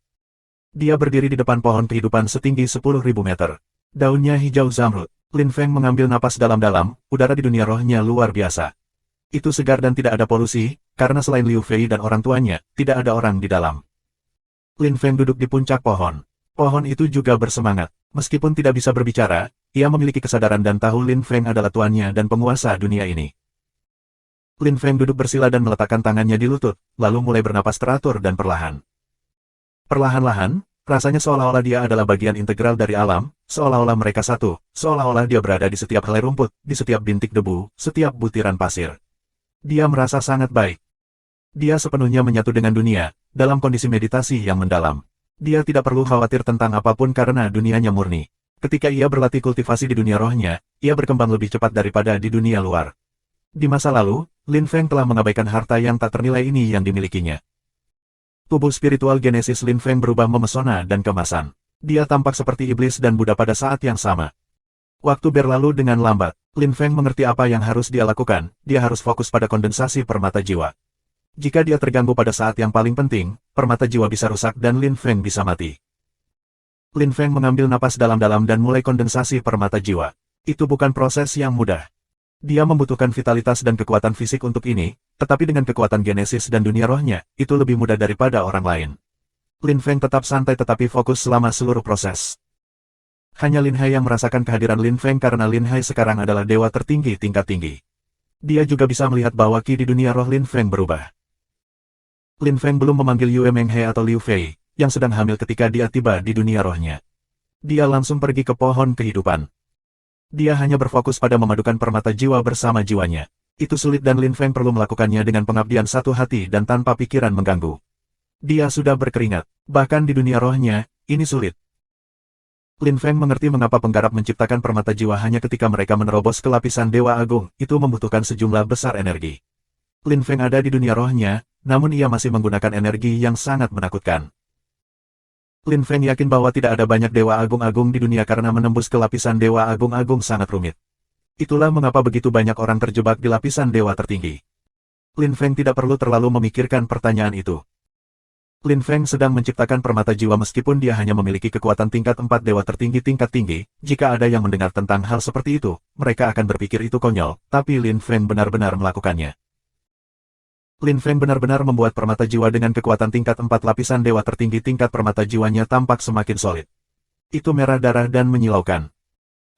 Dia berdiri di depan pohon kehidupan setinggi 10.000 meter. Daunnya hijau zamrud. Lin Feng mengambil napas dalam-dalam, udara di dunia rohnya luar biasa. Itu segar dan tidak ada polusi, karena selain Liu Fei dan orang tuanya, tidak ada orang di dalam. Lin Feng duduk di puncak pohon. Pohon itu juga bersemangat. Meskipun tidak bisa berbicara, ia memiliki kesadaran dan tahu Lin Feng adalah tuannya dan penguasa dunia ini. Lin Feng duduk bersila dan meletakkan tangannya di lutut, lalu mulai bernapas teratur dan perlahan. Perlahan-lahan, rasanya seolah-olah dia adalah bagian integral dari alam, seolah-olah mereka satu, seolah-olah dia berada di setiap helai rumput, di setiap bintik debu, setiap butiran pasir. Dia merasa sangat baik. Dia sepenuhnya menyatu dengan dunia, dalam kondisi meditasi yang mendalam. Dia tidak perlu khawatir tentang apapun karena dunianya murni. Ketika ia berlatih kultivasi di dunia rohnya, ia berkembang lebih cepat daripada di dunia luar. Di masa lalu, Lin Feng telah mengabaikan harta yang tak ternilai ini yang dimilikinya. Tubuh spiritual Genesis Lin Feng berubah memesona dan kemasan. Dia tampak seperti iblis dan Buddha pada saat yang sama. Waktu berlalu dengan lambat. Lin Feng mengerti apa yang harus dia lakukan, dia harus fokus pada kondensasi permata jiwa. Jika dia terganggu pada saat yang paling penting, permata jiwa bisa rusak dan Lin Feng bisa mati. Lin Feng mengambil napas dalam-dalam dan mulai kondensasi permata jiwa. Itu bukan proses yang mudah. Dia membutuhkan vitalitas dan kekuatan fisik untuk ini, tetapi dengan kekuatan Genesis dan dunia rohnya, itu lebih mudah daripada orang lain. Lin Feng tetap santai tetapi fokus selama seluruh proses. Hanya Lin Hai yang merasakan kehadiran Lin Feng karena Lin Hai sekarang adalah dewa tertinggi tingkat tinggi. Dia juga bisa melihat bahwa ki di dunia roh Lin Feng berubah. Lin Feng belum memanggil Yue Menghai atau Liu Fei, yang sedang hamil ketika dia tiba di dunia rohnya. Dia langsung pergi ke pohon kehidupan. Dia hanya berfokus pada memadukan permata jiwa bersama jiwanya. Itu sulit dan Lin Feng perlu melakukannya dengan pengabdian satu hati dan tanpa pikiran mengganggu. Dia sudah berkeringat. Bahkan di dunia rohnya, ini sulit. Lin Feng mengerti mengapa penggarap menciptakan permata jiwa hanya ketika mereka menerobos ke lapisan Dewa Agung, itu membutuhkan sejumlah besar energi. Lin Feng ada di dunia rohnya, namun ia masih menggunakan energi yang sangat menakutkan. Lin Feng yakin bahwa tidak ada banyak Dewa Agung-Agung di dunia karena menembus ke lapisan Dewa Agung-Agung sangat rumit. Itulah mengapa begitu banyak orang terjebak di lapisan Dewa tertinggi. Lin Feng tidak perlu terlalu memikirkan pertanyaan itu. Lin Feng sedang menciptakan permata jiwa meskipun dia hanya memiliki kekuatan tingkat 4 dewa tertinggi tingkat tinggi. Jika ada yang mendengar tentang hal seperti itu, mereka akan berpikir itu konyol, tapi Lin Feng benar-benar melakukannya. Lin Feng benar-benar membuat permata jiwa dengan kekuatan tingkat 4 lapisan dewa tertinggi tingkat permata jiwanya tampak semakin solid. Itu merah darah dan menyilaukan.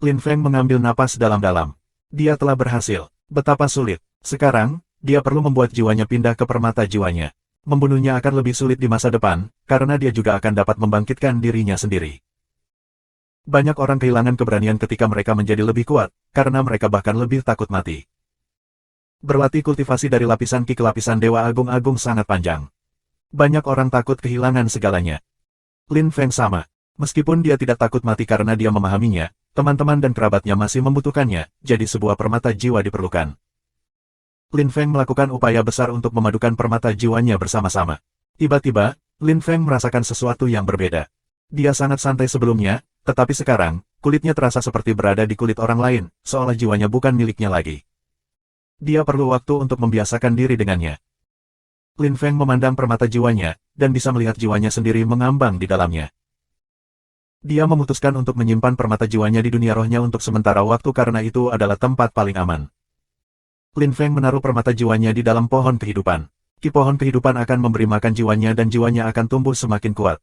Lin Feng mengambil napas dalam-dalam. Dia telah berhasil. Betapa sulit. Sekarang, dia perlu membuat jiwanya pindah ke permata jiwanya. Membunuhnya akan lebih sulit di masa depan, karena dia juga akan dapat membangkitkan dirinya sendiri. Banyak orang kehilangan keberanian ketika mereka menjadi lebih kuat, karena mereka bahkan lebih takut mati. Berlatih kultivasi dari lapisan ki ke lapisan Dewa Agung-Agung sangat panjang. Banyak orang takut kehilangan segalanya. Lin Feng sama. Meskipun dia tidak takut mati karena dia memahaminya, teman-teman dan kerabatnya masih membutuhkannya, jadi sebuah permata jiwa diperlukan. Lin Feng melakukan upaya besar untuk memadukan permata jiwanya bersama-sama. Tiba-tiba, Lin Feng merasakan sesuatu yang berbeda. Dia sangat santai sebelumnya, tetapi sekarang, kulitnya terasa seperti berada di kulit orang lain, seolah jiwanya bukan miliknya lagi. Dia perlu waktu untuk membiasakan diri dengannya. Lin Feng memandang permata jiwanya, dan bisa melihat jiwanya sendiri mengambang di dalamnya. Dia memutuskan untuk menyimpan permata jiwanya di dunia rohnya untuk sementara waktu karena itu adalah tempat paling aman. Lin Feng menaruh permata jiwanya di dalam pohon kehidupan. Ki pohon kehidupan akan memberi makan jiwanya dan jiwanya akan tumbuh semakin kuat.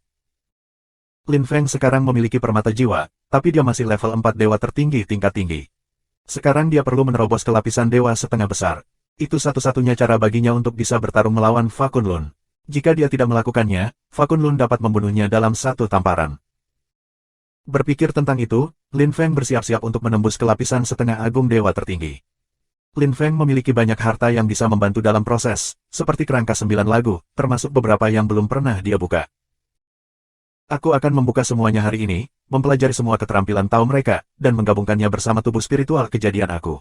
Lin Feng sekarang memiliki permata jiwa, tapi dia masih level 4 dewa tertinggi tingkat tinggi. Sekarang dia perlu menerobos ke lapisan dewa setengah besar. Itu satu-satunya cara baginya untuk bisa bertarung melawan Fa Kunlun. Jika dia tidak melakukannya, Fa Kunlun dapat membunuhnya dalam satu tamparan. Berpikir tentang itu, Lin Feng bersiap-siap untuk menembus ke lapisan setengah agung dewa tertinggi. Lin Feng memiliki banyak harta yang bisa membantu dalam proses, seperti kerangka 9 lagu, termasuk beberapa yang belum pernah dia buka. Aku akan membuka semuanya hari ini, mempelajari semua keterampilan tahu mereka, dan menggabungkannya bersama tubuh spiritual kejadian aku.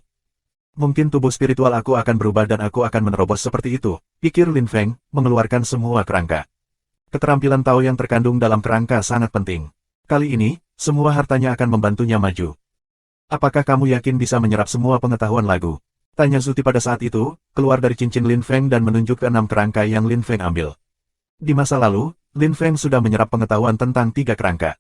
Mungkin tubuh spiritual aku akan berubah dan aku akan menerobos seperti itu, pikir Lin Feng, mengeluarkan semua kerangka. Keterampilan Tao yang terkandung dalam kerangka sangat penting. Kali ini, semua hartanya akan membantunya maju. Apakah kamu yakin bisa menyerap semua pengetahuan lagu? Tanya Zuti pada saat itu, keluar dari cincin Lin Feng dan menunjuk ke 6 kerangka yang Lin Feng ambil. Di masa lalu, Lin Feng sudah menyerap pengetahuan tentang 3 kerangka.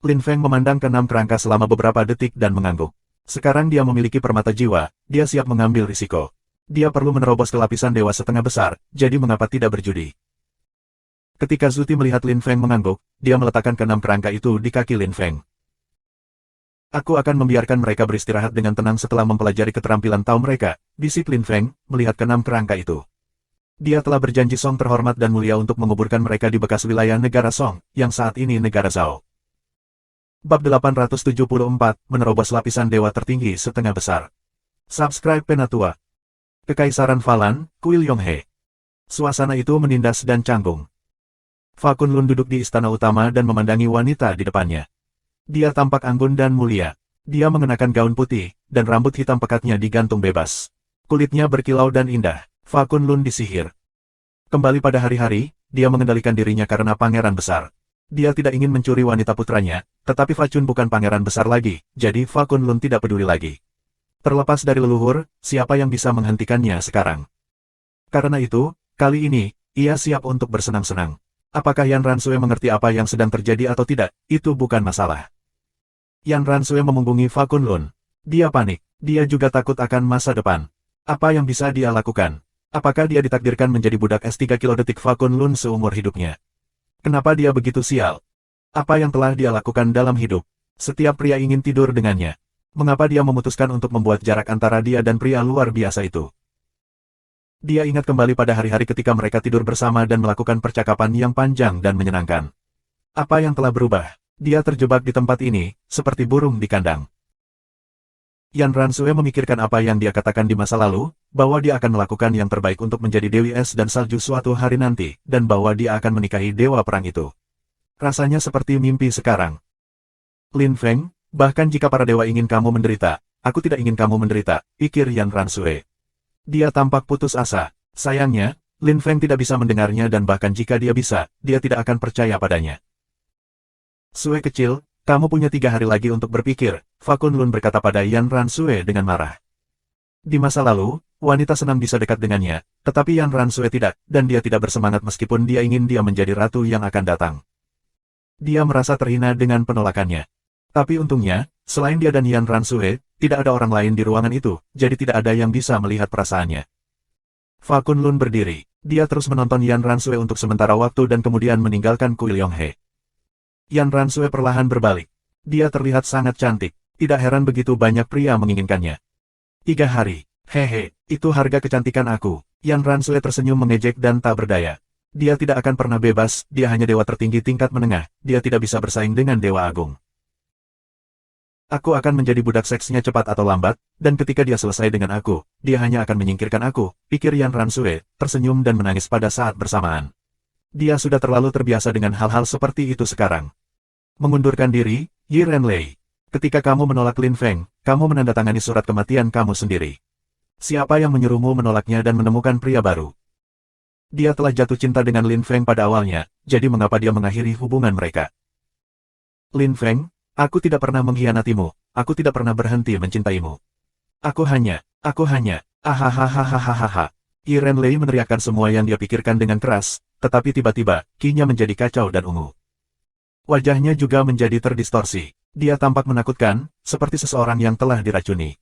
Lin Feng memandang ke 6 kerangka selama beberapa detik dan mengangguk. Sekarang dia memiliki permata jiwa, dia siap mengambil risiko. Dia perlu menerobos ke lapisan dewa setengah besar, jadi mengapa tidak berjudi? Ketika Zuti melihat Lin Feng mengangguk, dia meletakkan ke 6 kerangka itu di kaki Lin Feng. Aku akan membiarkan mereka beristirahat dengan tenang setelah mempelajari keterampilan Tao mereka, bisik Lin Feng, melihat ke 6 kerangka itu. Dia telah berjanji Song terhormat dan mulia untuk menguburkan mereka di bekas wilayah negara Song, yang saat ini negara Zhao. Bab 874, menerobos lapisan dewa tertinggi setengah besar. Subscribe Penatua. Kekaisaran Falan, Kuil Yonghe. Suasana itu menindas dan canggung. Fa Kunlun duduk di istana utama dan memandangi wanita di depannya. Dia tampak anggun dan mulia. Dia mengenakan gaun putih, dan rambut hitam pekatnya digantung bebas. Kulitnya berkilau dan indah. Fa Kunlun disihir. Kembali pada hari-hari, dia mengendalikan dirinya karena pangeran besar. Dia tidak ingin mencuri wanita putranya, tetapi Fa Chun bukan pangeran besar lagi, jadi Fa Kunlun tidak peduli lagi. Terlepas dari leluhur, siapa yang bisa menghentikannya sekarang? Karena itu, kali ini, ia siap untuk bersenang-senang. Apakah Yan Ransue mengerti apa yang sedang terjadi atau tidak, itu bukan masalah. Yan Ransue memunggungi Fa Kunlun. Dia panik. Dia juga takut akan masa depan. Apa yang bisa dia lakukan? Apakah dia ditakdirkan menjadi budak S3 kilodetik Fa Kunlun seumur hidupnya? Kenapa dia begitu sial? Apa yang telah dia lakukan dalam hidup? Setiap pria ingin tidur dengannya. Mengapa dia memutuskan untuk membuat jarak antara dia dan pria luar biasa itu? Dia ingat kembali pada hari-hari ketika mereka tidur bersama dan melakukan percakapan yang panjang dan menyenangkan. Apa yang telah berubah? Dia terjebak di tempat ini, seperti burung di kandang. Yan Ransue memikirkan apa yang dia katakan di masa lalu, bahwa dia akan melakukan yang terbaik untuk menjadi Dewi Es dan Salju suatu hari nanti, dan bahwa dia akan menikahi Dewa Perang itu. Rasanya seperti mimpi sekarang. Lin Feng, bahkan jika para dewa ingin kamu menderita, aku tidak ingin kamu menderita, pikir Yan Ransue. Dia tampak putus asa. Sayangnya, Lin Feng tidak bisa mendengarnya dan bahkan jika dia bisa, dia tidak akan percaya padanya. Sue kecil, kamu punya 3 hari lagi untuk berpikir, Fa Kunlun berkata pada Yan Ransue dengan marah. Di masa lalu, wanita senang bisa dekat dengannya, tetapi Yan Ransue tidak, dan dia tidak bersemangat meskipun dia ingin dia menjadi ratu yang akan datang. Dia merasa terhina dengan penolakannya. Tapi untungnya, selain dia dan Yan Ransue, tidak ada orang lain di ruangan itu, jadi tidak ada yang bisa melihat perasaannya. Fa Kunlun berdiri. Dia terus menonton Yan Ransue untuk sementara waktu dan kemudian meninggalkan Kuil Yonghe. Yan Ransue perlahan berbalik. Dia terlihat sangat cantik. Tidak heran begitu banyak pria menginginkannya. 3 hari. Hehe, itu harga kecantikan aku. Yan Ransue tersenyum mengejek dan tak berdaya. Dia tidak akan pernah bebas, dia hanya dewa tertinggi tingkat menengah, dia tidak bisa bersaing dengan dewa agung. Aku akan menjadi budak seksnya cepat atau lambat, dan ketika dia selesai dengan aku, dia hanya akan menyingkirkan aku, pikir Yan Ransue, tersenyum dan menangis pada saat bersamaan. Dia sudah terlalu terbiasa dengan hal-hal seperti itu sekarang. Mengundurkan diri, Yi Renlei. Ketika kamu menolak Lin Feng, kamu menandatangani surat kematian kamu sendiri. Siapa yang menyuruhmu menolaknya dan menemukan pria baru? Dia telah jatuh cinta dengan Lin Feng pada awalnya, jadi mengapa dia mengakhiri hubungan mereka? Lin Feng, aku tidak pernah mengkhianatimu, aku tidak pernah berhenti mencintaimu. Aku hanya, ahahaha. Yi Renlei meneriakkan semua yang dia pikirkan dengan keras, tetapi tiba-tiba, Qi-nya menjadi kacau dan ungu. Wajahnya juga menjadi terdistorsi. Dia tampak menakutkan, seperti seseorang yang telah diracuni.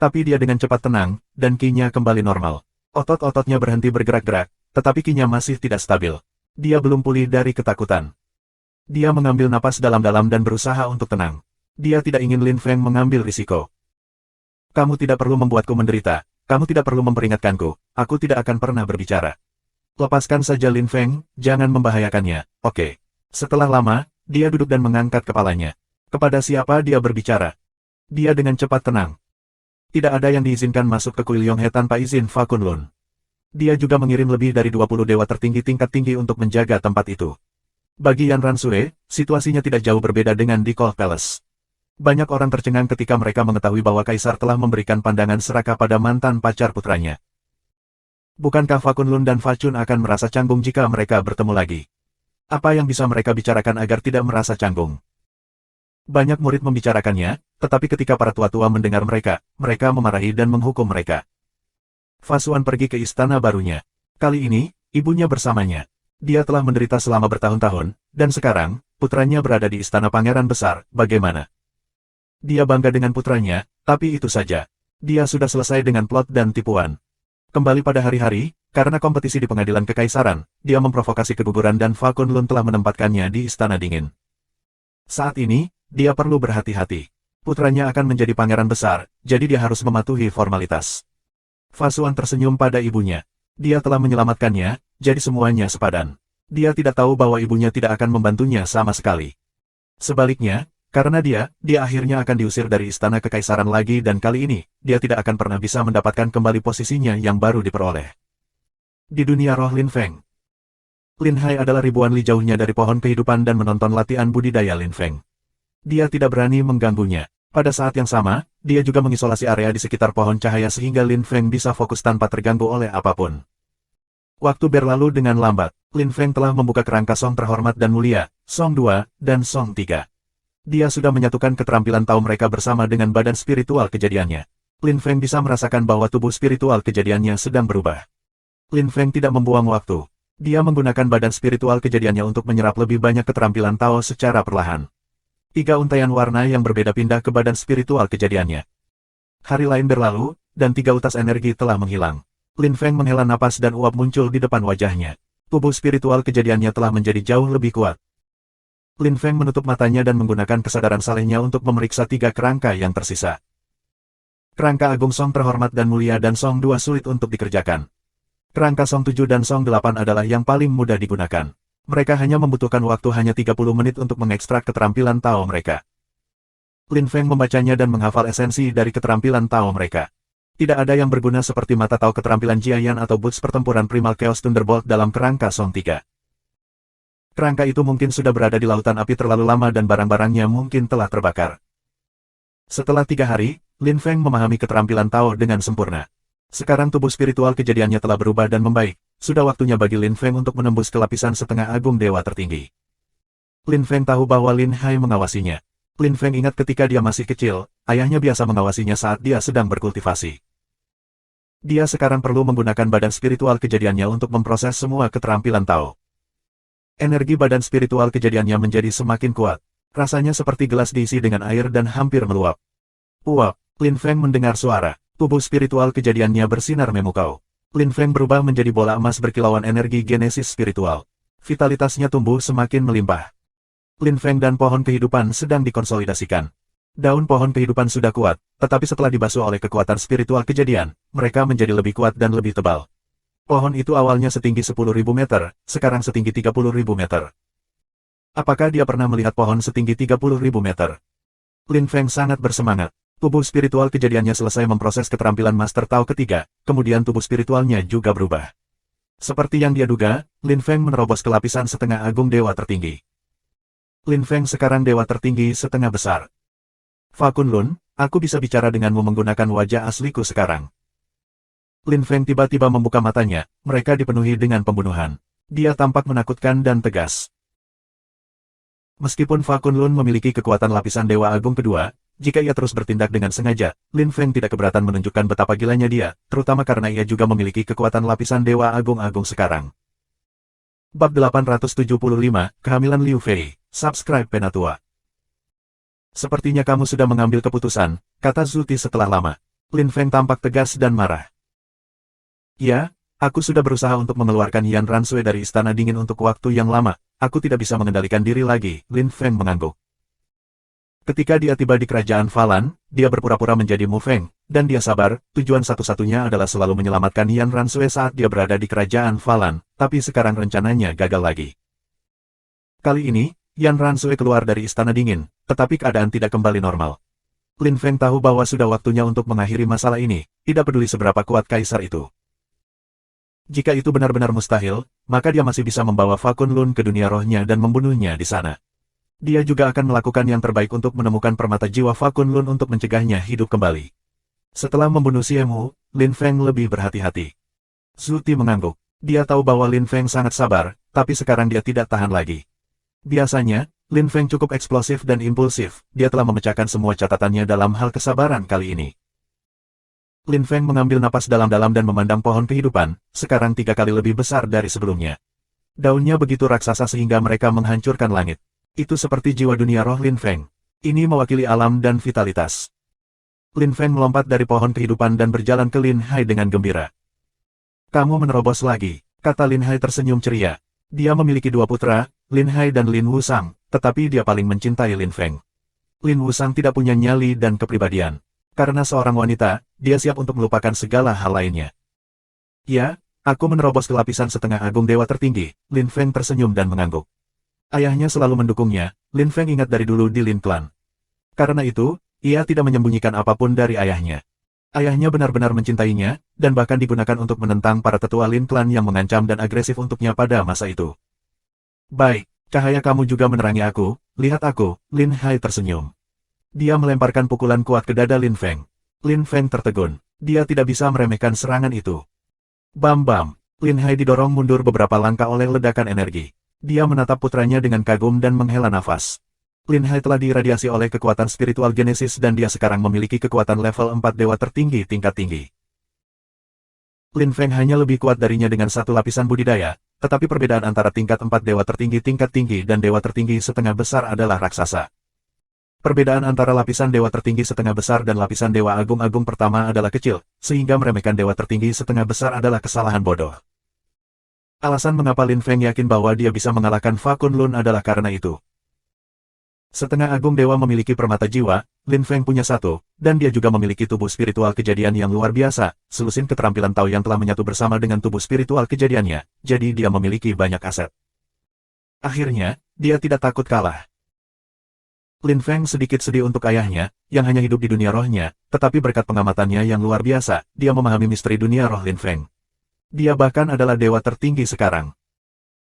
Tapi dia dengan cepat tenang, dan Qi-nya kembali normal. Otot-ototnya berhenti bergerak-gerak, tetapi Qi-nya masih tidak stabil. Dia belum pulih dari ketakutan. Dia mengambil napas dalam-dalam dan berusaha untuk tenang. Dia tidak ingin Lin Feng mengambil risiko. Kamu tidak perlu membuatku menderita. Kamu tidak perlu memperingatkanku. Aku tidak akan pernah berbicara. Lepaskan saja Lin Feng, jangan membahayakannya, oke. Setelah lama, dia duduk dan mengangkat kepalanya. Kepada siapa dia berbicara? Dia dengan cepat tenang. Tidak ada yang diizinkan masuk ke Kuil Yonghe tanpa izin Fa Kunlun. Dia juga mengirim lebih dari 20 dewa tertinggi tingkat tinggi untuk menjaga tempat itu. Bagi Yan Ransue, situasinya tidak jauh berbeda dengan di Cold Palace. Banyak orang tercengang ketika mereka mengetahui bahwa Kaisar telah memberikan pandangan serakah pada mantan pacar putranya. Bukankah Fa Kunlun dan Fa Chun akan merasa canggung jika mereka bertemu lagi? Apa yang bisa mereka bicarakan agar tidak merasa canggung? Banyak murid membicarakannya, tetapi ketika para tua-tua mendengar mereka, mereka memarahi dan menghukum mereka. Fa Xuan pergi ke istana barunya. Kali ini, ibunya bersamanya. Dia telah menderita selama bertahun-tahun, dan sekarang, putranya berada di istana pangeran besar, bagaimana? Dia bangga dengan putranya, tapi itu saja. Dia sudah selesai dengan plot dan tipuan. Kembali pada hari-hari, karena kompetisi di pengadilan kekaisaran, dia memprovokasi keguguran dan Fa Kunlun telah menempatkannya di istana dingin. Saat ini, dia perlu berhati-hati. Putranya akan menjadi pangeran besar, jadi dia harus mematuhi formalitas. Fa Xuan tersenyum pada ibunya. Dia telah menyelamatkannya, jadi semuanya sepadan. Dia tidak tahu bahwa ibunya tidak akan membantunya sama sekali. Sebaliknya, karena dia akhirnya akan diusir dari istana kekaisaran lagi dan kali ini, dia tidak akan pernah bisa mendapatkan kembali posisinya yang baru diperoleh. Di dunia roh Lin Feng, Lin Hai adalah ribuan li jauhnya dari pohon kehidupan dan menonton latihan budidaya Lin Feng. Dia tidak berani mengganggunya. Pada saat yang sama, dia juga mengisolasi area di sekitar pohon cahaya sehingga Lin Feng bisa fokus tanpa terganggu oleh apapun. Waktu berlalu dengan lambat, Lin Feng telah membuka kerangka Song terhormat dan mulia, Song 2, dan Song 3. Dia sudah menyatukan keterampilan tahu mereka bersama dengan badan spiritual kejadiannya. Lin Feng bisa merasakan bahwa tubuh spiritual kejadiannya sedang berubah. Lin Feng tidak membuang waktu. Dia menggunakan badan spiritual kejadiannya untuk menyerap lebih banyak keterampilan Tao secara perlahan. 3 untaian warna yang berbeda pindah ke badan spiritual kejadiannya. Hari lain berlalu, dan 3 utas energi telah menghilang. Lin Feng menghela napas dan uap muncul di depan wajahnya. Tubuh spiritual kejadiannya telah menjadi jauh lebih kuat. Lin Feng menutup matanya dan menggunakan kesadaran salehnya untuk memeriksa 3 kerangka yang tersisa. Kerangka Agung Song terhormat dan mulia dan Song 2 sulit untuk dikerjakan. Kerangka Song 7 dan Song 8 adalah yang paling mudah digunakan. Mereka hanya membutuhkan waktu hanya 30 menit untuk mengekstrak keterampilan Tao mereka. Lin Feng membacanya dan menghafal esensi dari keterampilan Tao mereka. Tidak ada yang berguna seperti mata Tao keterampilan Jiayan atau Boots pertempuran Primal Chaos Thunderbolt dalam kerangka Song 3. Kerangka itu mungkin sudah berada di lautan api terlalu lama dan barang-barangnya mungkin telah terbakar. Setelah 3 hari, Lin Feng memahami keterampilan Tao dengan sempurna. Sekarang tubuh spiritual kejadiannya telah berubah dan membaik. Sudah waktunya bagi Lin Feng untuk menembus ke lapisan setengah agung dewa tertinggi. Lin Feng tahu bahwa Lin Hai mengawasinya. Lin Feng ingat ketika dia masih kecil, ayahnya biasa mengawasinya saat dia sedang berkultivasi. Dia sekarang perlu menggunakan badan spiritual kejadiannya untuk memproses semua keterampilan Tao. Energi badan spiritual kejadiannya menjadi semakin kuat. Rasanya seperti gelas diisi dengan air dan hampir meluap. Uap, Lin Feng mendengar suara. Tubuh spiritual kejadiannya bersinar memukau. Lin Feng berubah menjadi bola emas berkilauan energi genesis spiritual. Vitalitasnya tumbuh semakin melimpah. Lin Feng dan pohon kehidupan sedang dikonsolidasikan. Daun pohon kehidupan sudah kuat, tetapi setelah dibasuh oleh kekuatan spiritual kejadian, mereka menjadi lebih kuat dan lebih tebal. Pohon itu awalnya setinggi 10.000 meter, sekarang setinggi 30.000 meter. Apakah dia pernah melihat pohon setinggi 30.000 meter? Lin Feng sangat bersemangat. Tubuh spiritual kejadiannya selesai memproses keterampilan Master Tao ketiga, kemudian tubuh spiritualnya juga berubah. Seperti yang dia duga, Lin Feng menerobos ke lapisan setengah agung dewa tertinggi. Lin Feng sekarang dewa tertinggi setengah besar. Fa Kunlun, aku bisa bicara denganmu menggunakan wajah asliku sekarang. Lin Feng tiba-tiba membuka matanya, mereka dipenuhi dengan pembunuhan. Dia tampak menakutkan dan tegas. Meskipun Fa Kunlun memiliki kekuatan lapisan Dewa Agung kedua, jika ia terus bertindak dengan sengaja, Lin Feng tidak keberatan menunjukkan betapa gilanya dia, terutama karena ia juga memiliki kekuatan lapisan Dewa Agung-Agung sekarang. Bab 875, Kehamilan Liu Fei. Subscribe Penatua. Sepertinya kamu sudah mengambil keputusan, kata Zuti setelah lama. Lin Feng tampak tegas dan marah. Ya, aku sudah berusaha untuk mengeluarkan Yan Ransui dari istana dingin untuk waktu yang lama. Aku tidak bisa mengendalikan diri lagi, Lin Feng mengangguk. Ketika dia tiba di kerajaan Falan, dia berpura-pura menjadi Mu Feng, dan dia sabar, tujuan satu-satunya adalah selalu menyelamatkan Yan Ransui saat dia berada di kerajaan Falan, tapi sekarang rencananya gagal lagi. Kali ini, Yan Ransui keluar dari istana dingin, tetapi keadaan tidak kembali normal. Lin Feng tahu bahwa sudah waktunya untuk mengakhiri masalah ini, tidak peduli seberapa kuat kaisar itu. Jika itu benar-benar mustahil, maka dia masih bisa membawa Fa Kunlun ke dunia rohnya dan membunuhnya di sana. Dia juga akan melakukan yang terbaik untuk menemukan permata jiwa Fa Kunlun untuk mencegahnya hidup kembali. Setelah membunuh Siemu, Lin Feng lebih berhati-hati. Zuti mengangguk. Dia tahu bahwa Lin Feng sangat sabar, tapi sekarang dia tidak tahan lagi. Biasanya, Lin Feng cukup eksplosif dan impulsif, dia telah memecahkan semua catatannya dalam hal kesabaran kali ini. Lin Feng mengambil napas dalam-dalam dan memandang pohon kehidupan, sekarang 3 kali lebih besar dari sebelumnya. Daunnya begitu raksasa sehingga mereka menghancurkan langit. Itu seperti jiwa dunia roh Lin Feng. Ini mewakili alam dan vitalitas. Lin Feng melompat dari pohon kehidupan dan berjalan ke Lin Hai dengan gembira. Kamu menerobos lagi, kata Lin Hai tersenyum ceria. Dia memiliki 2 putra, Lin Hai dan Lin Wusang, tetapi dia paling mencintai Lin Feng. Lin Wusang tidak punya nyali dan kepribadian. Karena seorang wanita, dia siap untuk melupakan segala hal lainnya. Ya, aku menerobos ke lapisan setengah agung dewa tertinggi, Lin Feng tersenyum dan mengangguk. Ayahnya selalu mendukungnya, Lin Feng ingat dari dulu di Lin Clan. Karena itu, ia tidak menyembunyikan apapun dari ayahnya. Ayahnya benar-benar mencintainya, dan bahkan digunakan untuk menentang para tetua Lin Clan yang mengancam dan agresif untuknya pada masa itu. Baik, cahaya kamu juga menerangi aku, lihat aku, Lin Hai tersenyum. Dia melemparkan pukulan kuat ke dada Lin Feng. Lin Feng tertegun, dia tidak bisa meremehkan serangan itu. Bam-bam, Lin Hai didorong mundur beberapa langkah oleh ledakan energi. Dia menatap putranya dengan kagum dan menghela nafas. Lin Hai telah diradiasi oleh kekuatan spiritual Genesis dan dia sekarang memiliki kekuatan level 4 dewa tertinggi tingkat tinggi. Lin Feng hanya lebih kuat darinya dengan 1 lapisan budidaya, tetapi perbedaan antara tingkat 4 dewa tertinggi tingkat tinggi dan dewa tertinggi setengah besar adalah raksasa. Perbedaan antara lapisan dewa tertinggi setengah besar dan lapisan dewa agung-agung pertama adalah kecil, sehingga meremehkan dewa tertinggi setengah besar adalah kesalahan bodoh. Alasan mengapa Lin Feng yakin bahwa dia bisa mengalahkan Fa Kunlun adalah karena itu. Setengah agung dewa memiliki permata jiwa, Lin Feng punya 1, dan dia juga memiliki tubuh spiritual kejadian yang luar biasa, selusin keterampilan Tao yang telah menyatu bersama dengan tubuh spiritual kejadiannya, jadi dia memiliki banyak aset. Akhirnya, dia tidak takut kalah. Lin Feng sedikit sedih untuk ayahnya, yang hanya hidup di dunia rohnya, tetapi berkat pengamatannya yang luar biasa, dia memahami misteri dunia roh Lin Feng. Dia bahkan adalah dewa tertinggi sekarang.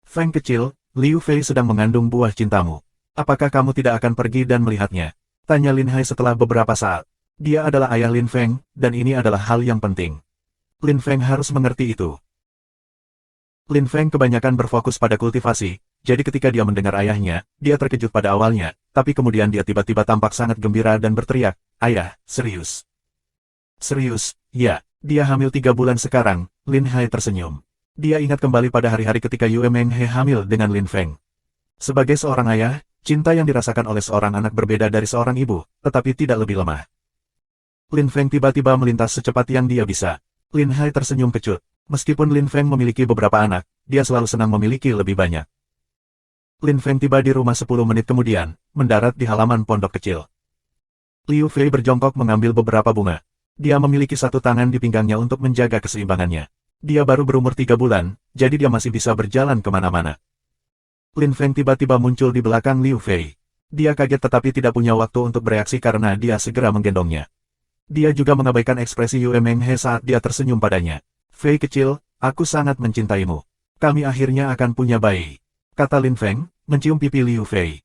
Feng kecil, Liu Fei sedang mengandung buah cintamu. Apakah kamu tidak akan pergi dan melihatnya? Tanya Lin Hai setelah beberapa saat. Dia adalah ayah Lin Feng, dan ini adalah hal yang penting. Lin Feng harus mengerti itu. Lin Feng kebanyakan berfokus pada kultivasi, jadi ketika dia mendengar ayahnya, dia terkejut pada awalnya, tapi kemudian dia tiba-tiba tampak sangat gembira dan berteriak, "Ayah, serius?" "Serius, ya, dia hamil 3 bulan sekarang," Lin Hai tersenyum. Dia ingat kembali pada hari-hari ketika Yue Meng He hamil dengan Lin Feng. Sebagai seorang ayah, cinta yang dirasakan oleh seorang anak berbeda dari seorang ibu, tetapi tidak lebih lemah. Lin Feng tiba-tiba melintas secepat yang dia bisa. Lin Hai tersenyum kecut. Meskipun Lin Feng memiliki beberapa anak, dia selalu senang memiliki lebih banyak. Lin Feng tiba di rumah 10 menit kemudian, mendarat di halaman pondok kecil. Liu Fei berjongkok mengambil beberapa bunga. Dia memiliki 1 tangan di pinggangnya untuk menjaga keseimbangannya. Dia baru berumur 3 bulan, jadi dia masih bisa berjalan kemana-mana. Lin Feng tiba-tiba muncul di belakang Liu Fei. Dia kaget tetapi tidak punya waktu untuk bereaksi karena dia segera menggendongnya. Dia juga mengabaikan ekspresi Yue Meng He saat dia tersenyum padanya. "Fei kecil, aku sangat mencintaimu. Kami akhirnya akan punya bayi," kata Lin Feng, mencium pipi Liu Fei.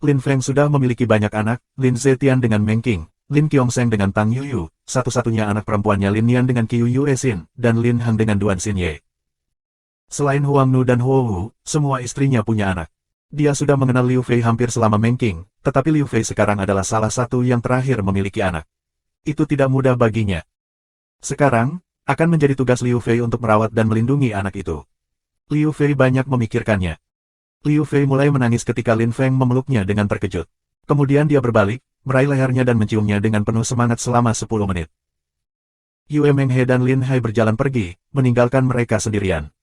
Lin Feng sudah memiliki banyak anak, Lin Zetian dengan Meng Qing, Lin Qiongsheng dengan Tang Yuyu, satu-satunya anak perempuannya Lin Nian dengan Qiu Yue Xin, dan Lin Hang dengan Duan Xinye. Selain Huang Nu dan Huo Wu, semua istrinya punya anak. Dia sudah mengenal Liu Fei hampir selama Meng Qing, tetapi Liu Fei sekarang adalah salah satu yang terakhir memiliki anak. Itu tidak mudah baginya. Sekarang, akan menjadi tugas Liu Fei untuk merawat dan melindungi anak itu. Liu Fei banyak memikirkannya. Liu Fei mulai menangis ketika Lin Feng memeluknya dengan terkejut. Kemudian dia berbalik, meraih lehernya dan menciumnya dengan penuh semangat selama 10 menit. Yue Meng He dan Lin Hai berjalan pergi, meninggalkan mereka sendirian.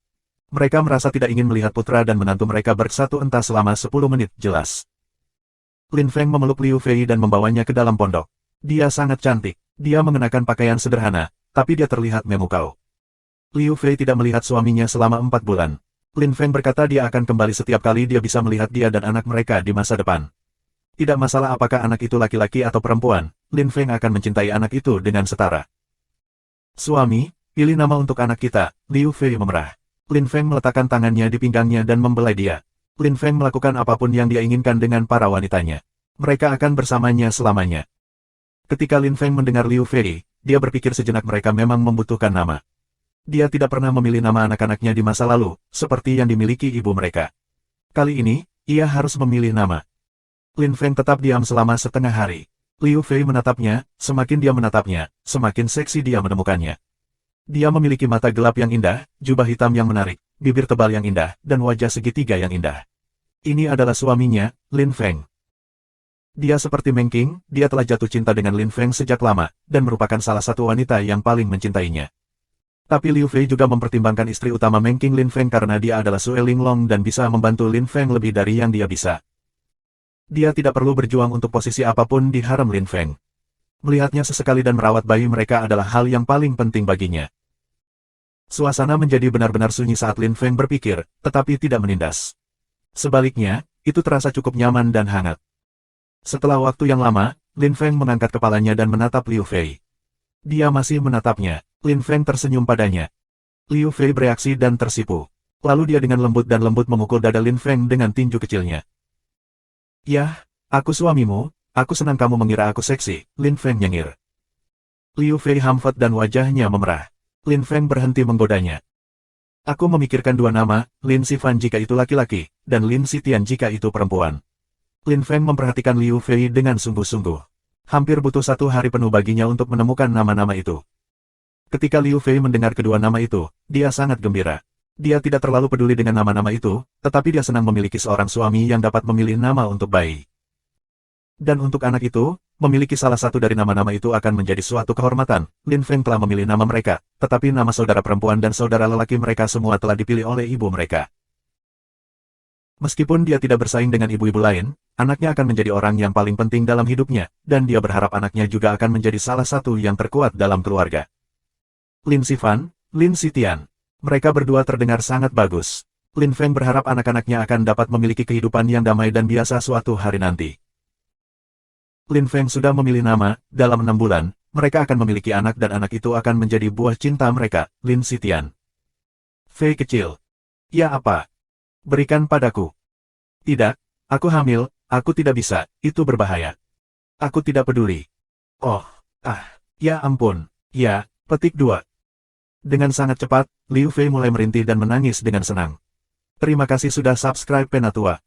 Mereka merasa tidak ingin melihat putra dan menantu mereka bersatu entah selama 10 menit, jelas. Lin Feng memeluk Liu Fei dan membawanya ke dalam pondok. Dia sangat cantik. Dia mengenakan pakaian sederhana, tapi dia terlihat memukau. Liu Fei tidak melihat suaminya selama 4 bulan. Lin Feng berkata dia akan kembali setiap kali dia bisa melihat dia dan anak mereka di masa depan. Tidak masalah apakah anak itu laki-laki atau perempuan, Lin Feng akan mencintai anak itu dengan setara. "Suami, pilih nama untuk anak kita," Liu Fei memerah. Lin Feng meletakkan tangannya di pinggangnya dan membelai dia. Lin Feng melakukan apapun yang dia inginkan dengan para wanitanya. Mereka akan bersamanya selamanya. Ketika Lin Feng mendengar Liu Fei, dia berpikir sejenak mereka memang membutuhkan nama. Dia tidak pernah memilih nama anak-anaknya di masa lalu, seperti yang dimiliki ibu mereka. Kali ini, ia harus memilih nama. Lin Feng tetap diam selama setengah hari. Liu Fei menatapnya, semakin dia menatapnya, semakin seksi dia menemukannya. Dia memiliki mata gelap yang indah, jubah hitam yang menarik, bibir tebal yang indah, dan wajah segitiga yang indah. Ini adalah suaminya, Lin Feng. Dia seperti Meng Qing, dia telah jatuh cinta dengan Lin Feng sejak lama, dan merupakan salah satu wanita yang paling mencintainya. Tapi Liu Fei juga mempertimbangkan istri utama Meng Qing Lin Feng karena dia adalah Sue Linglong dan bisa membantu Lin Feng lebih dari yang dia bisa. Dia tidak perlu berjuang untuk posisi apapun di harem Lin Feng. Melihatnya sesekali dan merawat bayi mereka adalah hal yang paling penting baginya. Suasana menjadi benar-benar sunyi saat Lin Feng berpikir, tetapi tidak menindas. Sebaliknya, itu terasa cukup nyaman dan hangat. Setelah waktu yang lama, Lin Feng mengangkat kepalanya dan menatap Liu Fei. Dia masih menatapnya. Lin Feng tersenyum padanya. Liu Fei bereaksi dan tersipu. Lalu dia dengan lembut memukul dada Lin Feng dengan tinju kecilnya. Yah, aku suamimu, aku senang kamu mengira aku seksi, Lin Feng nyengir. Liu Fei hamfat dan wajahnya memerah. Lin Feng berhenti menggodanya. Aku memikirkan dua nama, Lin Sifan jika itu laki-laki, dan Lin Sitian jika itu perempuan. Lin Feng memperhatikan Liu Fei dengan sungguh-sungguh. Hampir butuh 1 hari penuh baginya untuk menemukan nama-nama itu. Ketika Liu Fei mendengar kedua nama itu, dia sangat gembira. Dia tidak terlalu peduli dengan nama-nama itu, tetapi dia senang memiliki seorang suami yang dapat memilih nama untuk bayi. Dan untuk anak itu, memiliki salah satu dari nama-nama itu akan menjadi suatu kehormatan. Lin Feng telah memilih nama mereka, tetapi nama saudara perempuan dan saudara lelaki mereka semua telah dipilih oleh ibu mereka. Meskipun dia tidak bersaing dengan ibu-ibu lain, anaknya akan menjadi orang yang paling penting dalam hidupnya, dan dia berharap anaknya juga akan menjadi salah satu yang terkuat dalam keluarga. Lin Sifan, Lin Sitian. Mereka berdua terdengar sangat bagus. Lin Feng berharap anak-anaknya akan dapat memiliki kehidupan yang damai dan biasa suatu hari nanti. Lin Feng sudah memilih nama, dalam 6 bulan, mereka akan memiliki anak dan anak itu akan menjadi buah cinta mereka, Lin Sitian. Fei kecil. Ya apa? Berikan padaku. Tidak, aku hamil, aku tidak bisa, itu berbahaya. Aku tidak peduli. Oh, ya ampun, ya, petik 2. Dengan sangat cepat, Liu Fei mulai merintih dan menangis dengan senang. Terima kasih sudah subscribe Penatua.